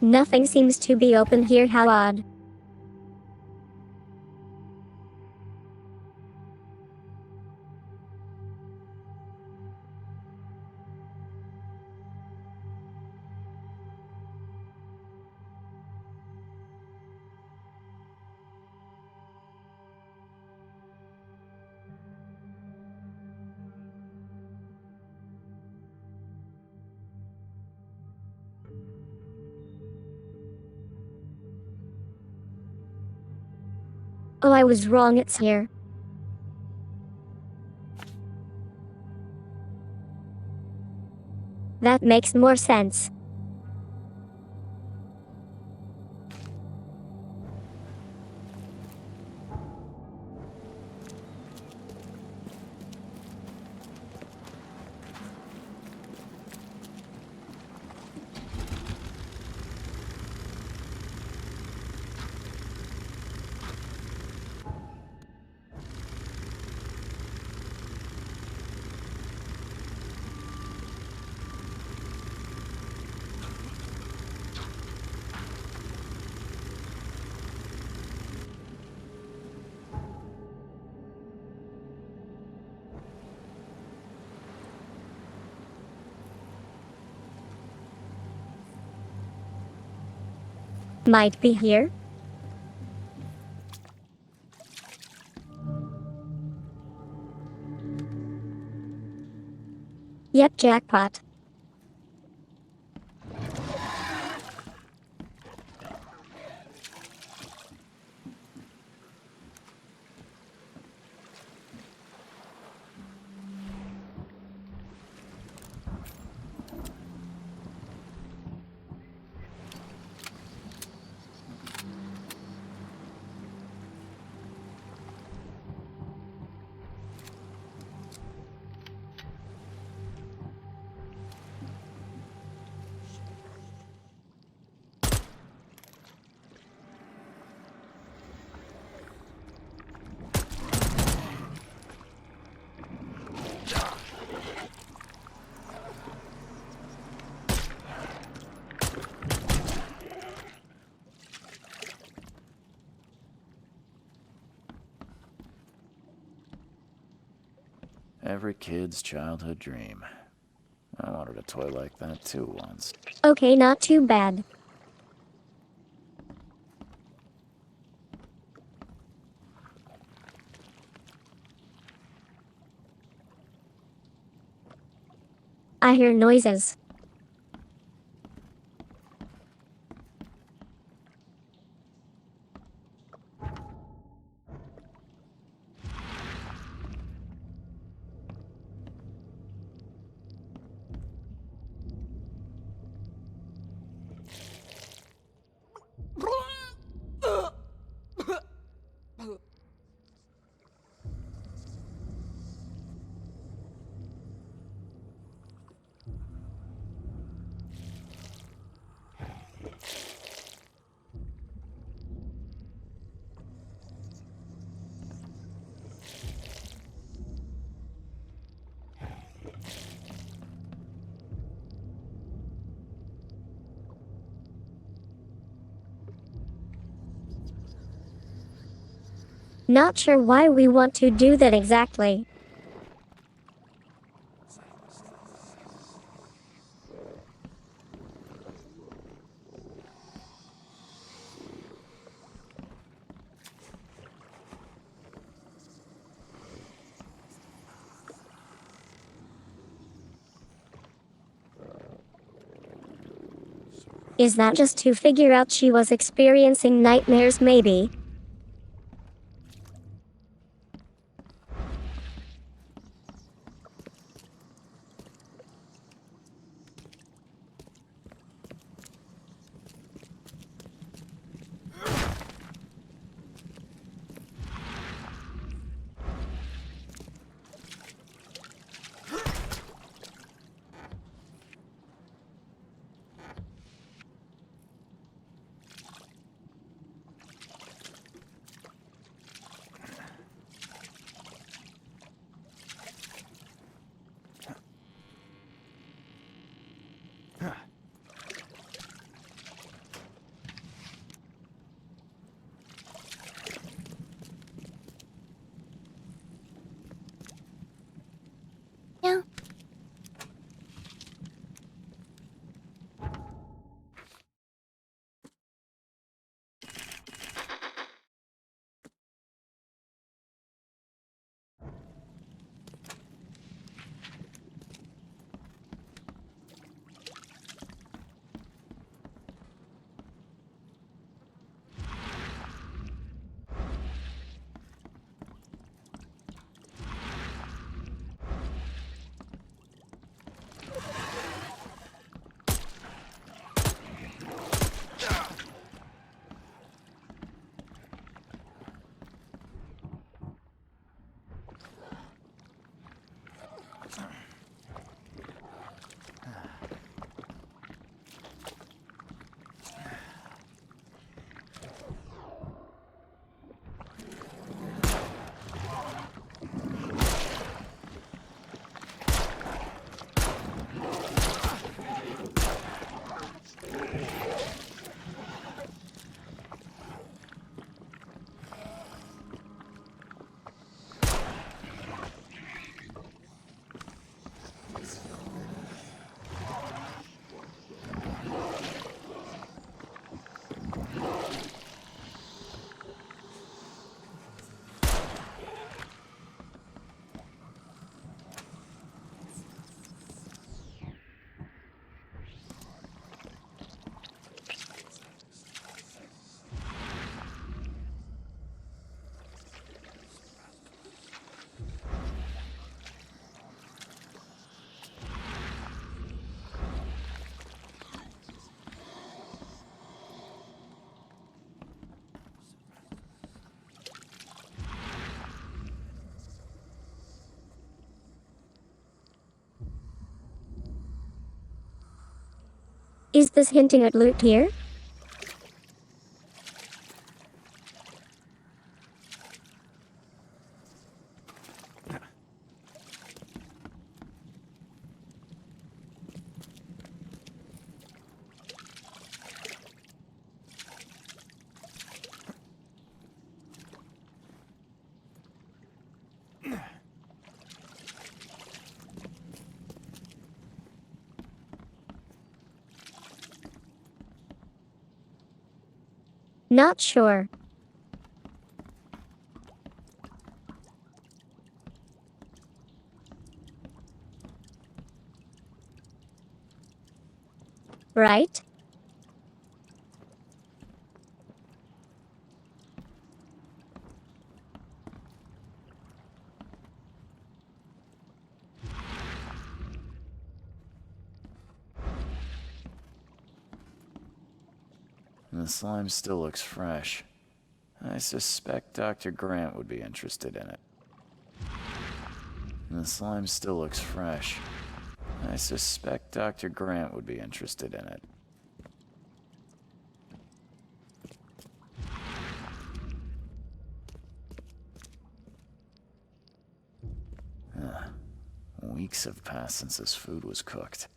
[SPEAKER 1] Nothing seems to be open here, how odd. Oh, I was wrong, it's here. That makes more sense. Might be here. Yep, jackpot.
[SPEAKER 3] Every kid's childhood dream. I wanted a toy like that too once.
[SPEAKER 9] Okay, not too bad. I hear noises. Not sure why we want to do that exactly. Is that just to figure out she was experiencing nightmares maybe?
[SPEAKER 1] Yeah. Is this hinting at loot here?
[SPEAKER 9] Not sure. Right?
[SPEAKER 3] The slime still looks fresh. I suspect Dr. Grant would be interested in it. The slime still looks fresh. I suspect Dr. Grant would be interested in it. Weeks have passed since this food was cooked.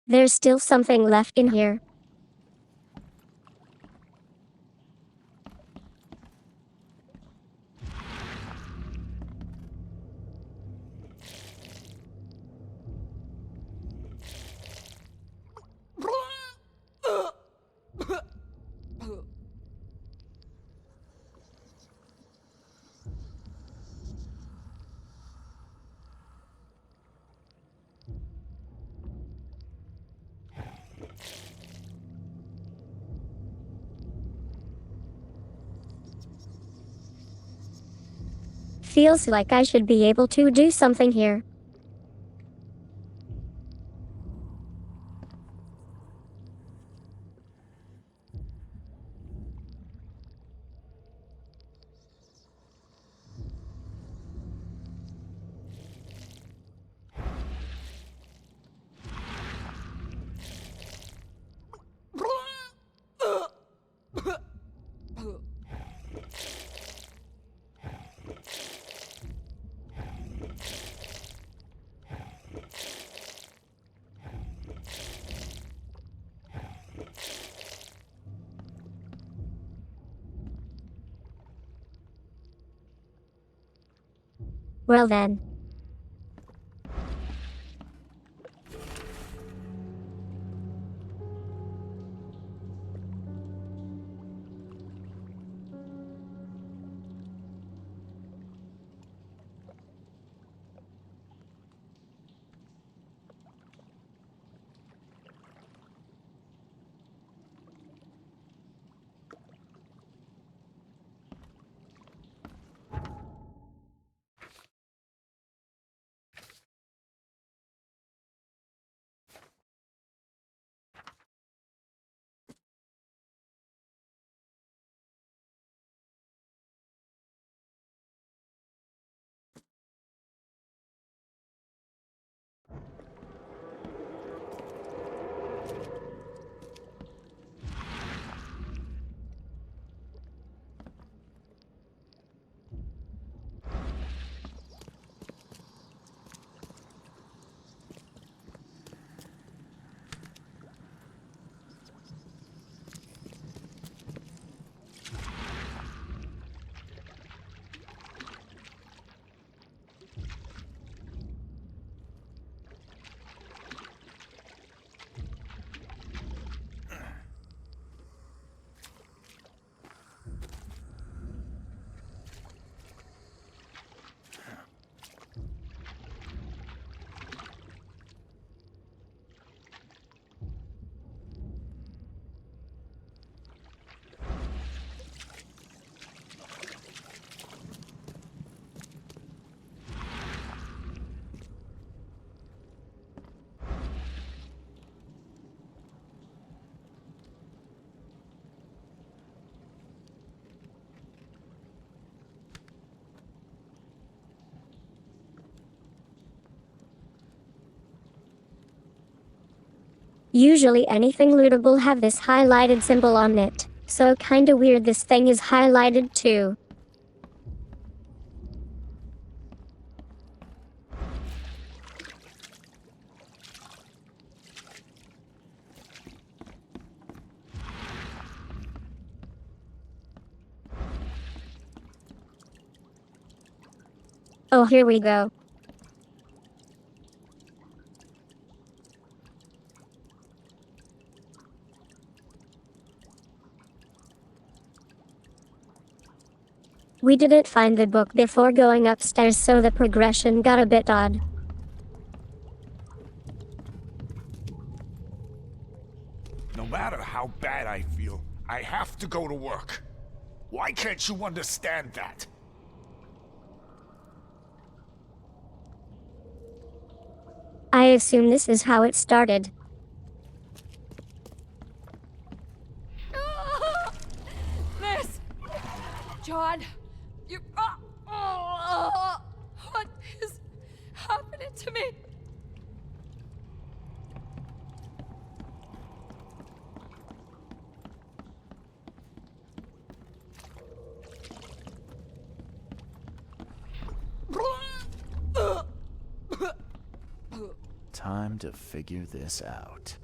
[SPEAKER 9] There's still something left in here. Feels like I should be able to do something here. Well then.
[SPEAKER 1] Usually anything lootable have this highlighted symbol on it, so kinda weird this thing is highlighted too. Oh, here we go. We didn't find the book before going upstairs, so the progression got a bit odd.
[SPEAKER 6] No matter how bad I feel, I have to go to work. Why can't you understand that?
[SPEAKER 1] I assume this is how it started.
[SPEAKER 10] Liz! John! You... what is happening to me?
[SPEAKER 3] Time to figure this out.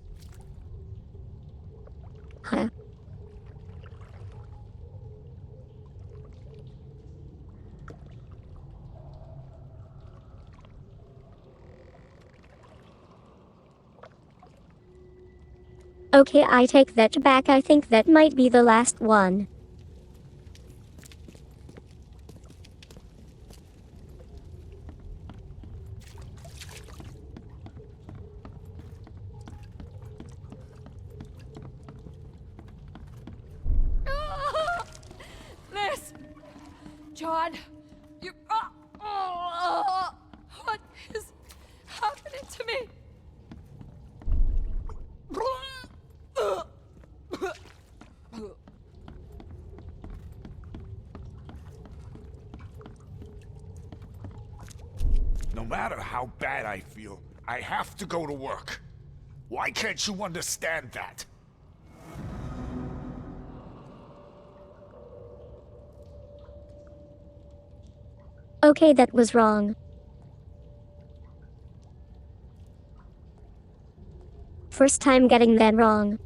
[SPEAKER 1] Huh? Okay, I take that back. I think that might be the last one.
[SPEAKER 10] Liz! John! You... what is happening to me?
[SPEAKER 6] No matter how bad I feel, I have to go to work. Why can't you understand that?
[SPEAKER 1] Okay, that was wrong. First time getting that wrong.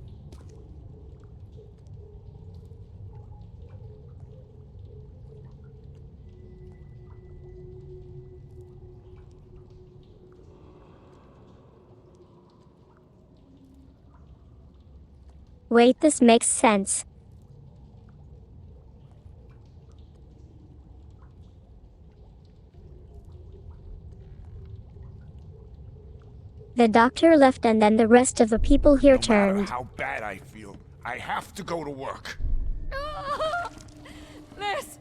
[SPEAKER 1] Wait, this makes sense. The doctor left and then the rest of the people here turned.
[SPEAKER 6] No matter how bad I feel, I have to go to work.
[SPEAKER 10] Liz!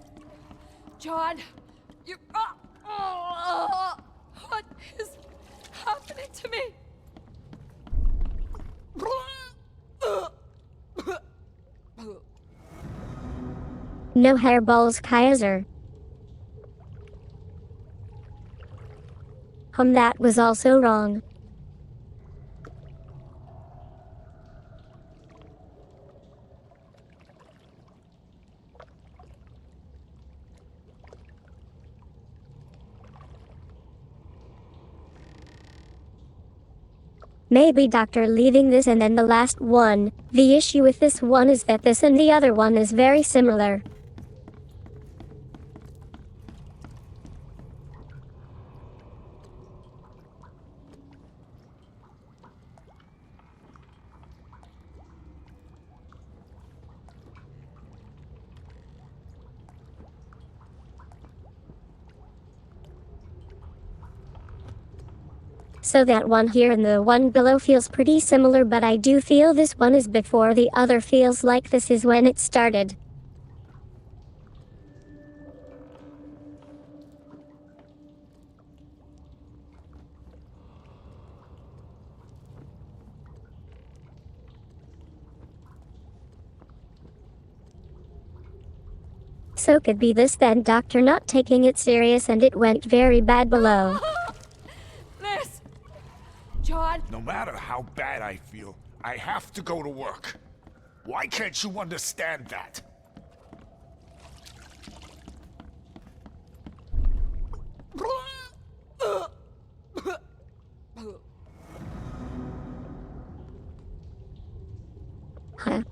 [SPEAKER 10] John! You... what is happening to me?
[SPEAKER 1] No hairballs, Kaiser. That was also wrong. Maybe doctor leaving this and then the last one. The issue with this one is that this and the other one is very similar. So that one here and the one below feels pretty similar, but I do feel this one is before the other, feels like this is when it started. So could be this then, doctor not taking it serious and it went very bad below.
[SPEAKER 10] Liz! John!
[SPEAKER 6] No matter how bad I feel, I have to go to work. Why can't you understand that?
[SPEAKER 9] Huh?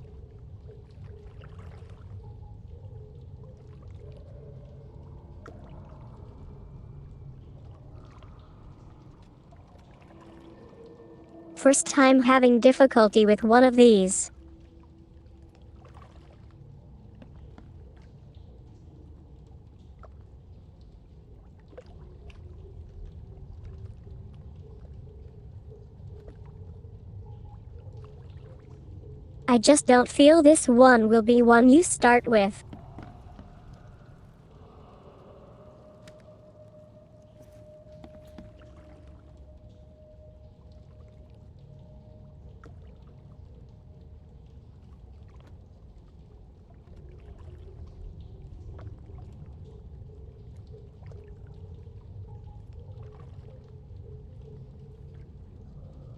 [SPEAKER 9] First time having difficulty with one of these. I just don't feel this one will be one you start with.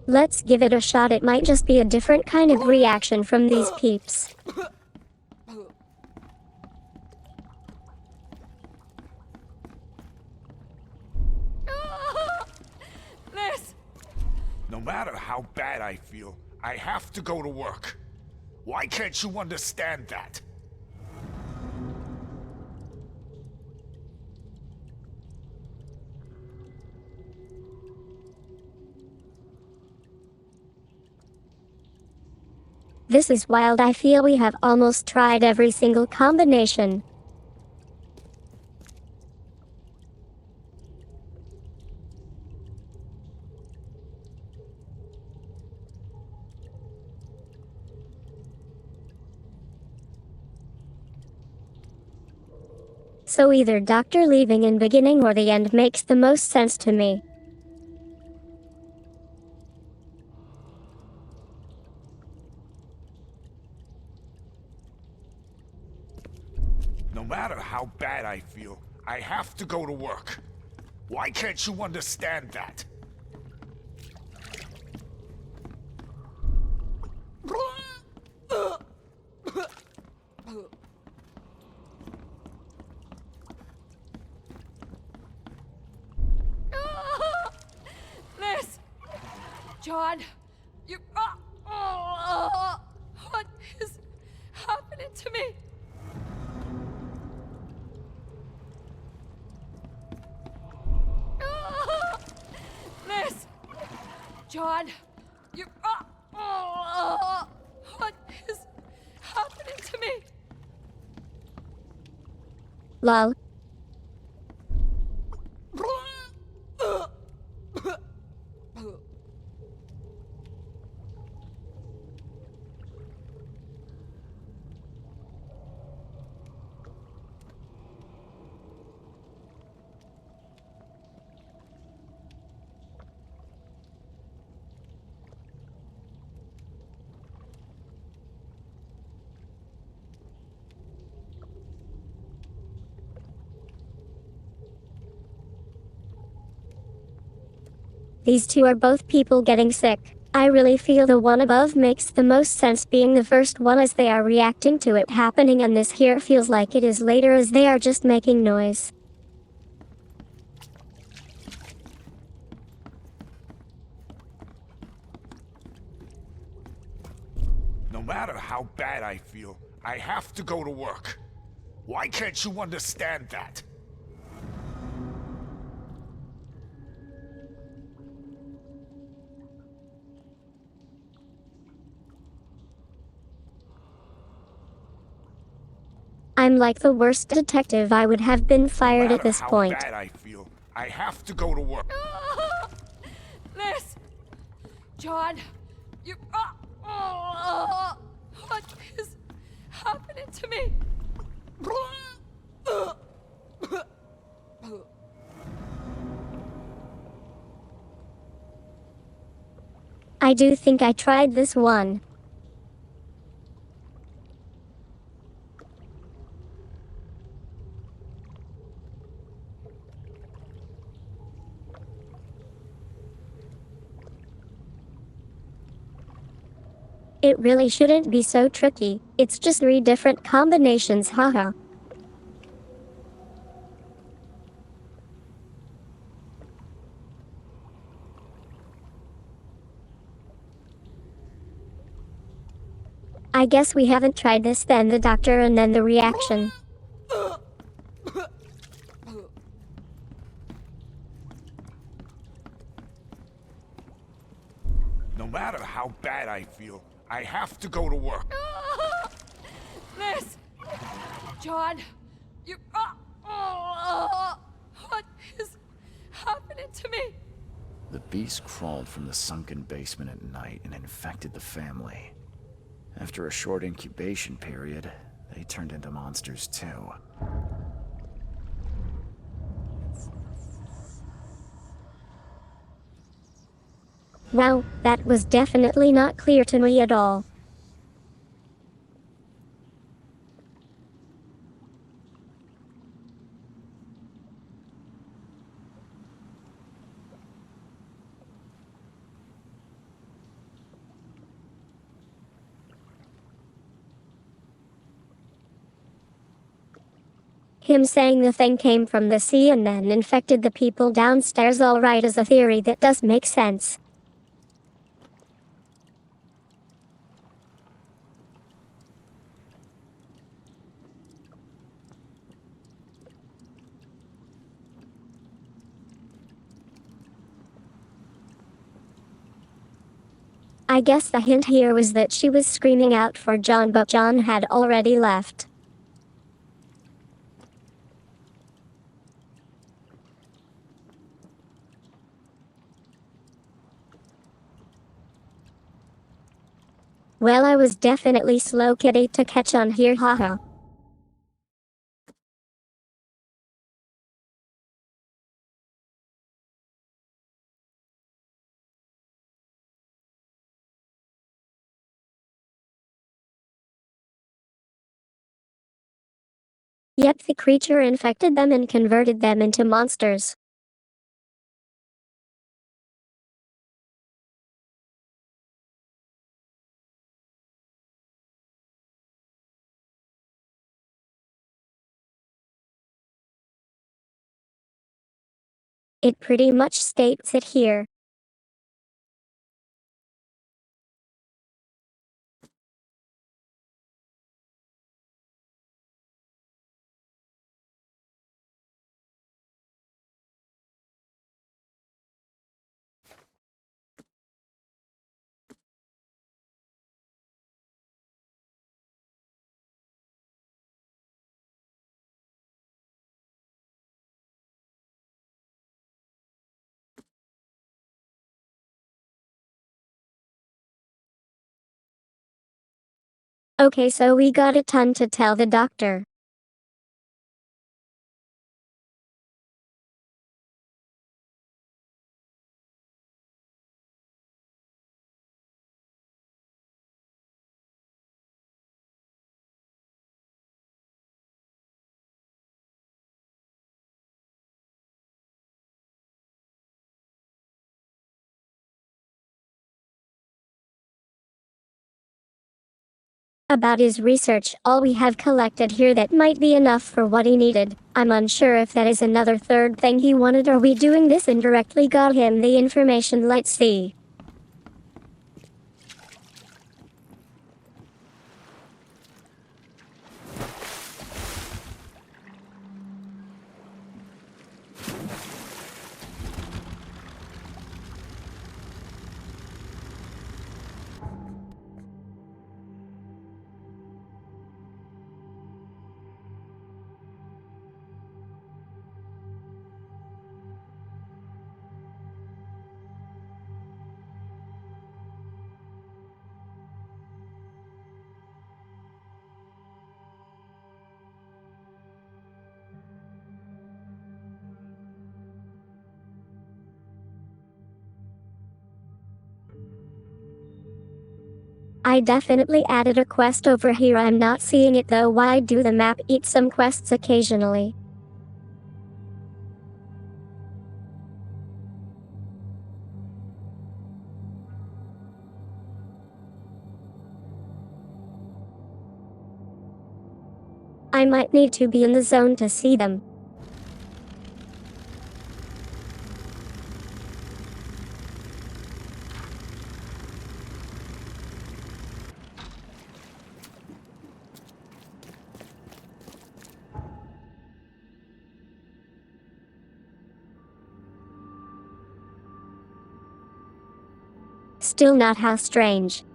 [SPEAKER 9] Let's give it a shot. It might just be a different kind of reaction from these peeps.
[SPEAKER 10] Miss!
[SPEAKER 6] No matter how bad I feel, I have to go to work. Why can't you understand that?
[SPEAKER 9] This is wild. I feel we have almost tried every single combination. So either doctor leaving in beginning or the end makes the most sense to me.
[SPEAKER 6] No matter how bad I feel, I have to go to work. Why can't you understand that?
[SPEAKER 10] Miss! John! You... what is happening to me? Miss! John! You... what is happening to me?
[SPEAKER 9] Lol. These two are both people getting sick. I really feel the one above makes the most sense being the first one as they are reacting to it happening, and this here feels like it is later as they are just making noise.
[SPEAKER 6] No matter how bad I feel, I have to go to work. Why can't you understand that?
[SPEAKER 9] I'm like the worst detective. I would have been fired
[SPEAKER 6] No
[SPEAKER 9] at this
[SPEAKER 6] matter
[SPEAKER 9] point.
[SPEAKER 6] how bad I feel, I have to go to work.
[SPEAKER 10] Miss! John! You... what is happening to me?
[SPEAKER 9] I do think I tried this one. It really shouldn't be so tricky. It's just 3 different combinations, haha. I guess we haven't tried this then, the doctor, and then the reaction.
[SPEAKER 6] No matter how bad I feel, I have to go to work.
[SPEAKER 2] Miss! John! You... what is happening to me?
[SPEAKER 3] The beast crawled from the sunken basement at night and infected the family. After a short incubation period, they turned into monsters too.
[SPEAKER 9] Wow, that was definitely not clear to me at all. Him saying the thing came from the sea and then infected the people downstairs, alright, is a theory that does make sense. I guess the hint here was that she was screaming out for John, but John had already left. Well, I was definitely slow kitty to catch on here, haha. Yep, the creature infected them and converted them into monsters. It pretty much states it here. Okay, so we got a ton to tell the doctor. About his research, all we have collected here that might be enough for what he needed. I'm unsure if that is another third thing he wanted, or we doing this indirectly got him the information. Let's see. I definitely added a quest over here. I'm not seeing it though. Why do the map eat some quests occasionally?
[SPEAKER 1] I might need to be in the zone to see them. Still not how strange.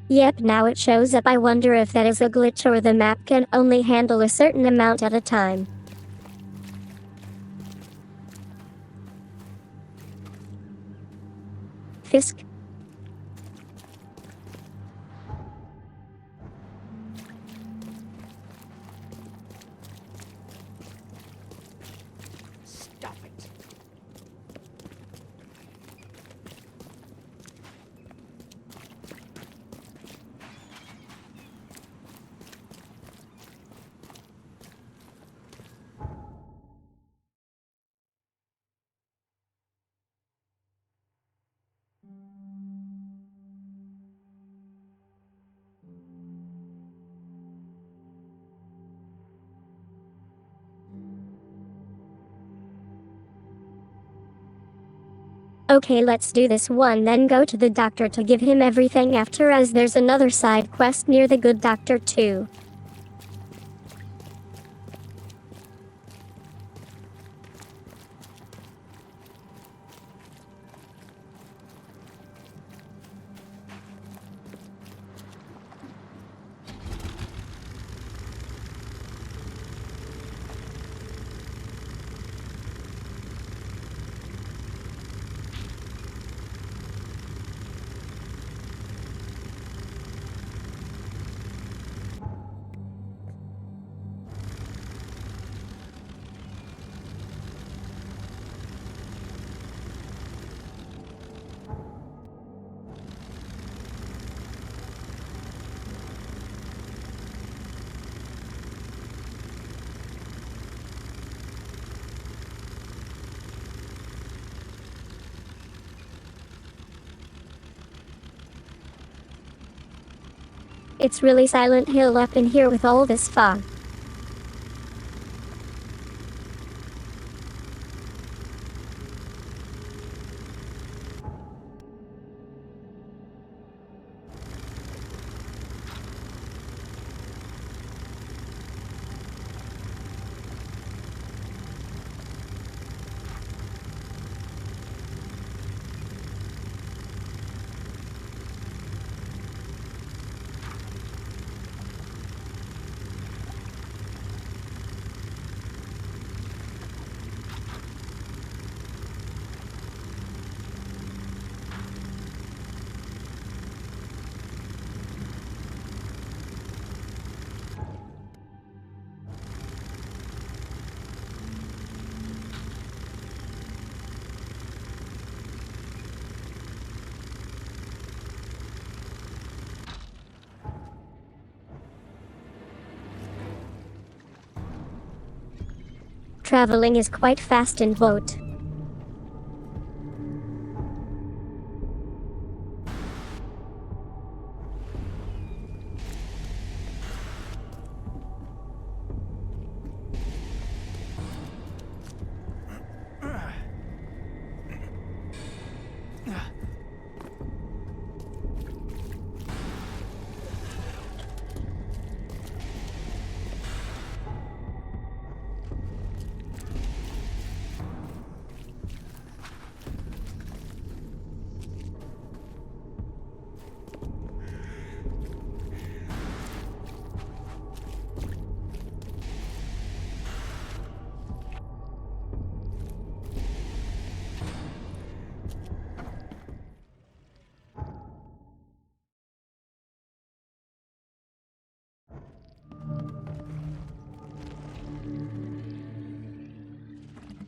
[SPEAKER 1] Yep, now it shows up. I wonder if that is a glitch or the map can only handle a certain amount at a time. Fisk.
[SPEAKER 12] Stop it.
[SPEAKER 1] Okay, let's do this one, then go to the doctor to give him everything after, as there's another side quest near the good doctor too. It's really Silent Hill up in here with all this fog. Traveling is quite fast in boat.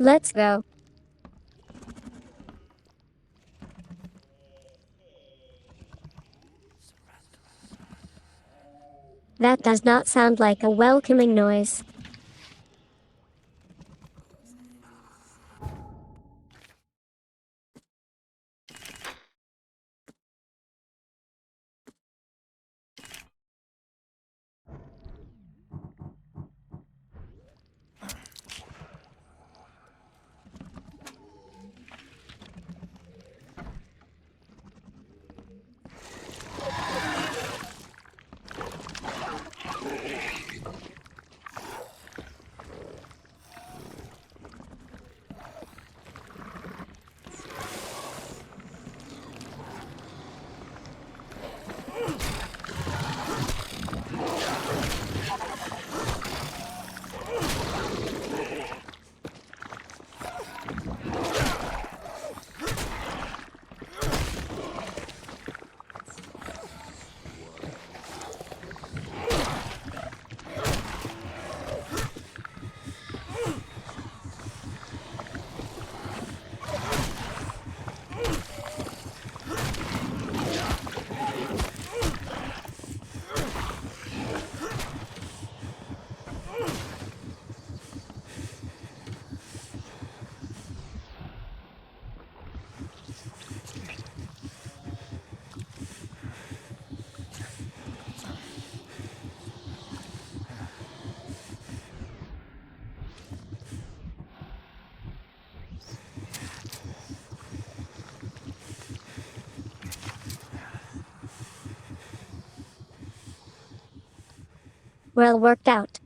[SPEAKER 1] Let's go. That does not sound like a welcoming noise. Well worked out.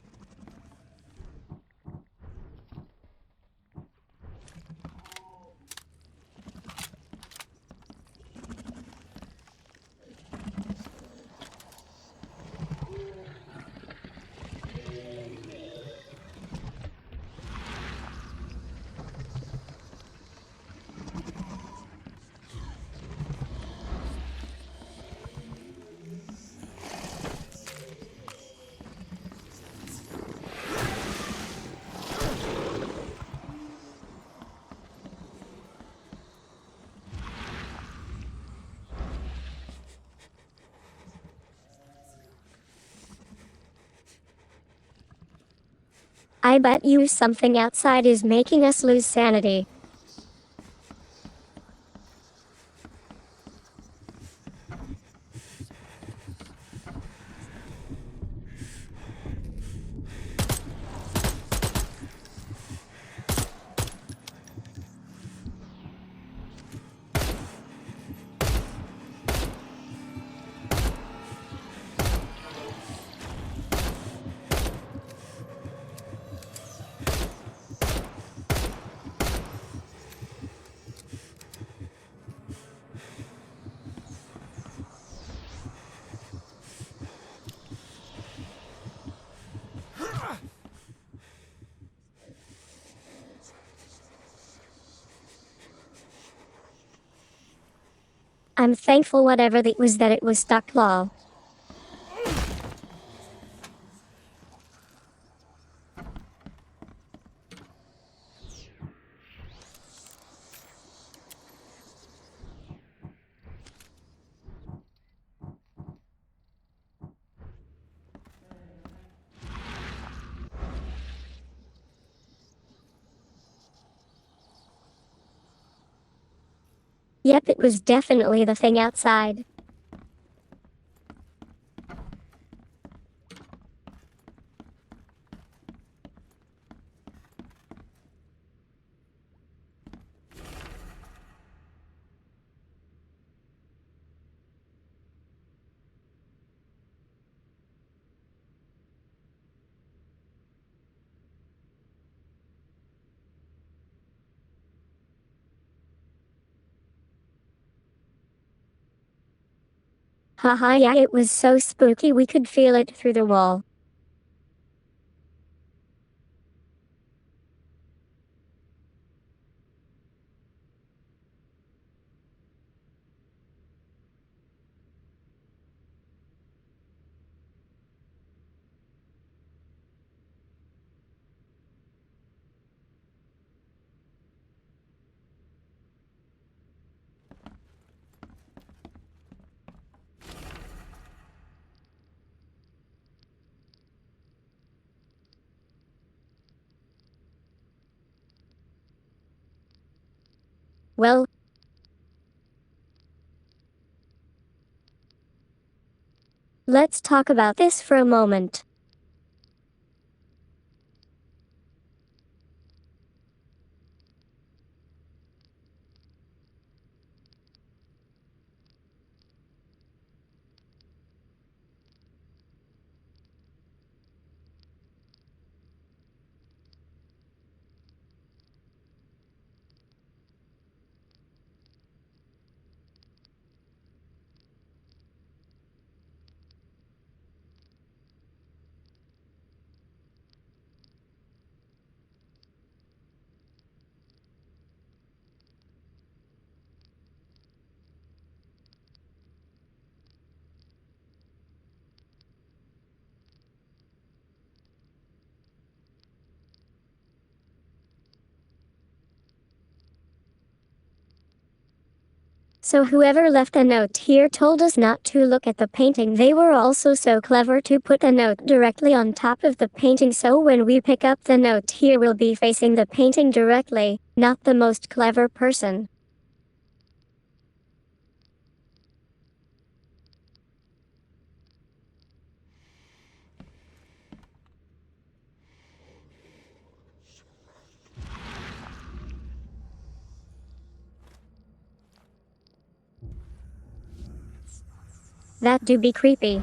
[SPEAKER 1] I bet you something outside is making us lose sanity. I'm thankful whatever that was that it was stuck lol. Yep, it was definitely the thing outside. Haha, yeah, it was so spooky we could feel it through the wall.
[SPEAKER 9] Well, let's talk about this for a moment. So whoever left the note here told us not to look at the painting. They were also so clever to put the note directly on top of the painting, so when we pick up the note here we'll be facing the painting directly, not the most clever person. That do be creepy.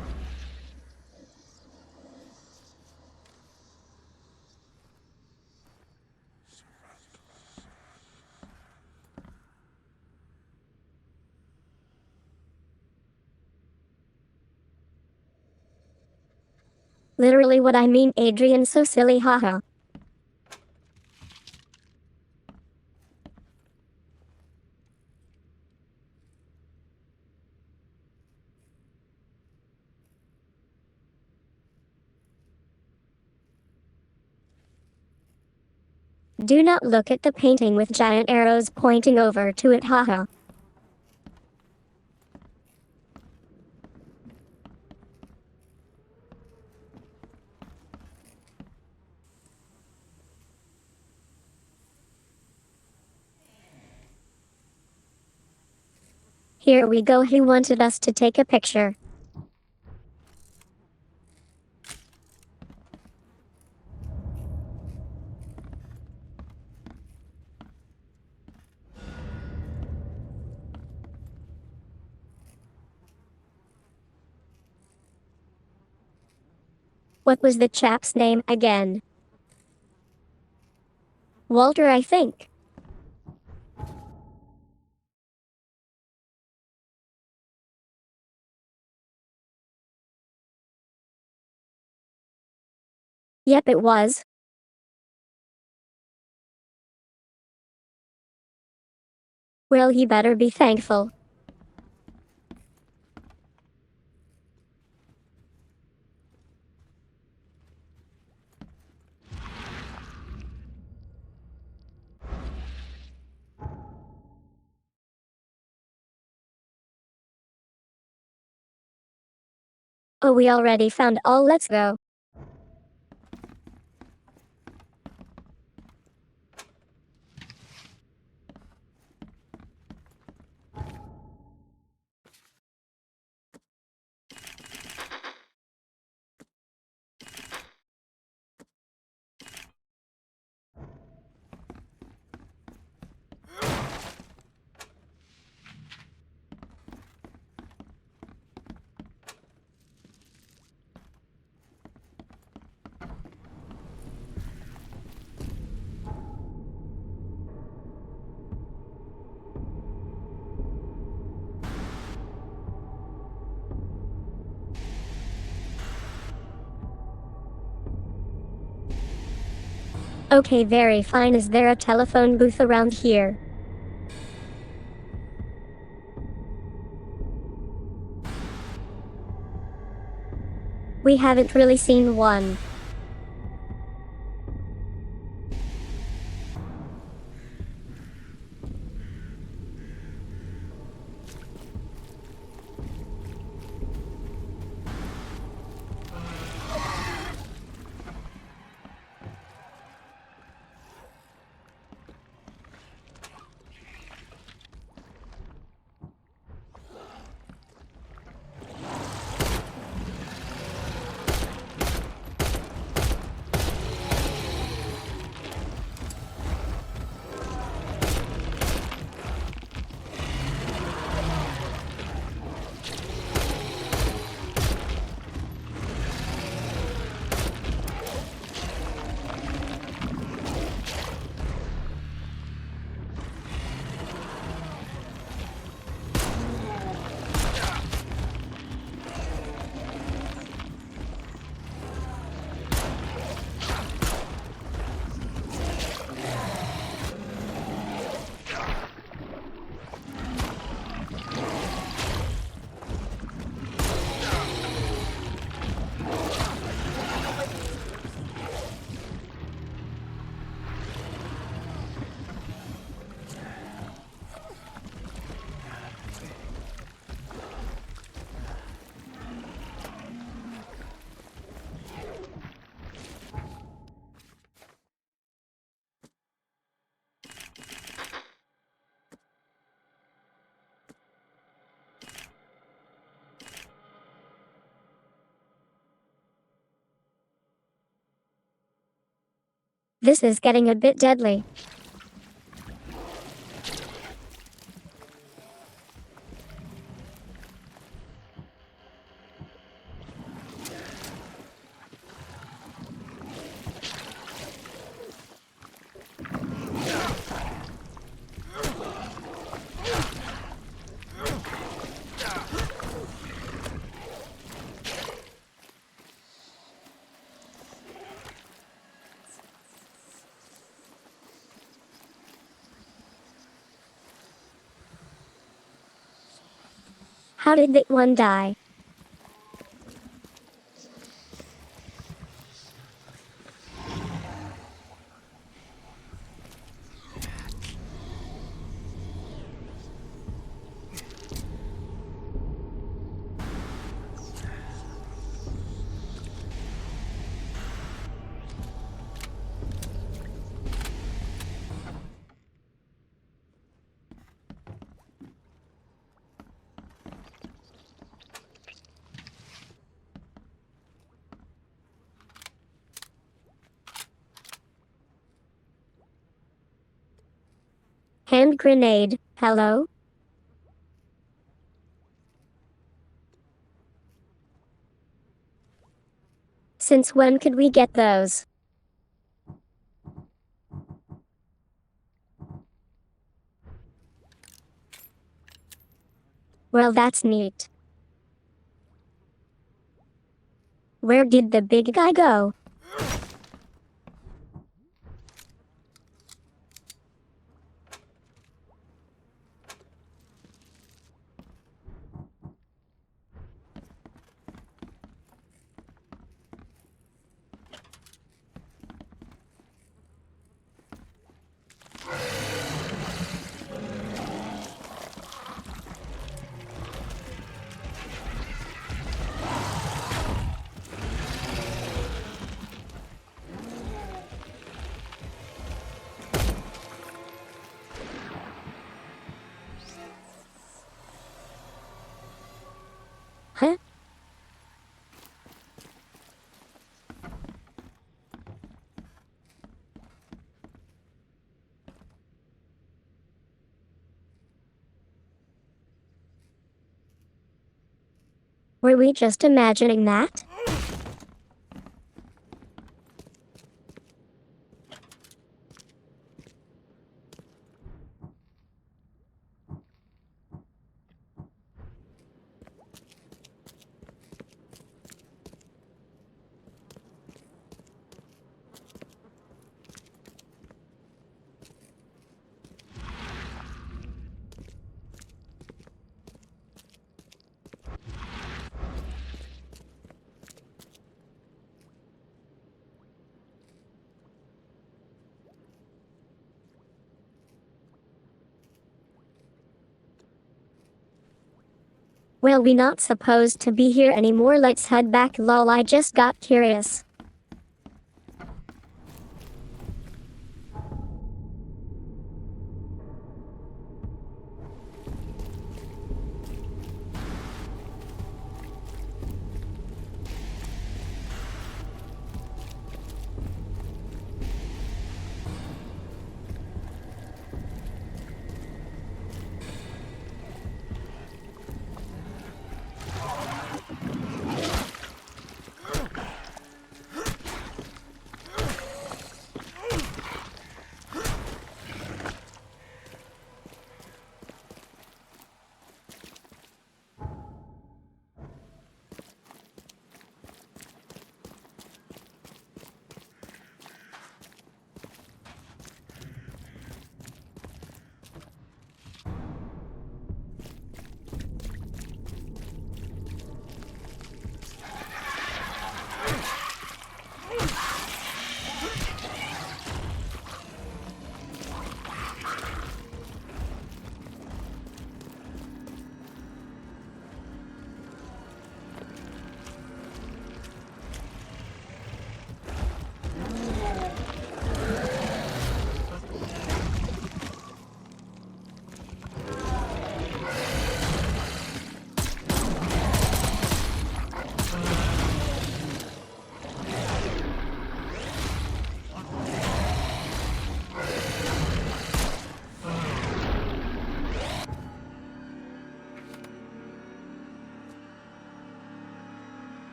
[SPEAKER 9] Literally what I mean, Adrian, so silly, haha. Do not look at the painting with giant arrows pointing over to it, haha. Here we go, he wanted us to take a picture. What was the chap's name again? Walter, I think. Yep, it was. Well, he better be thankful. Oh, we already found all, let's go. Okay, very fine. Is there a telephone booth around here? We haven't really seen one.
[SPEAKER 1] This is getting a bit deadly. How did that one die? Hand grenade, hello? Since when could we get those? Well, that's neat. Where did the big guy go? Huh? Were we just imagining that? Well, we not supposed to be here anymore. Let's head back. Lol, I just got curious.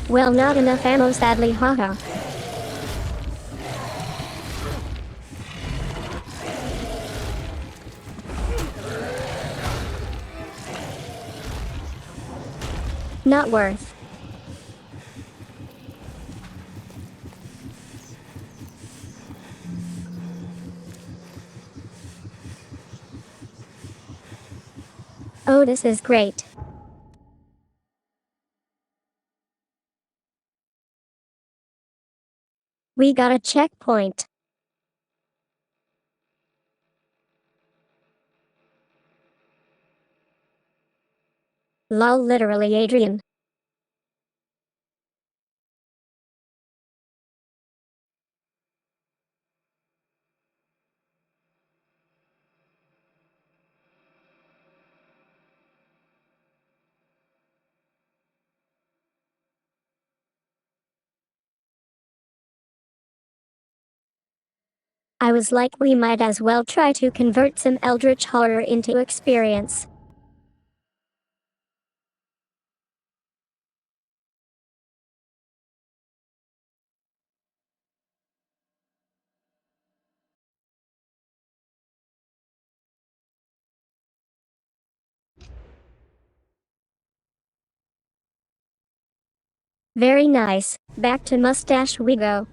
[SPEAKER 9] Well, not enough ammo sadly, haha. Not worth. Oh, this is great. We got a checkpoint. Lol, literally, Adrian. I was like, we might as well try to convert some eldritch horror into experience. Very nice. Back to mustache we go.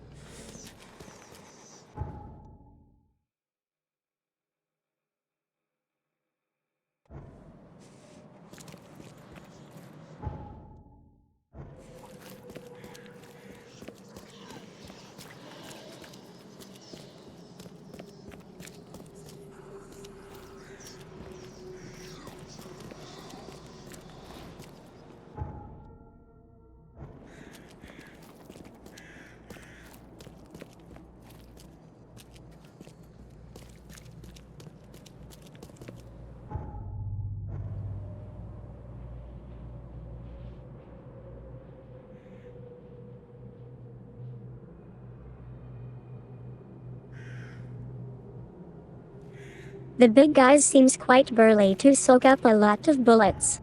[SPEAKER 9] The big guy seems quite burly to soak up a lot of bullets.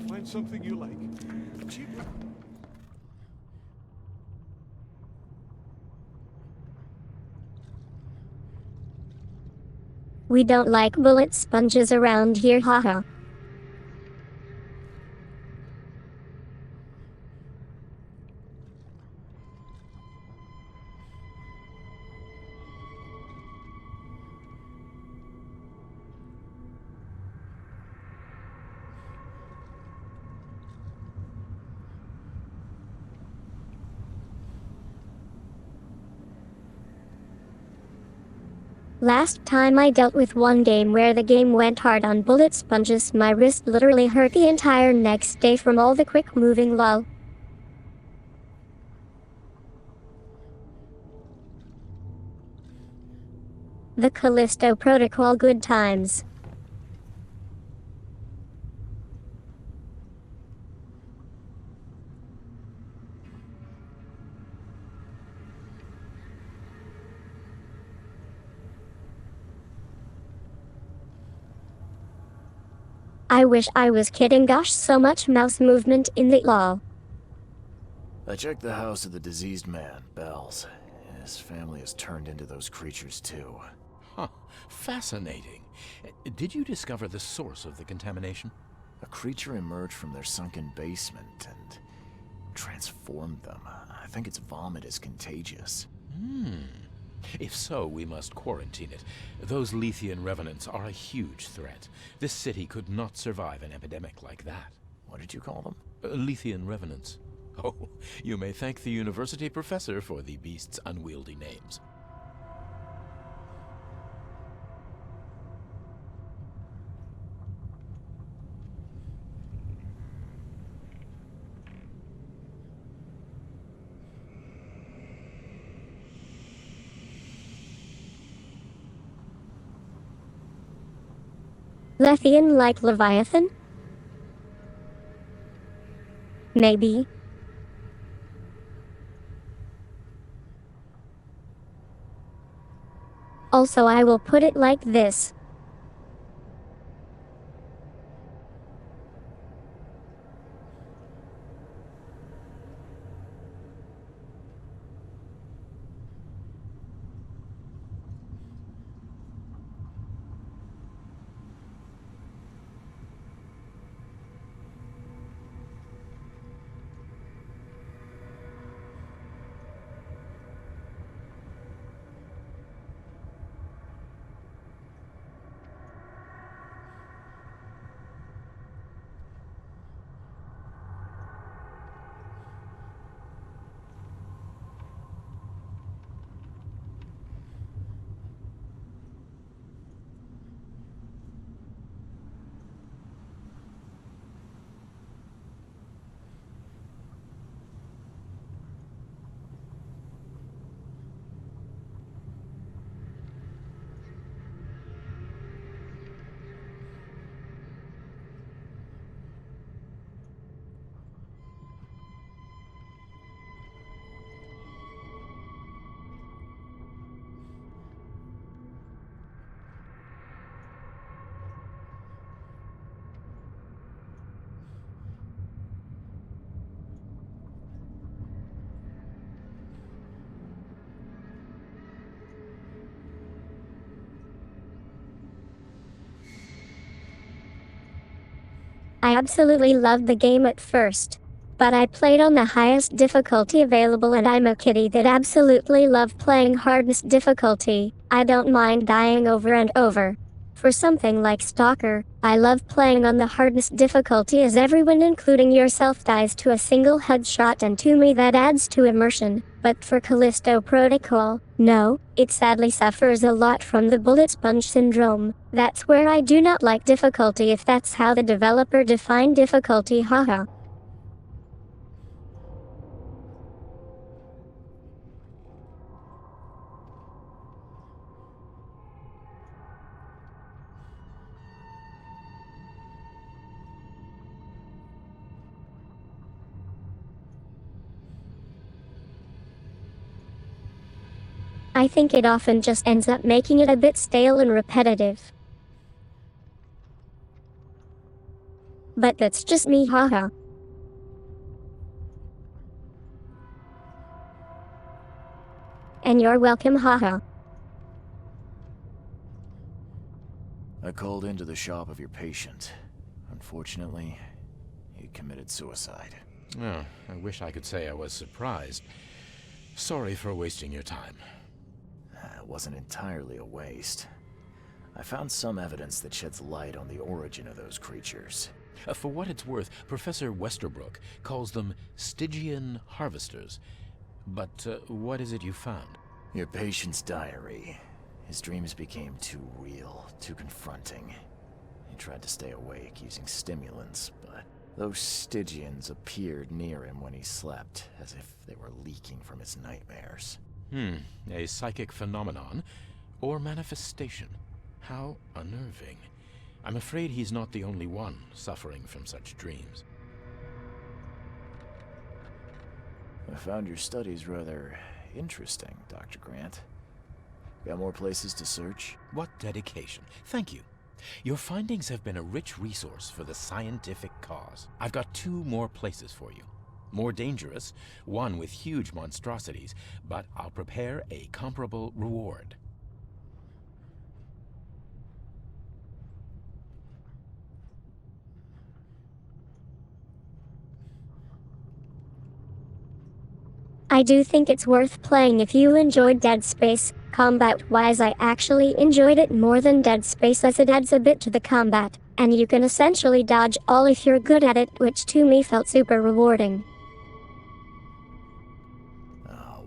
[SPEAKER 6] Find something you like. Cheap.
[SPEAKER 9] We don't like bullet sponges around here, haha. Last time I dealt with one game where the game went hard on bullet sponges, my wrist literally hurt the entire next day from all the quick moving lol. The Callisto Protocol, good times. I wish I was kidding, gosh, so much mouse movement in the lol.
[SPEAKER 3] I checked the house of the diseased man, Bells. His family has turned into those creatures too.
[SPEAKER 11] Huh. Fascinating. Did you discover the source of the contamination?
[SPEAKER 3] A creature emerged from their sunken basement and transformed them. I think its vomit is contagious.
[SPEAKER 11] If so, we must quarantine it. Those Lethian revenants are a huge threat. This city could not survive an epidemic like that.
[SPEAKER 3] What did you call them?
[SPEAKER 11] Lethian revenants. Oh, you may thank the university professor for the beast's unwieldy names.
[SPEAKER 9] Lethian like Leviathan? Maybe.
[SPEAKER 1] Also, I will put it like this. I absolutely loved the game at first, but I played on the highest difficulty available, and I'm a kitty that absolutely love playing hardest difficulty. I don't mind dying over and over. For something like Stalker, I love playing on the hardest difficulty as everyone including yourself dies to a single headshot, and to me that adds to immersion. But for Callisto Protocol, no, it sadly suffers a lot from the bullet sponge syndrome. That's where I do not like difficulty, if that's how the developer defined difficulty, haha. I think it often just ends up making it a bit stale and repetitive. But that's just me, haha. And you're welcome, haha.
[SPEAKER 3] I called into the shop of your patient. Unfortunately, he committed suicide.
[SPEAKER 11] Oh, I wish I could say I was surprised. Sorry for wasting your time.
[SPEAKER 3] It wasn't entirely a waste. I found some evidence that sheds light on the origin of those creatures.
[SPEAKER 11] For what it's worth, Professor Westerbrook calls them Stygian harvesters. But what is it you found?
[SPEAKER 3] Your patient's diary. His dreams became too real, too confronting. He tried to stay awake using stimulants, but those Stygians appeared near him when he slept, as if they were leaking from his nightmares.
[SPEAKER 11] A psychic phenomenon or manifestation. How unnerving. I'm afraid he's not the only one suffering from such dreams.
[SPEAKER 3] I found your studies rather interesting, Dr. Grant. Got more places to search?
[SPEAKER 11] What dedication. Thank you. Your findings have been a rich resource for the scientific cause. I've got 2 more places for you. More dangerous, one with huge monstrosities, but I'll prepare a comparable reward.
[SPEAKER 1] I do think it's worth playing if you enjoyed Dead Space. Combat-wise, I actually enjoyed it more than Dead Space, as it adds a bit to the combat, and you can essentially dodge all if you're good at it, which to me felt super rewarding.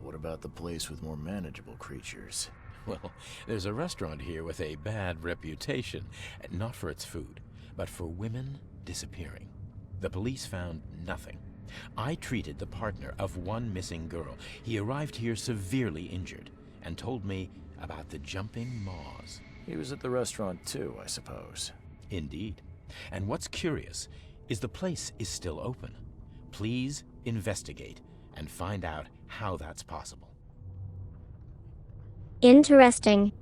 [SPEAKER 3] What about the place with more manageable creatures?
[SPEAKER 11] Well, there's a restaurant here with a bad reputation, not for its food, but for women disappearing. The police found nothing. I treated the partner of one missing girl. He arrived here severely injured and told me about the jumping maws.
[SPEAKER 3] He was at the restaurant too, I suppose.
[SPEAKER 11] Indeed. And what's curious is the place is still open. Please investigate and find out how that's possible.
[SPEAKER 1] Interesting.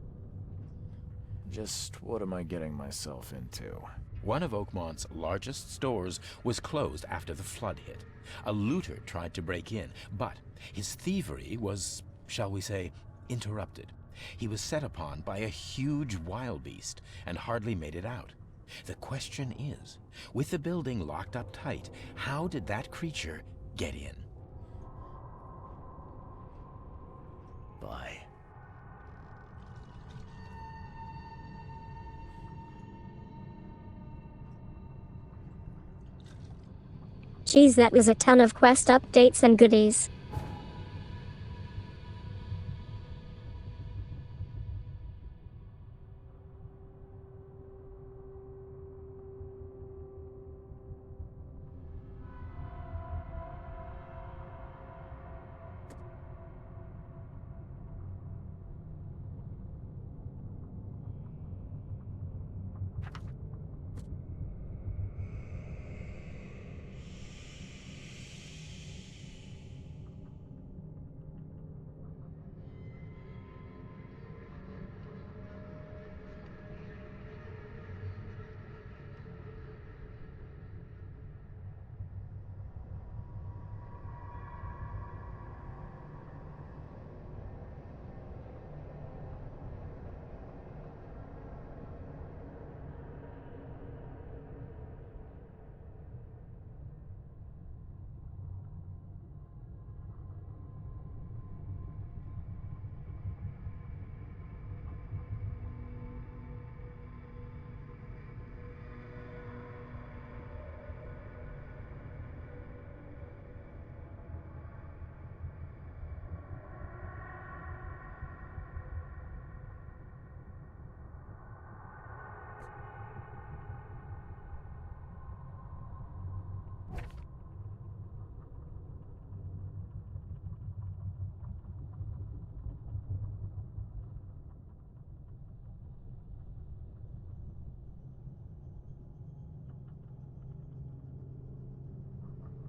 [SPEAKER 3] Just what am I getting myself into?
[SPEAKER 11] One of Oakmont's largest stores was closed after the flood hit. A looter tried to break in, but his thievery was, shall we say, interrupted. He was set upon by a huge wild beast and hardly made it out. The question is, with the building locked up tight, how did that creature get in?
[SPEAKER 3] Bye.
[SPEAKER 1] Geez, that was a ton of quest updates and goodies.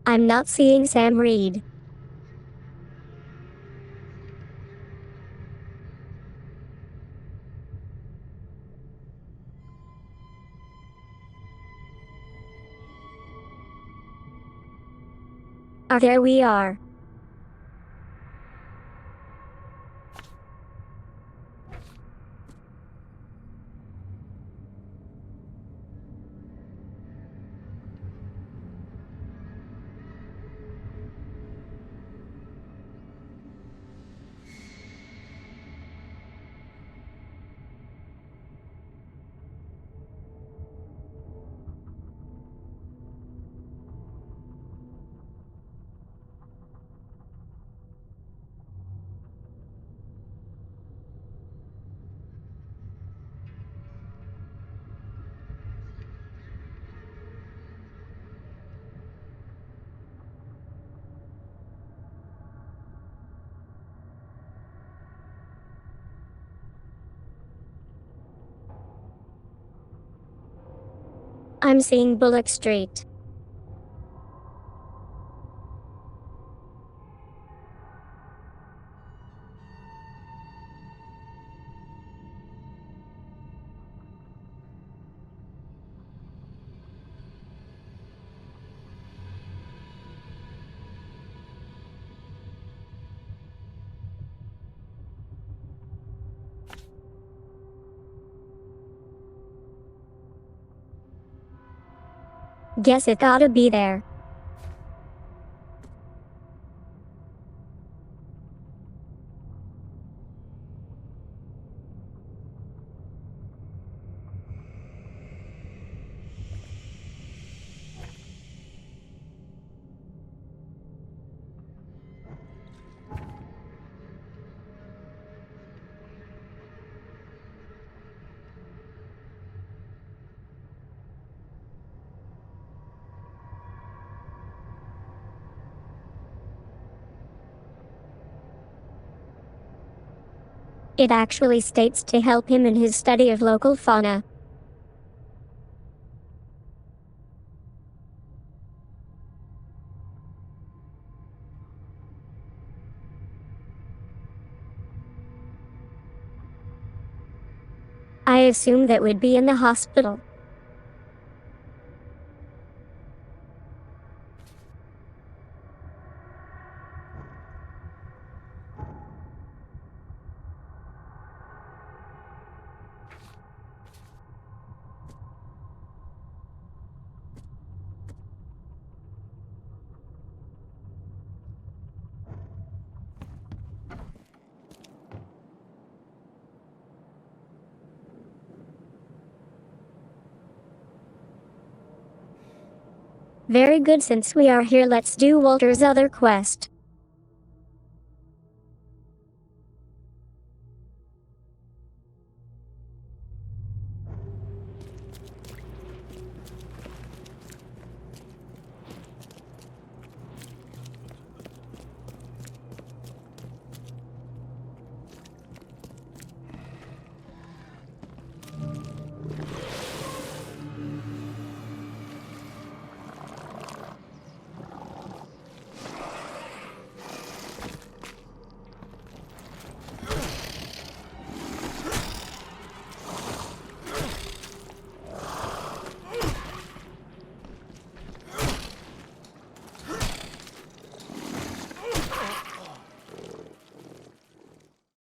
[SPEAKER 1] I'm not seeing Sam Reed. There we are. I'm seeing Bullock Street. Guess it oughta be there. It actually states to help him in his study of local fauna. I assumed that we'd be in the hospital. Very good, since we are here, let's do Walter's other quest.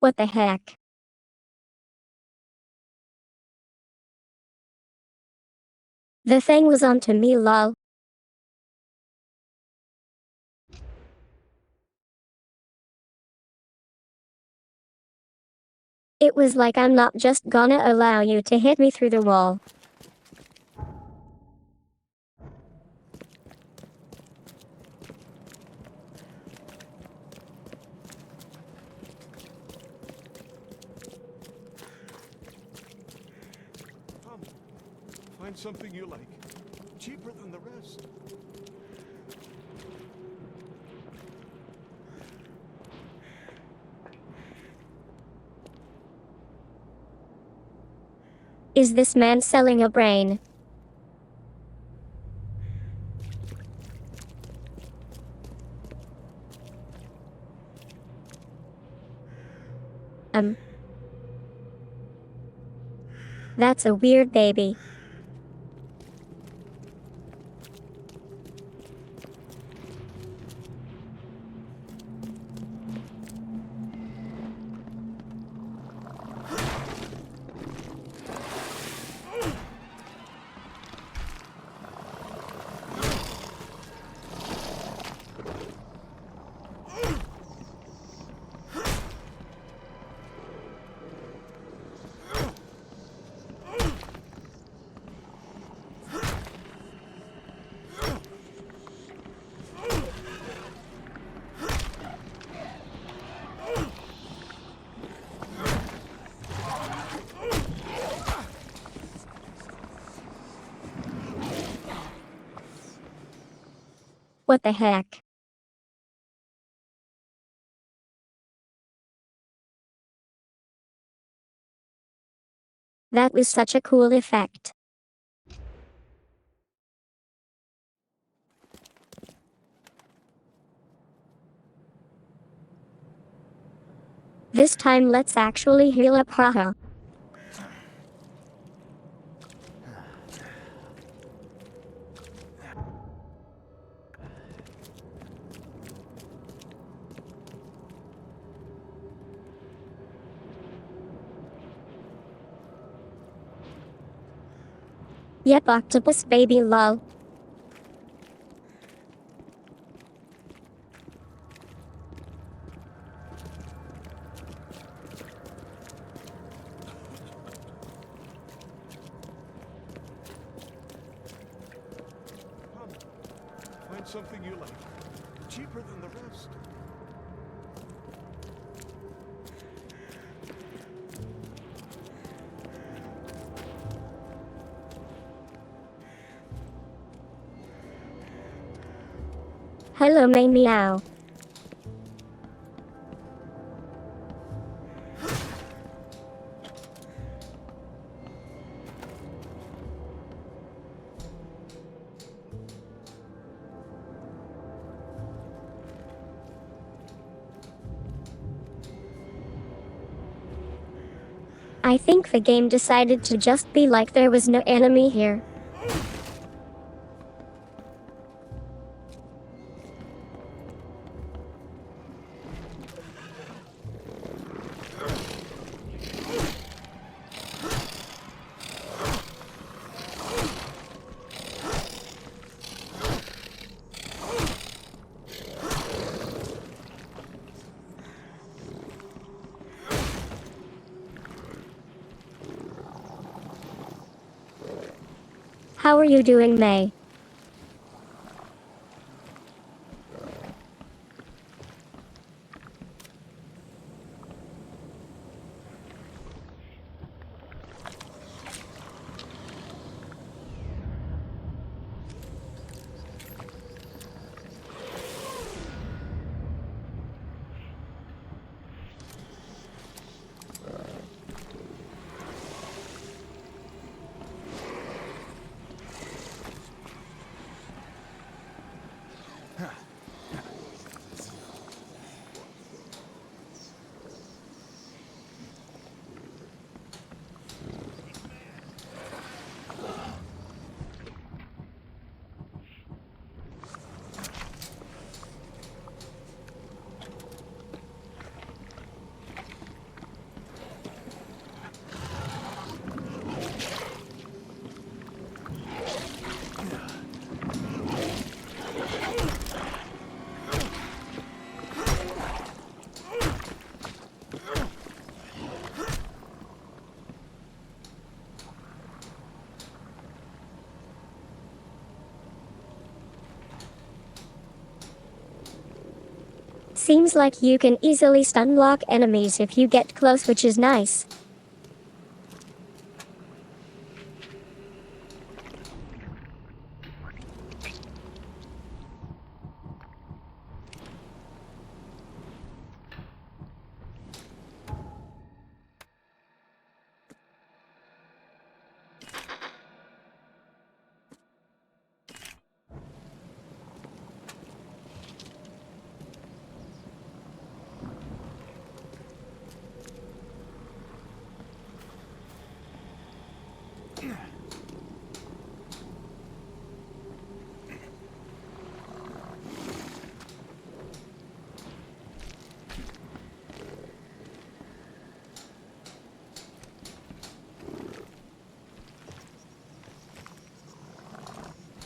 [SPEAKER 1] What the heck? The thing was on to me, lol. It was like, I'm not just gonna allow you to hit me through the wall.
[SPEAKER 5] Find something you like. Cheaper than the rest.
[SPEAKER 1] Is this man selling a brain? That's a weird baby. What the heck? That was such a cool effect. This time let's actually heal up, haha. Yep, octopus baby, lol.
[SPEAKER 5] Find something you like. Cheaper than the rest.
[SPEAKER 1] Hello, my meow. I think the game decided to just be like there was no enemy here. How are you doing, May? Seems like you can easily stun lock enemies if you get close, which is nice.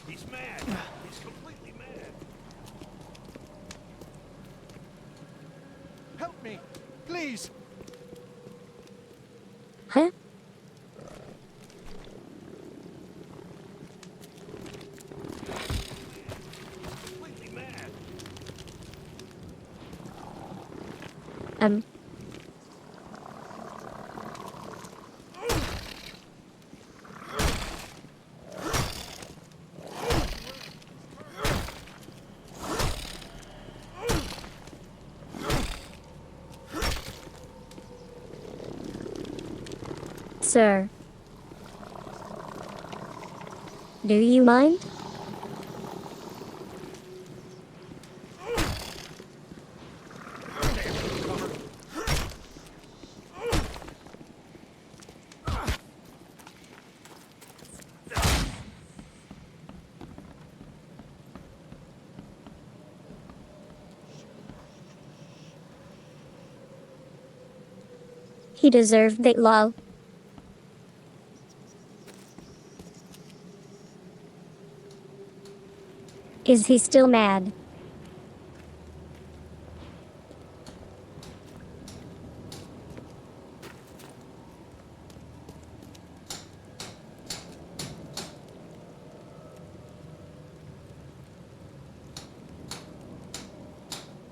[SPEAKER 6] He's mad. He's completely mad.
[SPEAKER 14] Help me, please.
[SPEAKER 1] Huh?
[SPEAKER 6] Completely mad.
[SPEAKER 1] Sir. Do you mind? He deserved that, lol. Is he still mad?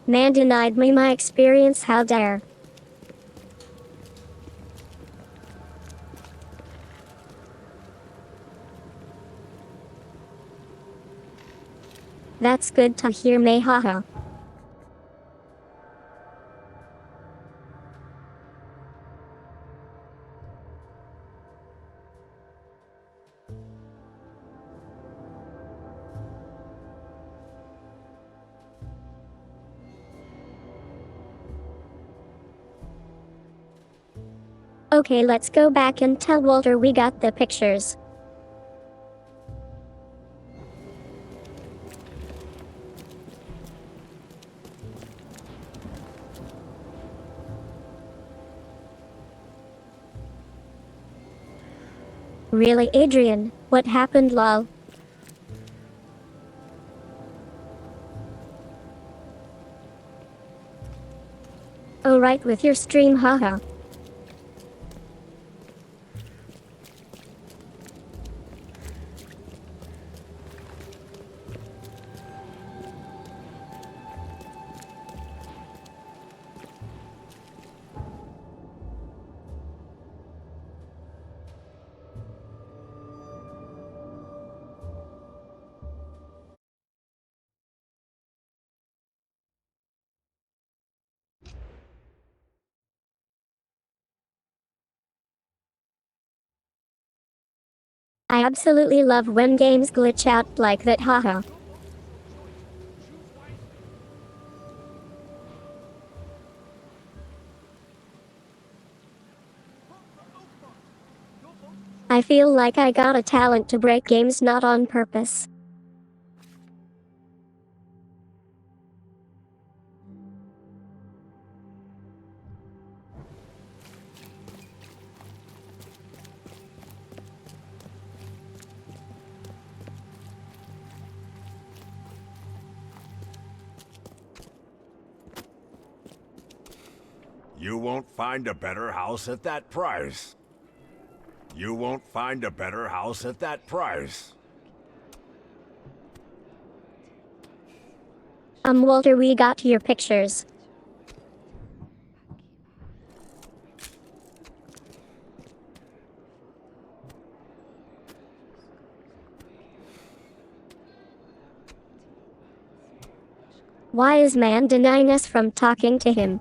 [SPEAKER 1] Man denied me my experience, how dare. That's good to hear, May, haha.
[SPEAKER 9] Okay, let's go back and tell Walter we got the pictures. Really, Adrian? What happened, lol? Oh, right, with your stream, haha. I absolutely love when games glitch out like that, haha. I feel like I got a talent to break games not on purpose.
[SPEAKER 4] You won't find a better house at that price. You won't find a better house at that price.
[SPEAKER 9] Walter, we got your pictures. Why is man denying us from talking to him?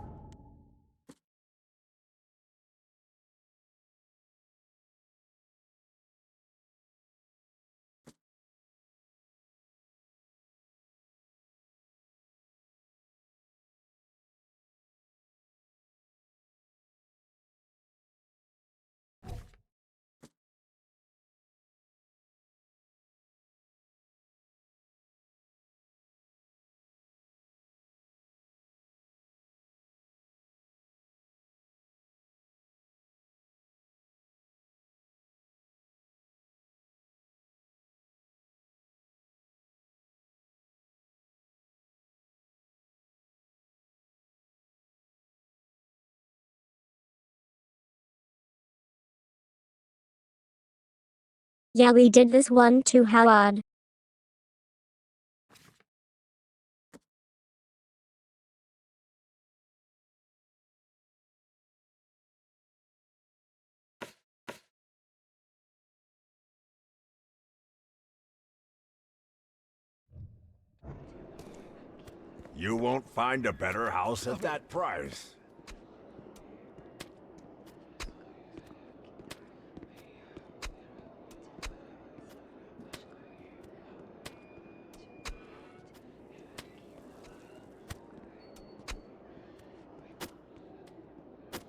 [SPEAKER 9] Yeah, we did this one too, how odd.
[SPEAKER 4] You won't find a better house at that price.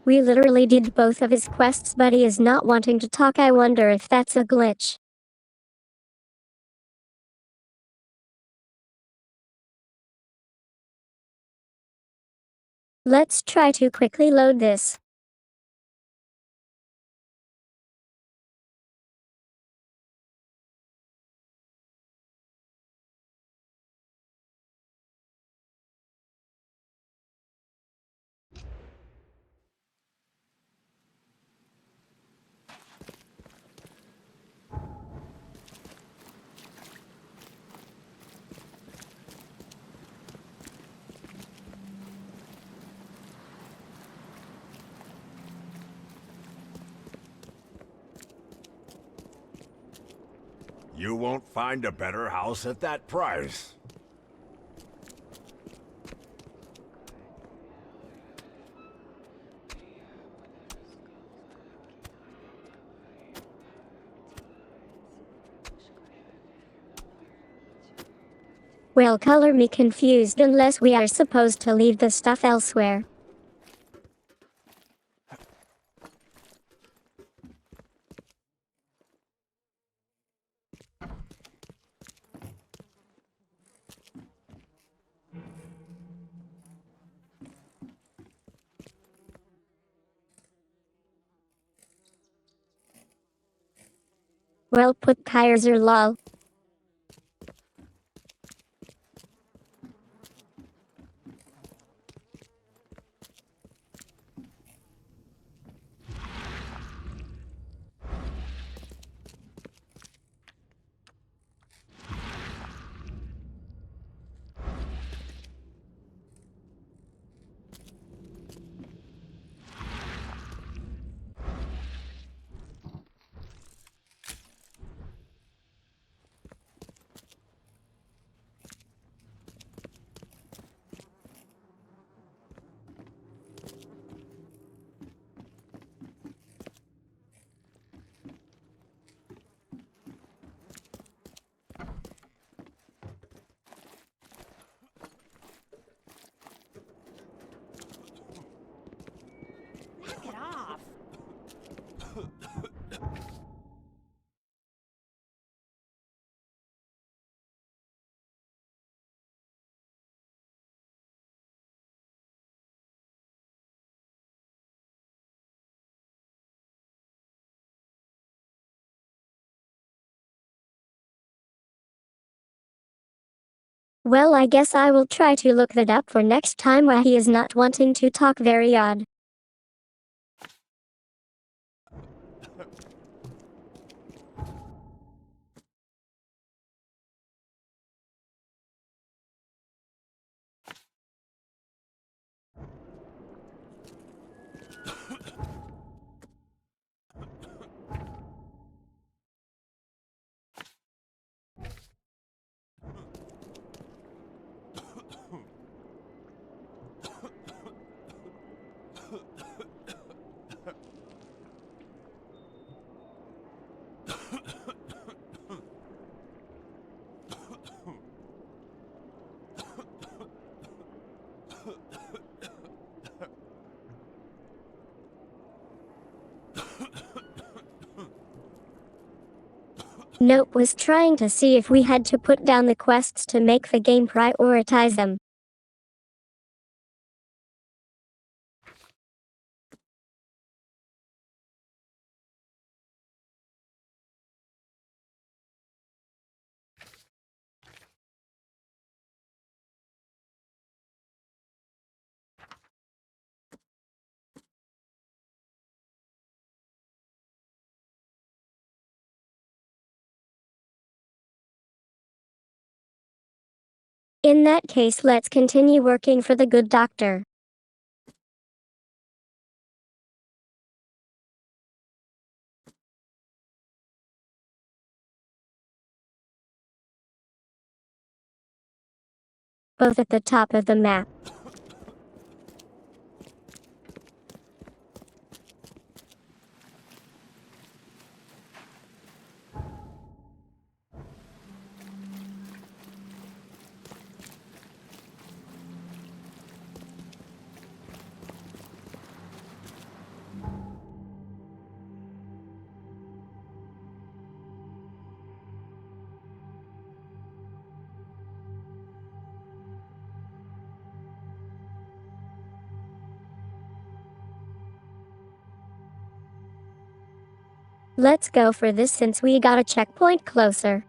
[SPEAKER 9] We literally did both of his quests, but he is not wanting to talk. I wonder if that's a glitch. Let's try to quickly load this.
[SPEAKER 4] You won't find a better house at that price.
[SPEAKER 9] Well, color me confused unless we are supposed to leave the stuff elsewhere. Well put, Kaiser lol.
[SPEAKER 10] Knock it off.
[SPEAKER 9] Well, I guess I will try to look that up for next time why he is not wanting to talk. Very odd. Nope, was trying to see if we had to put down the quests to make the game prioritize them. In that case, let's continue working for the good doctor. Both at the top of the map. Let's go for this since we got a checkpoint closer.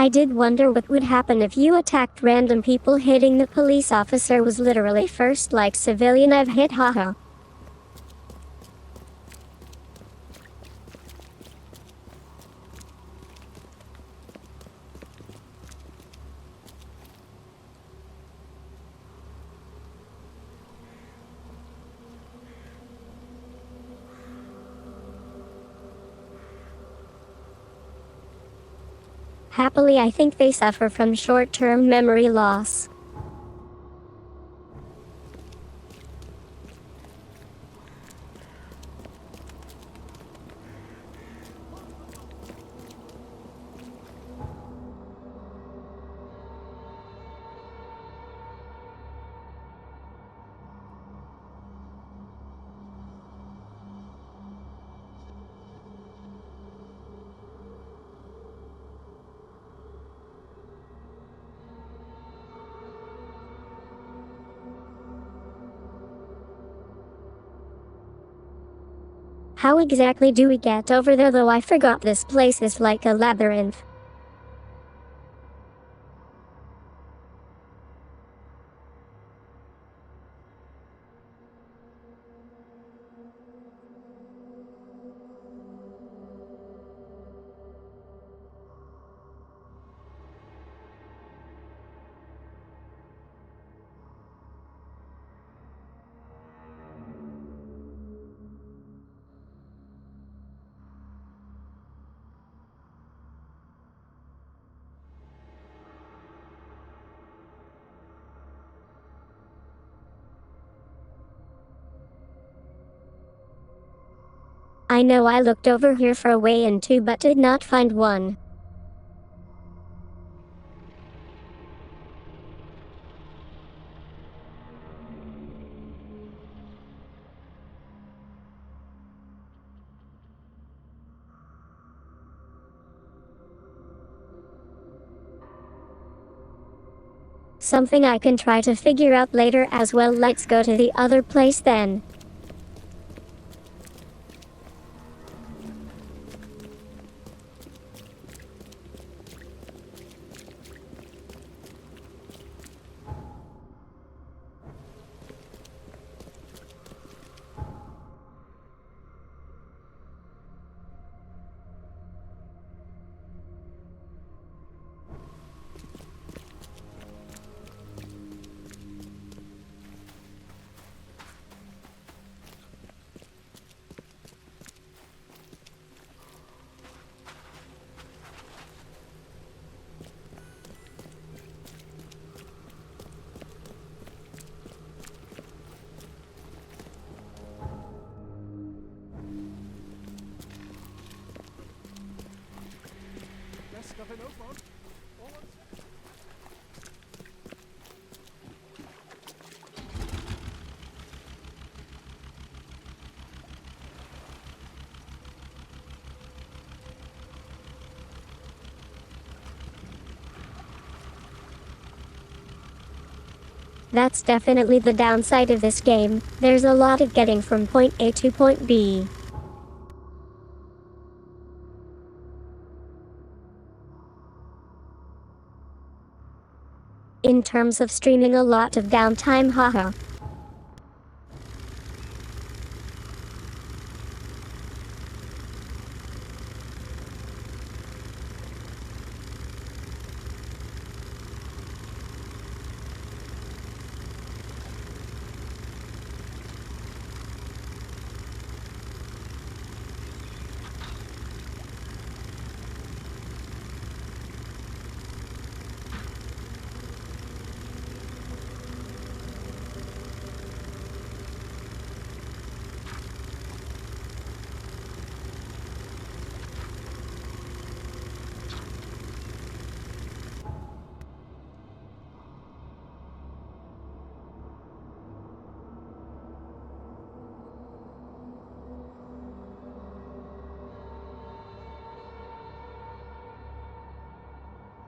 [SPEAKER 9] I did wonder what would happen if you attacked random people. Hitting the police officer was literally first like civilian I've hit, haha.
[SPEAKER 1] Happily, I think they suffer from short-term memory loss. How exactly do we get over there though? I forgot this place is like a labyrinth. I know I looked over here for a way in too, but did not find one. Something I can try to figure out later as well. Let's go to the other place then. That's definitely the downside of this game. There's a lot of getting from point A to point B. In terms of streaming, a lot of downtime, haha.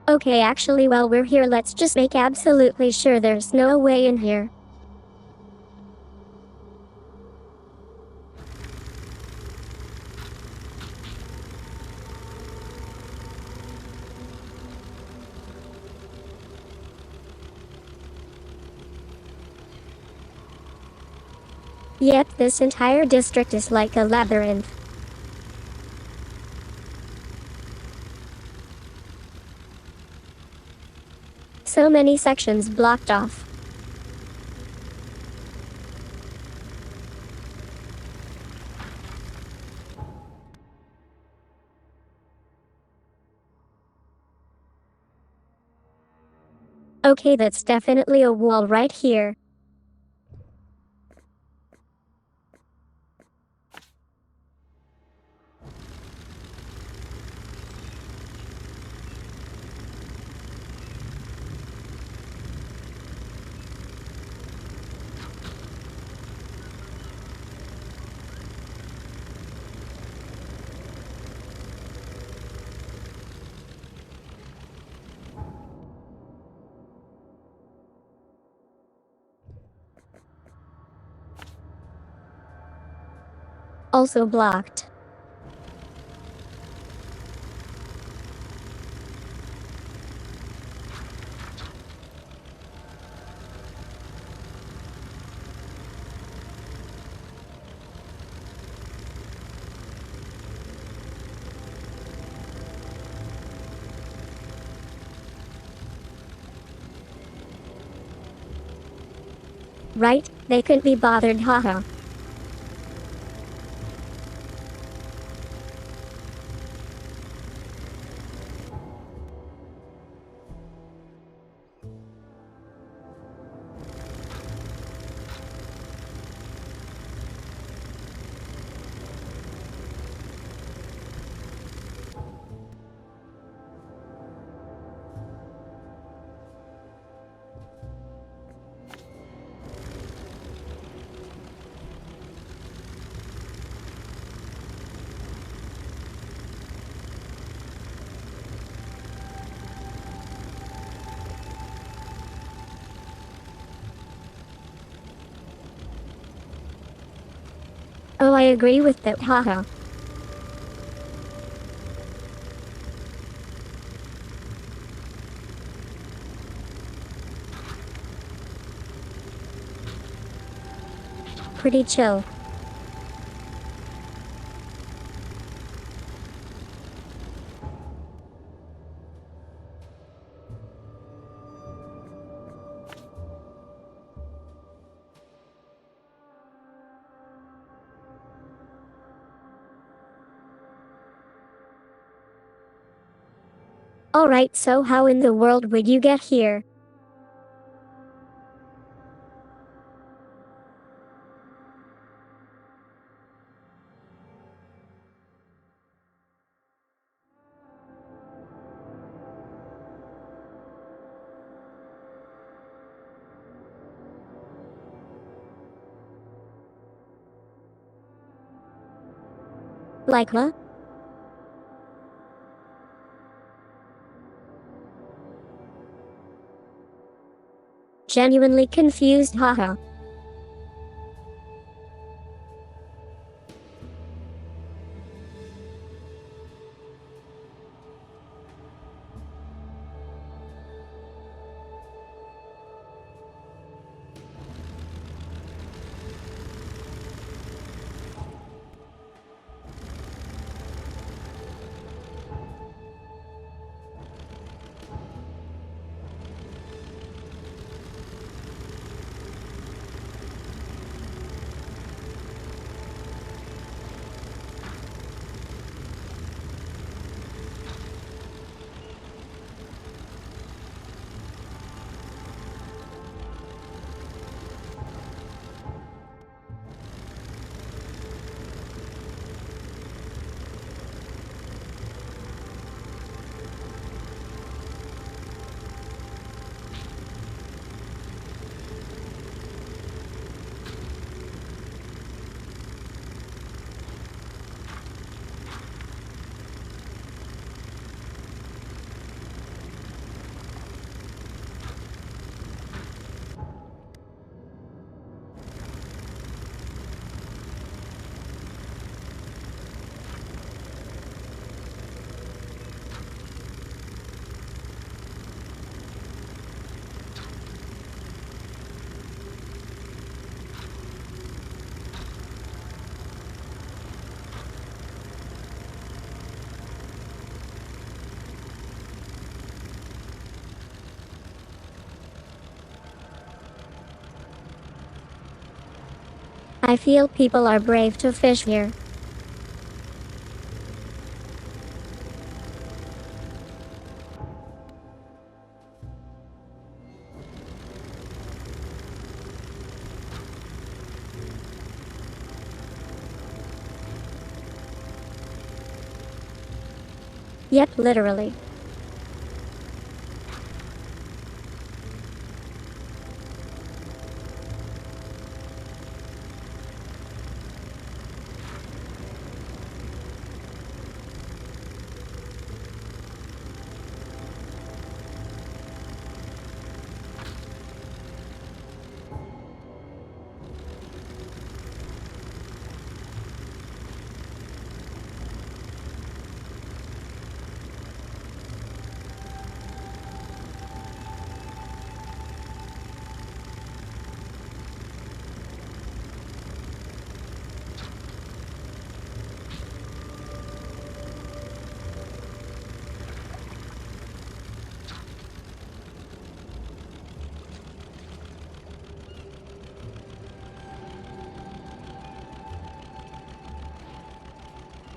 [SPEAKER 1] Okay, actually, while we're here, let's just make absolutely sure there's no way in here. Yep, this entire district is like a labyrinth. So many sections blocked off. Okay, that's definitely a wall right here. Also blocked. Right? They couldn't be bothered, haha. Oh, I agree with that, haha. Pretty chill. Alright, so how in the world would you get here? Like, huh? Genuinely confused, haha. I feel people are brave to fish here. Yep, literally.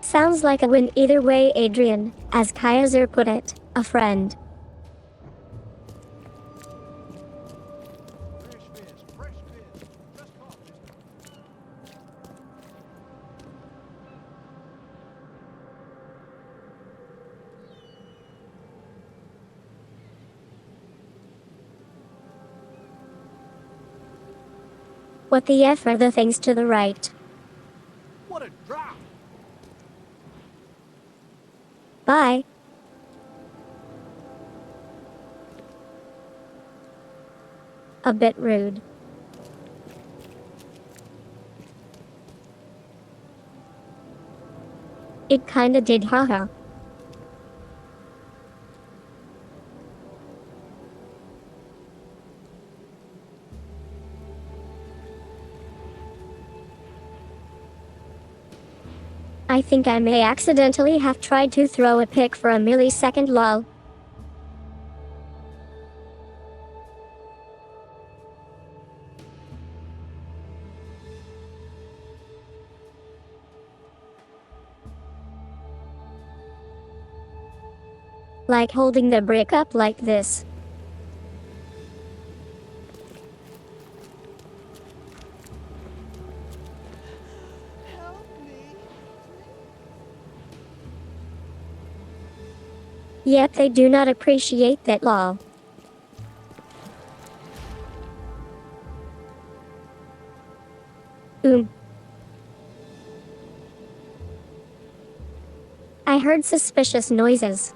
[SPEAKER 1] Sounds like a win either way, Adrian, as Kaiser put it, a friend. What the F are the things to the right?
[SPEAKER 6] What a drop!
[SPEAKER 1] Bye. A bit rude. It kinda did, haha. I think I may accidentally have tried to throw a pick for a millisecond, lol. Like holding the brick up like this. Yep, they do not appreciate that, lol. I heard suspicious noises.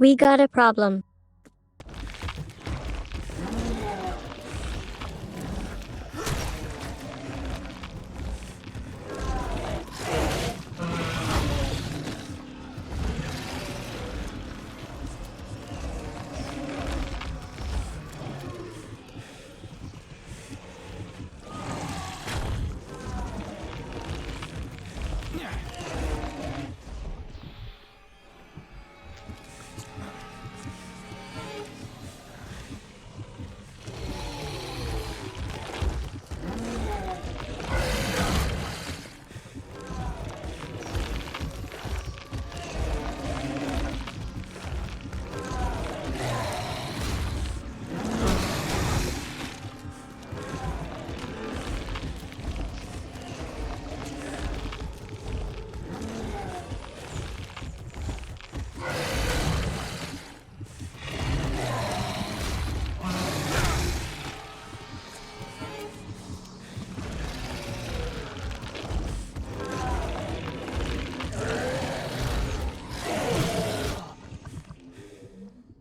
[SPEAKER 1] We got a problem.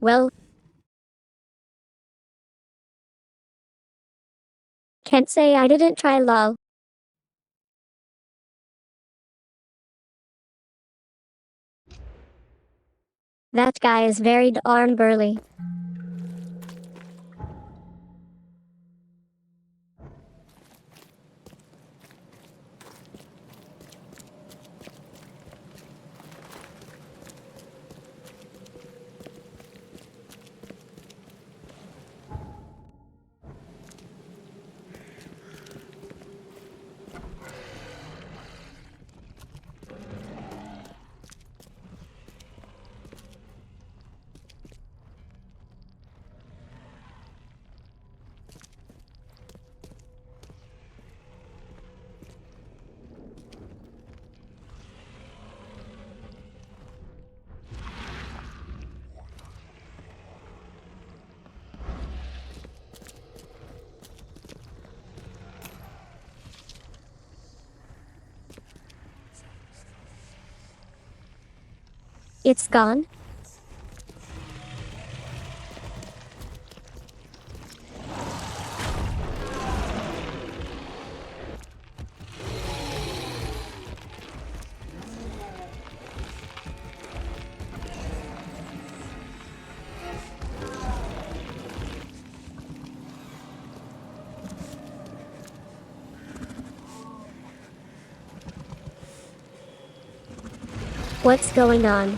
[SPEAKER 1] Well, can't say I didn't try lol. That guy is very darn burly. It's gone? What's going on?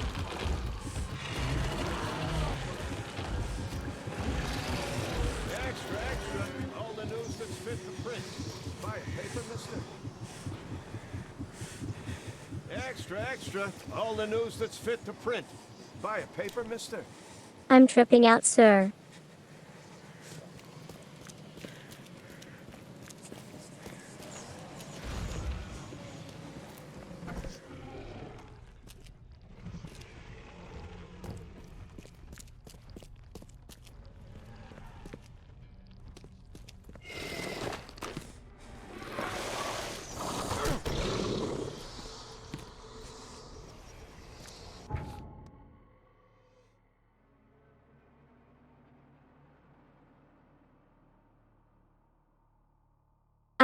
[SPEAKER 14] Extra, extra. All the news that's fit for print. Buy a paper, mister? Extra, extra. All the news that's fit to print. Buy a paper, mister?
[SPEAKER 1] I'm tripping out, sir.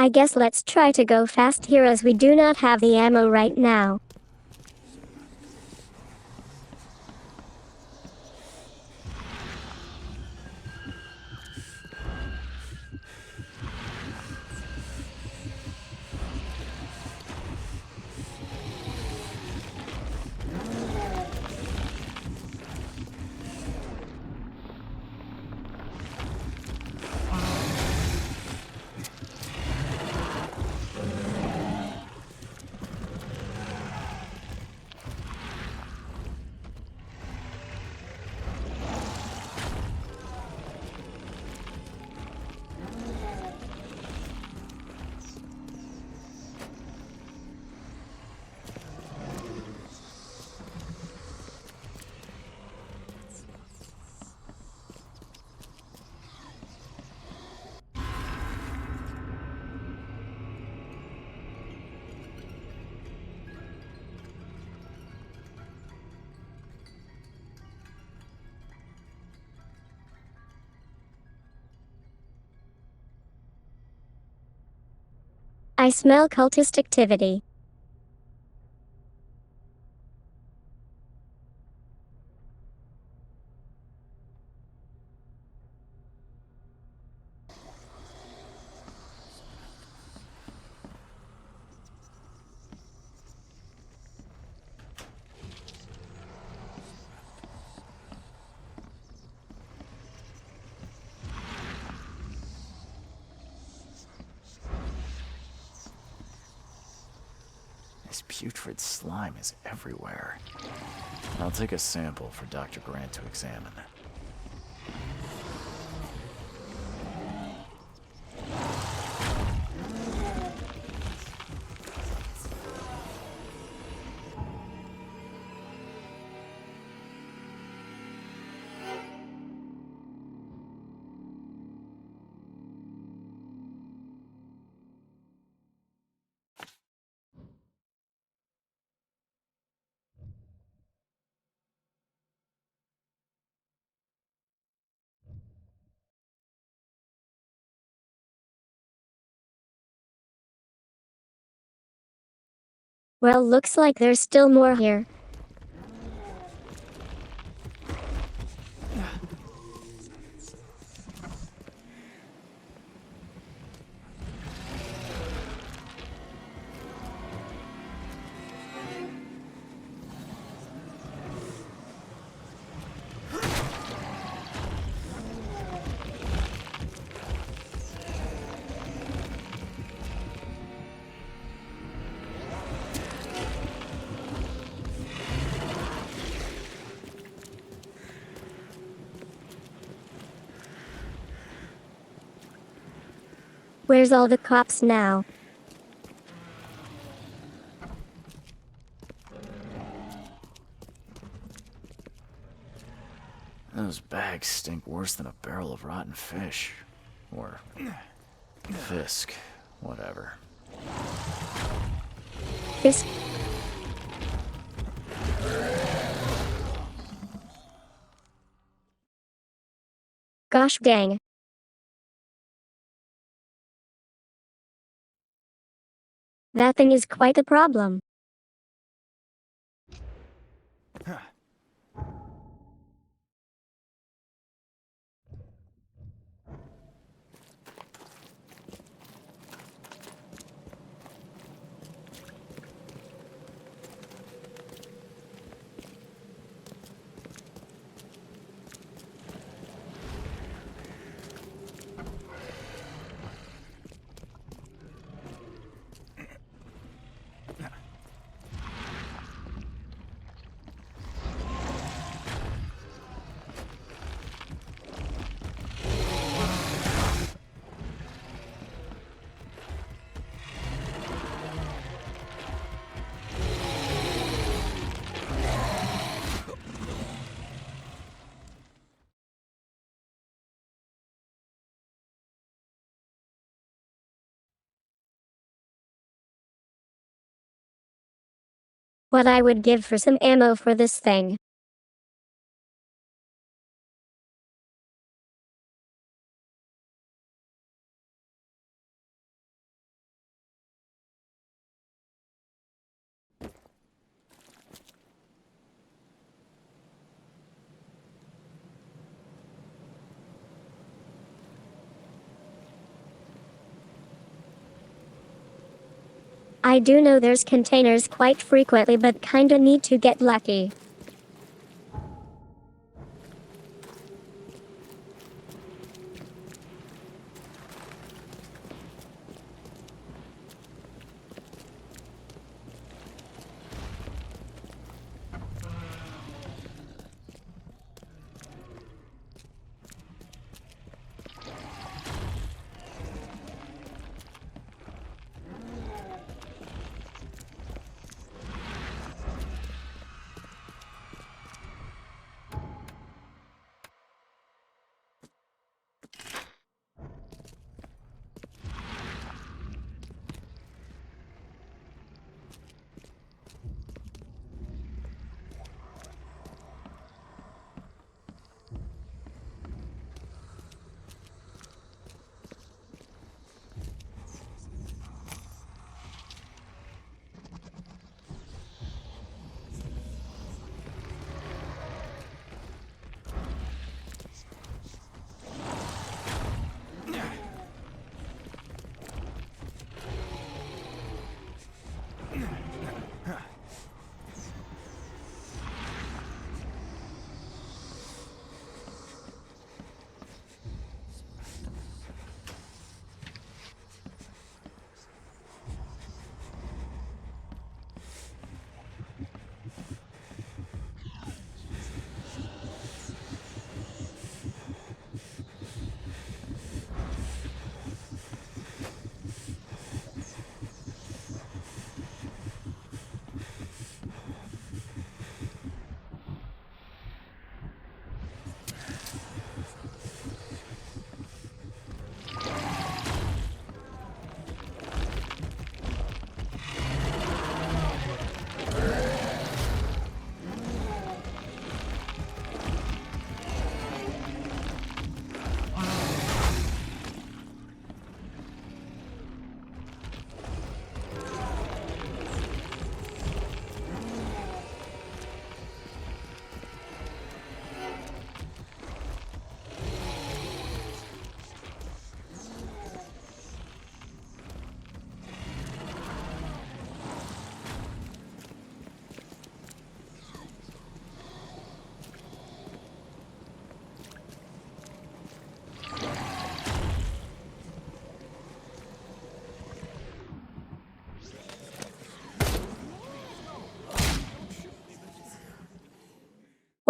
[SPEAKER 1] I guess let's try to go fast here as we do not have the ammo right now. I smell cultist activity.
[SPEAKER 3] This putrid slime is everywhere. I'll take a sample for Dr. Grant to examine.
[SPEAKER 1] Well, looks like there's still more here. Where's all the cops now?
[SPEAKER 3] Those bags stink worse than a barrel of rotten fish. Or Fisk, whatever.
[SPEAKER 1] This. Gosh dang. That thing is quite a problem. What I would give for some ammo for this thing. I do know there's containers quite frequently, but kinda need to get lucky.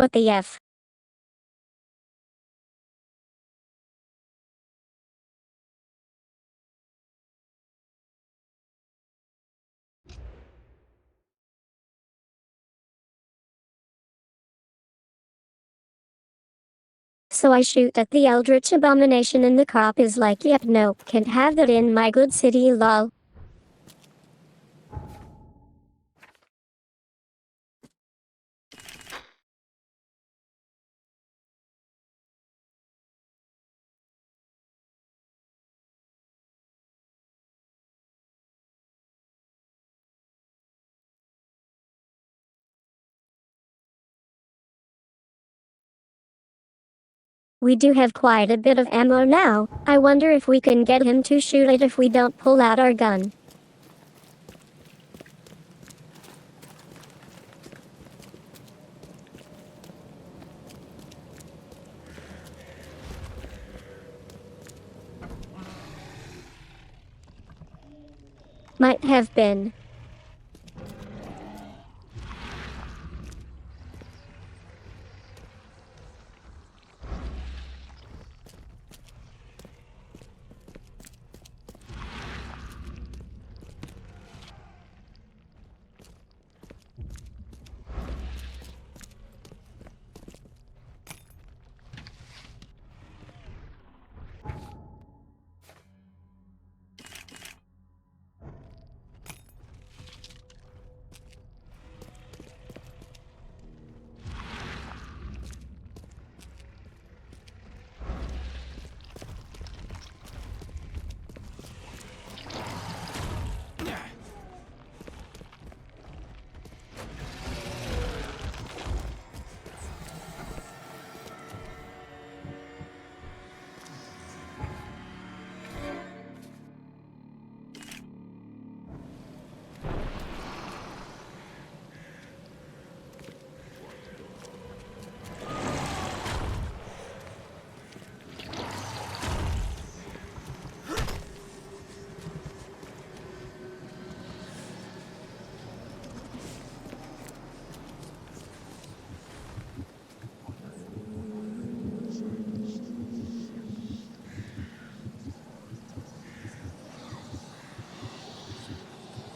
[SPEAKER 9] What the F? So I shoot at the eldritch abomination and the cop is like, yep, no, can't have that in my good city, lol. We do have quite a bit of ammo now. I wonder if we can get him to shoot it if we don't pull out our gun. Might have been.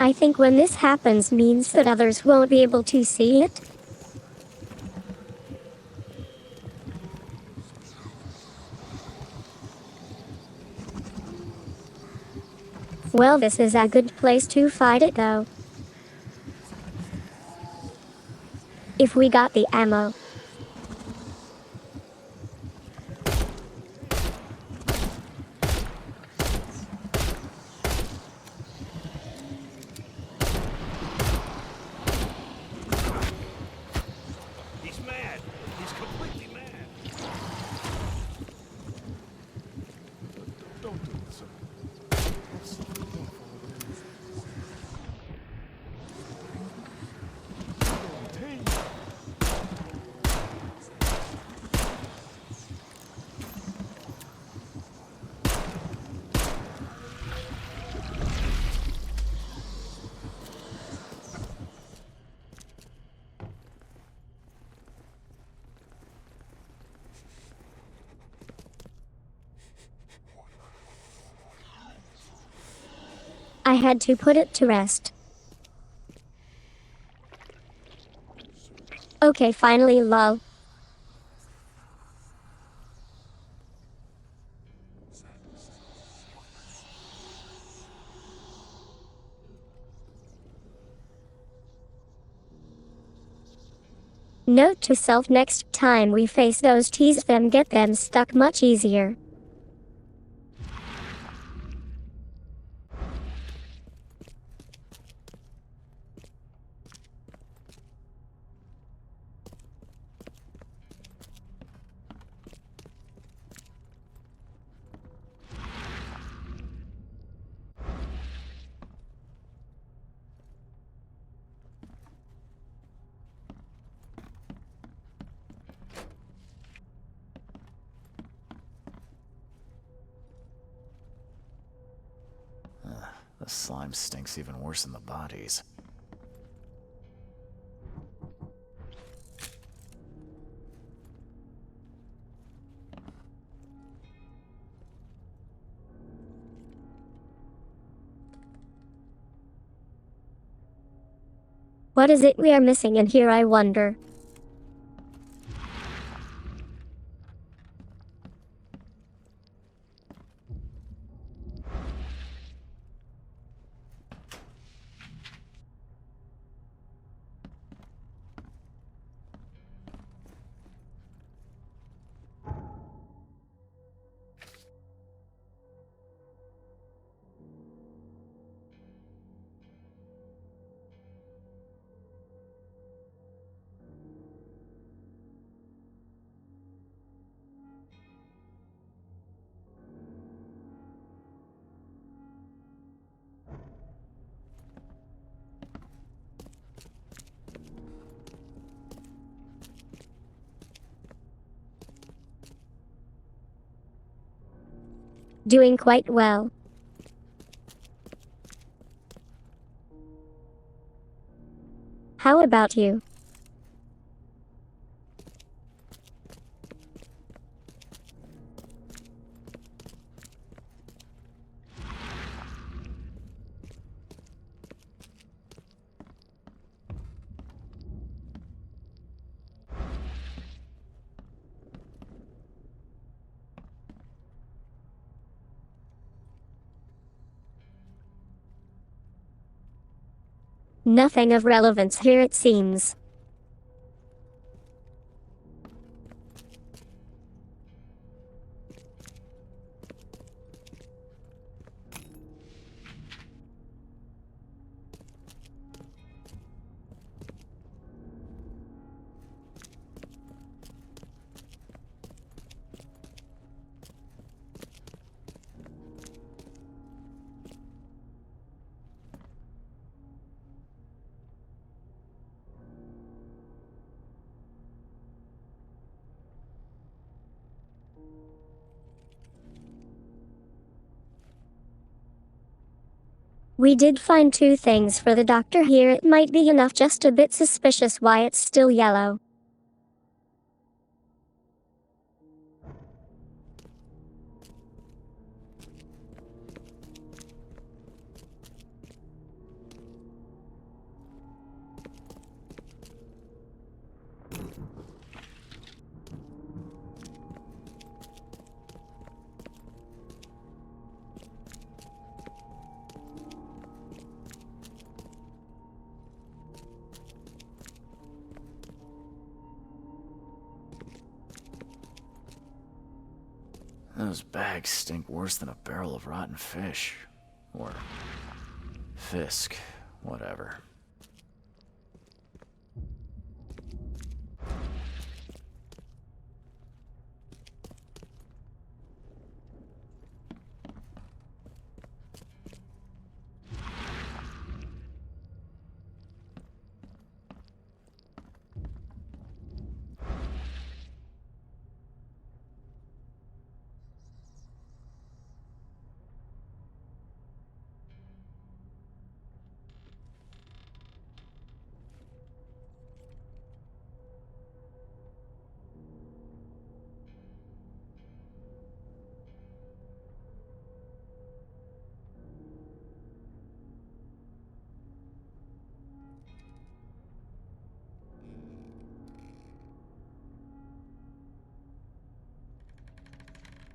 [SPEAKER 9] I think when this happens means that others won't be able to see it. Well, this is a good place to fight it though. If we got the ammo.
[SPEAKER 6] He's mad. He's completely mad.
[SPEAKER 5] Don't do it, sir.
[SPEAKER 9] I had to put it to rest. Okay, finally, lol. Note to self, next time we face those tease them, get them stuck much easier.
[SPEAKER 3] The slime stinks even worse than the bodies.
[SPEAKER 1] What is it we are missing in here, I wonder? Doing quite well. How about you? Nothing of relevance here, it seems. We did find 2 things for the doctor here. It might be enough, just a bit suspicious why it's still yellow.
[SPEAKER 3] Those bags stink worse than a barrel of rotten fish. Or fisk, whatever.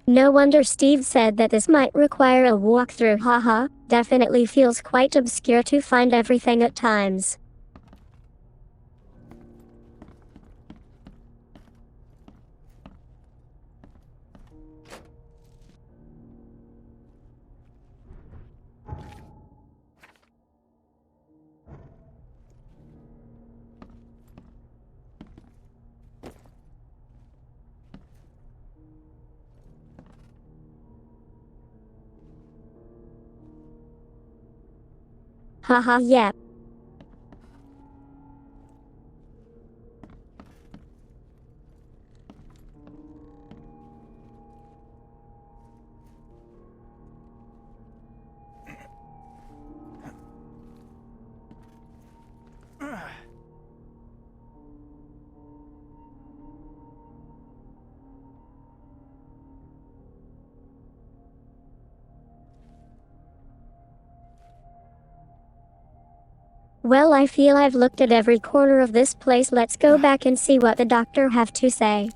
[SPEAKER 1] No wonder Steve said that this might require a walkthrough, haha. Definitely feels quite obscure to find everything at times. Haha, yep. Well, I feel I've looked at every corner of this place. Let's go back and see what the doctor have to say.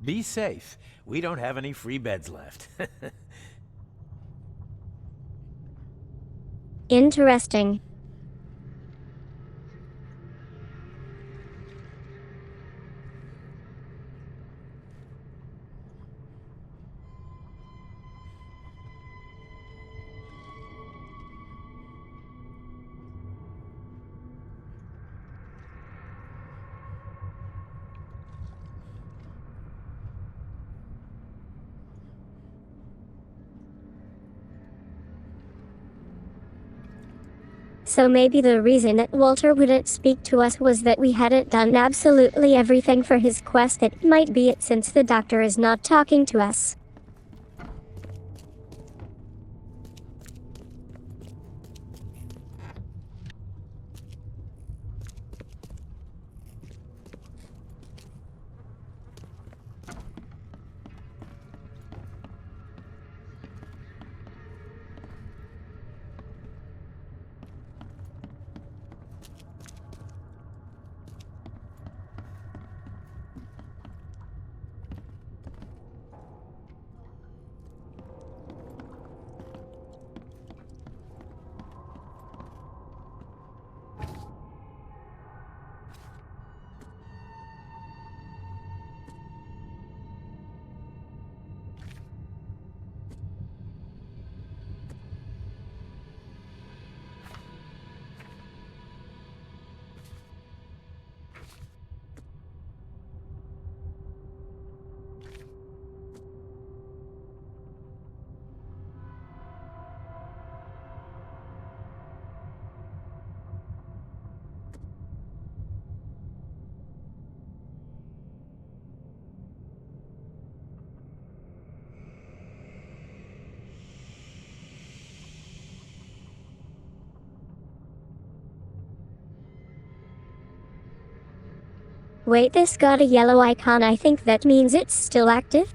[SPEAKER 11] Be safe. We don't have any free beds left.
[SPEAKER 1] Interesting. So maybe the reason that Walter wouldn't speak to us was that we hadn't done absolutely everything for his quest. That might be it, since the doctor is not talking to us. Wait, this got a yellow icon. I think that means it's still active?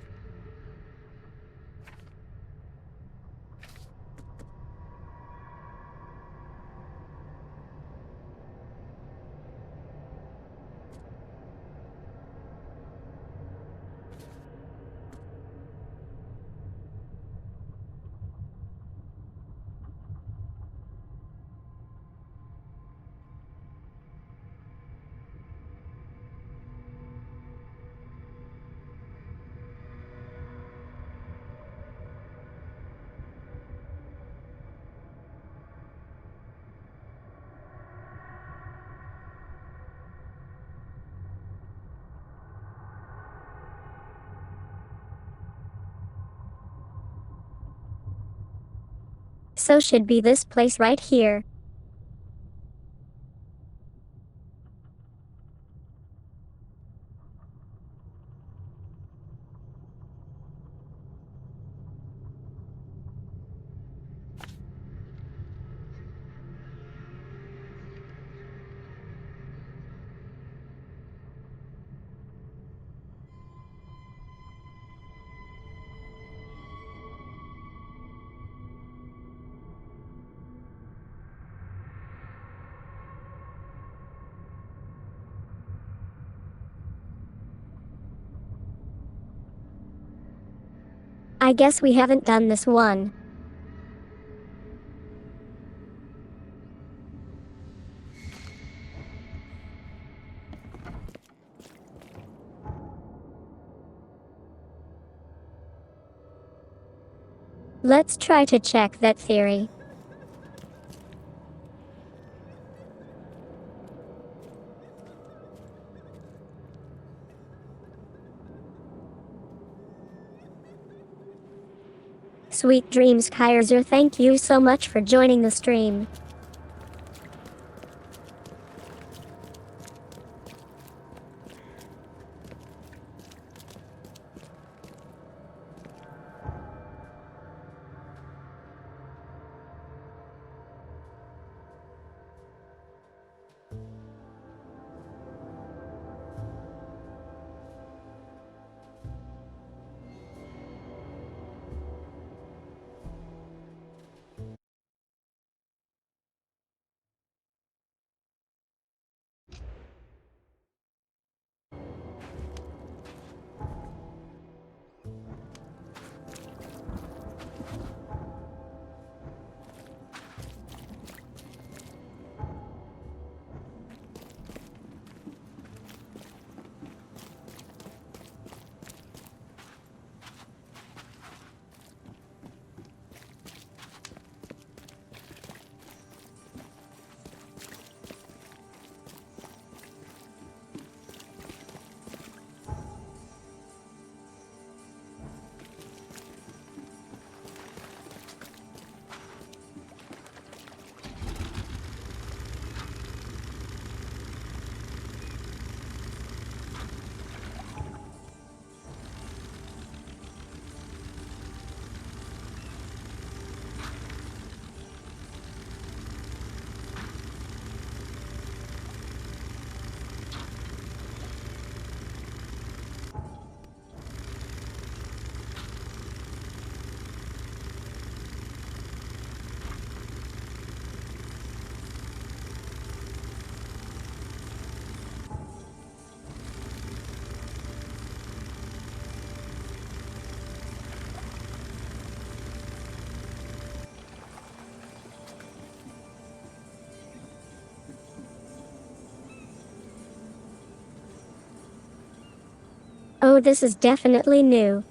[SPEAKER 1] So should be this place right here. I guess we haven't done this one. Let's try to check that theory. Sweet dreams, Kaiser. Thank you so much for joining the stream. Oh, this is definitely new.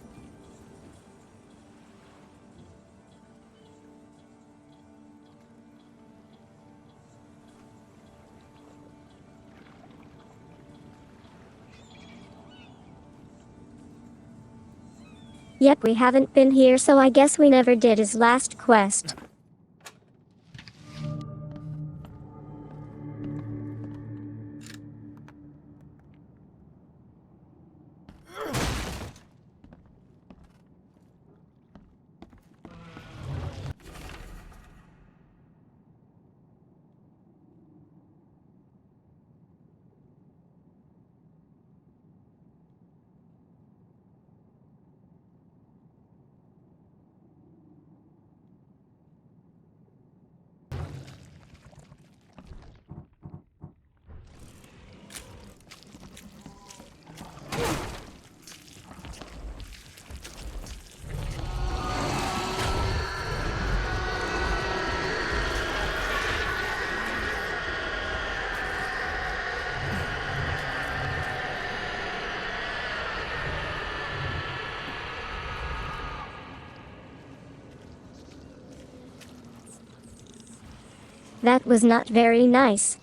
[SPEAKER 1] Yep, we haven't been here, so I guess we never did his last quest. That was not very nice.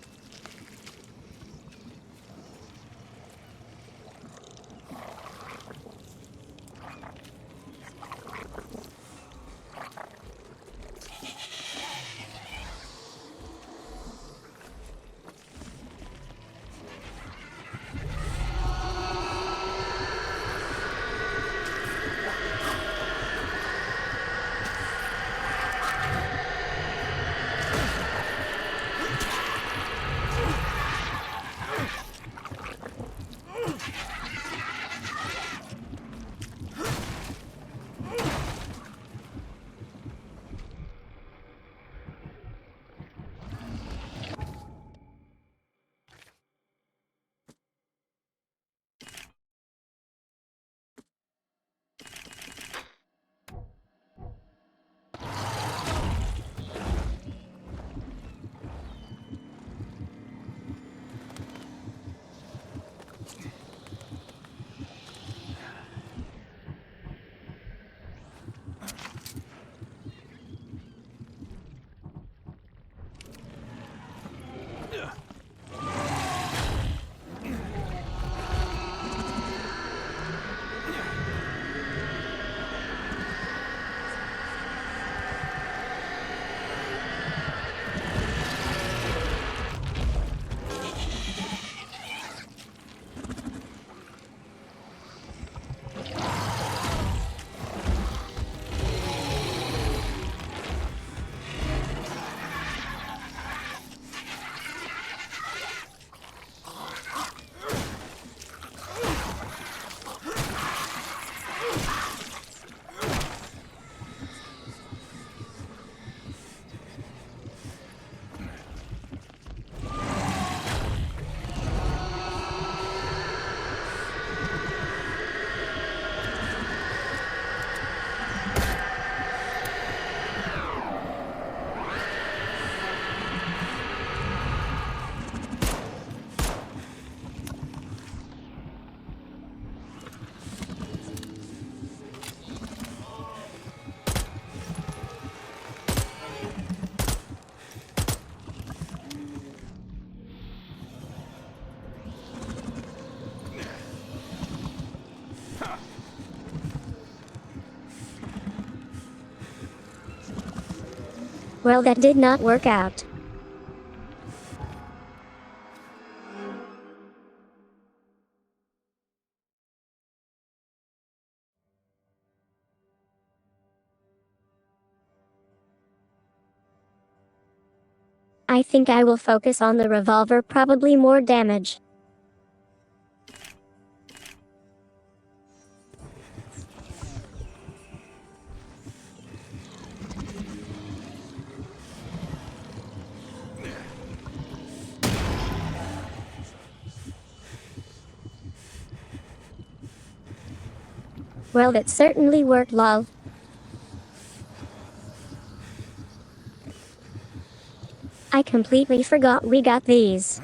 [SPEAKER 1] Well, that did not work out. I think I will focus on the revolver, probably more damage. Well, that certainly worked, lol. I completely forgot we got these.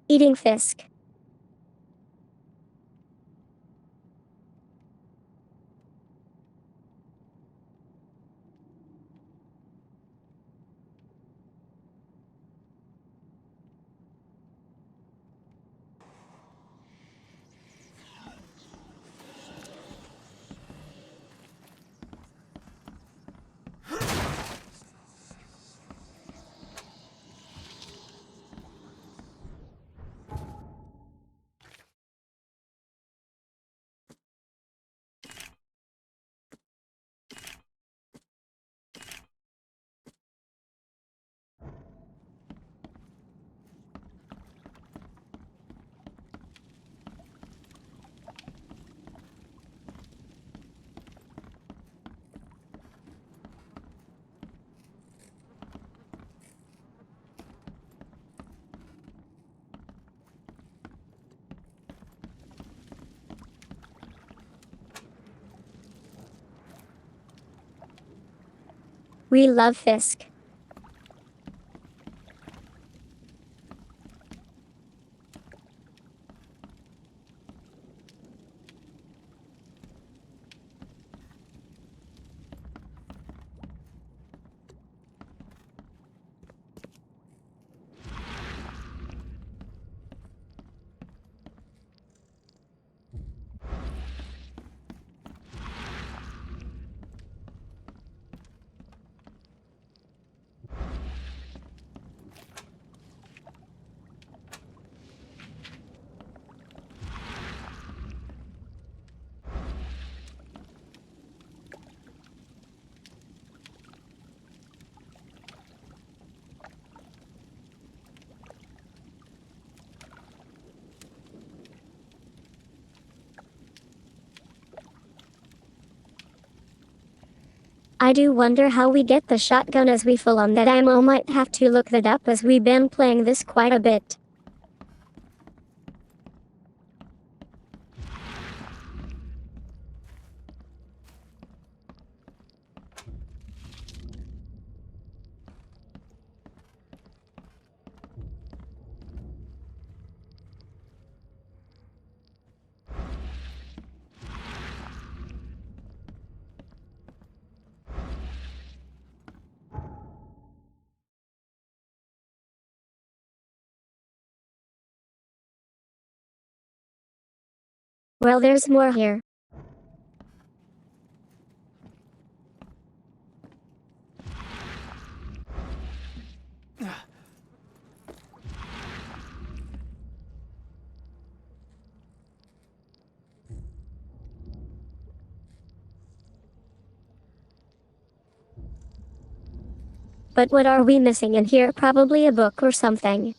[SPEAKER 1] Eating Fisk. We love Fisk. I do wonder how we get the shotgun as we full on that ammo. Might have to look that up as we've been playing this quite a bit. Well, there's more here. But what are we missing in here? Probably a book or something.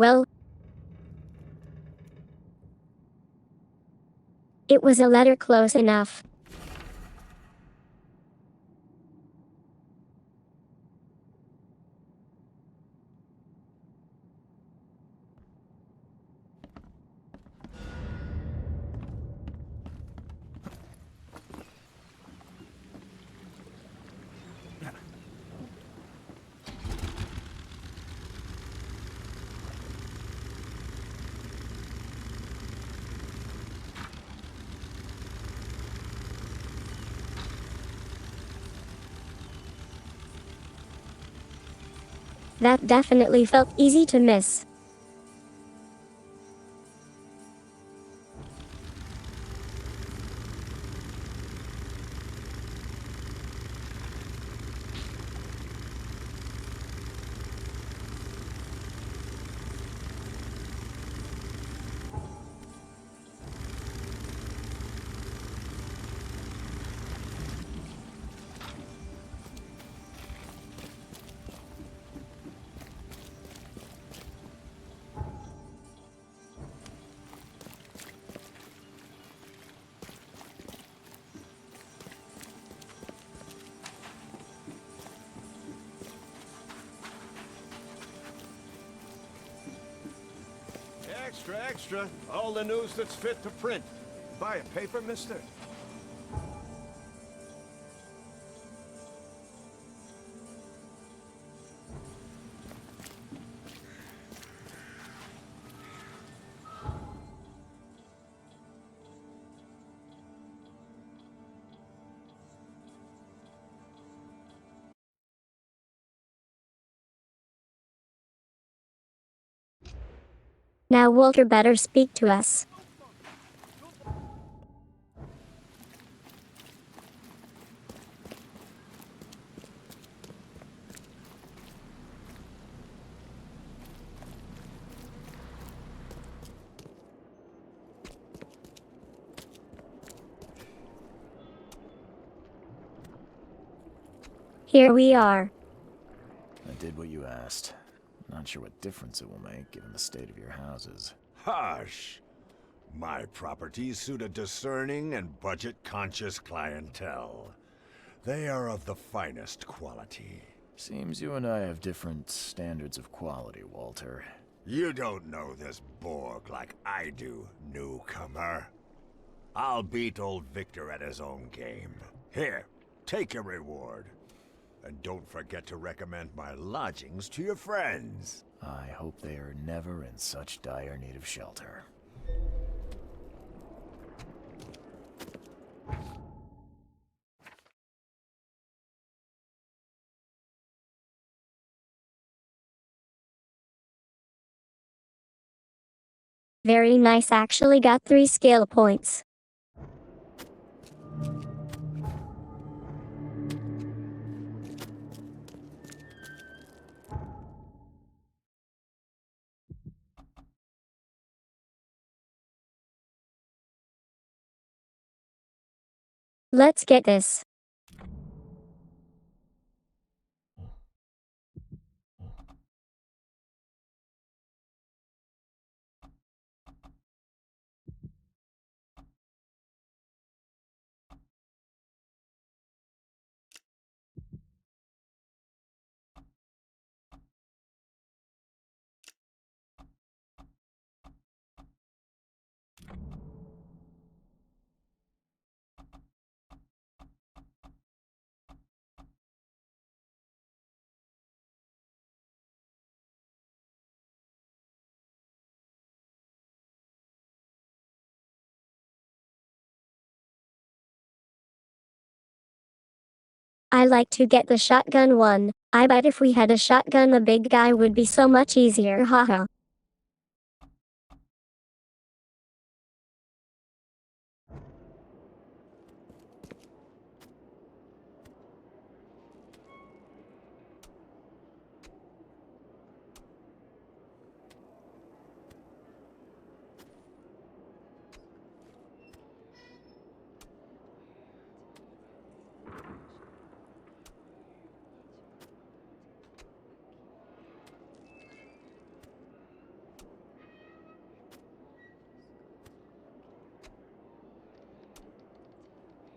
[SPEAKER 1] Well, it was a letter close enough. That definitely felt easy to miss.
[SPEAKER 14] Extra, extra. All the news that's fit to print. Buy a paper, mister?
[SPEAKER 1] Now Walter better speak to us. Here we are.
[SPEAKER 3] I did what you asked. Not sure what difference it will make, given the state of your houses.
[SPEAKER 4] Hush! My properties suit a discerning and budget-conscious clientele. They are of the finest quality.
[SPEAKER 3] Seems you and I have different standards of quality, Walter.
[SPEAKER 4] You don't know this Borg like I do, newcomer. I'll beat old Victor at his own game. Here, take your reward. And don't forget to recommend my lodgings to your friends.
[SPEAKER 3] I hope they are never in such dire need of shelter.
[SPEAKER 1] Very nice, actually got 3 skill points. Let's get this. I like to get the shotgun one. I bet if we had a shotgun the big guy would be so much easier, haha.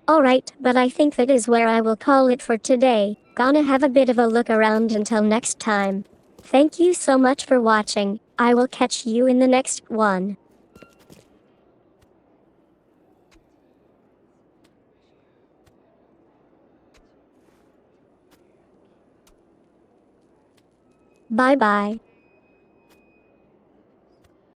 [SPEAKER 1] Alright, but I think that is where I will call it for today. Gonna have a bit of a look around until next time. Thank you so much for watching. I will catch you in the next one. Bye bye.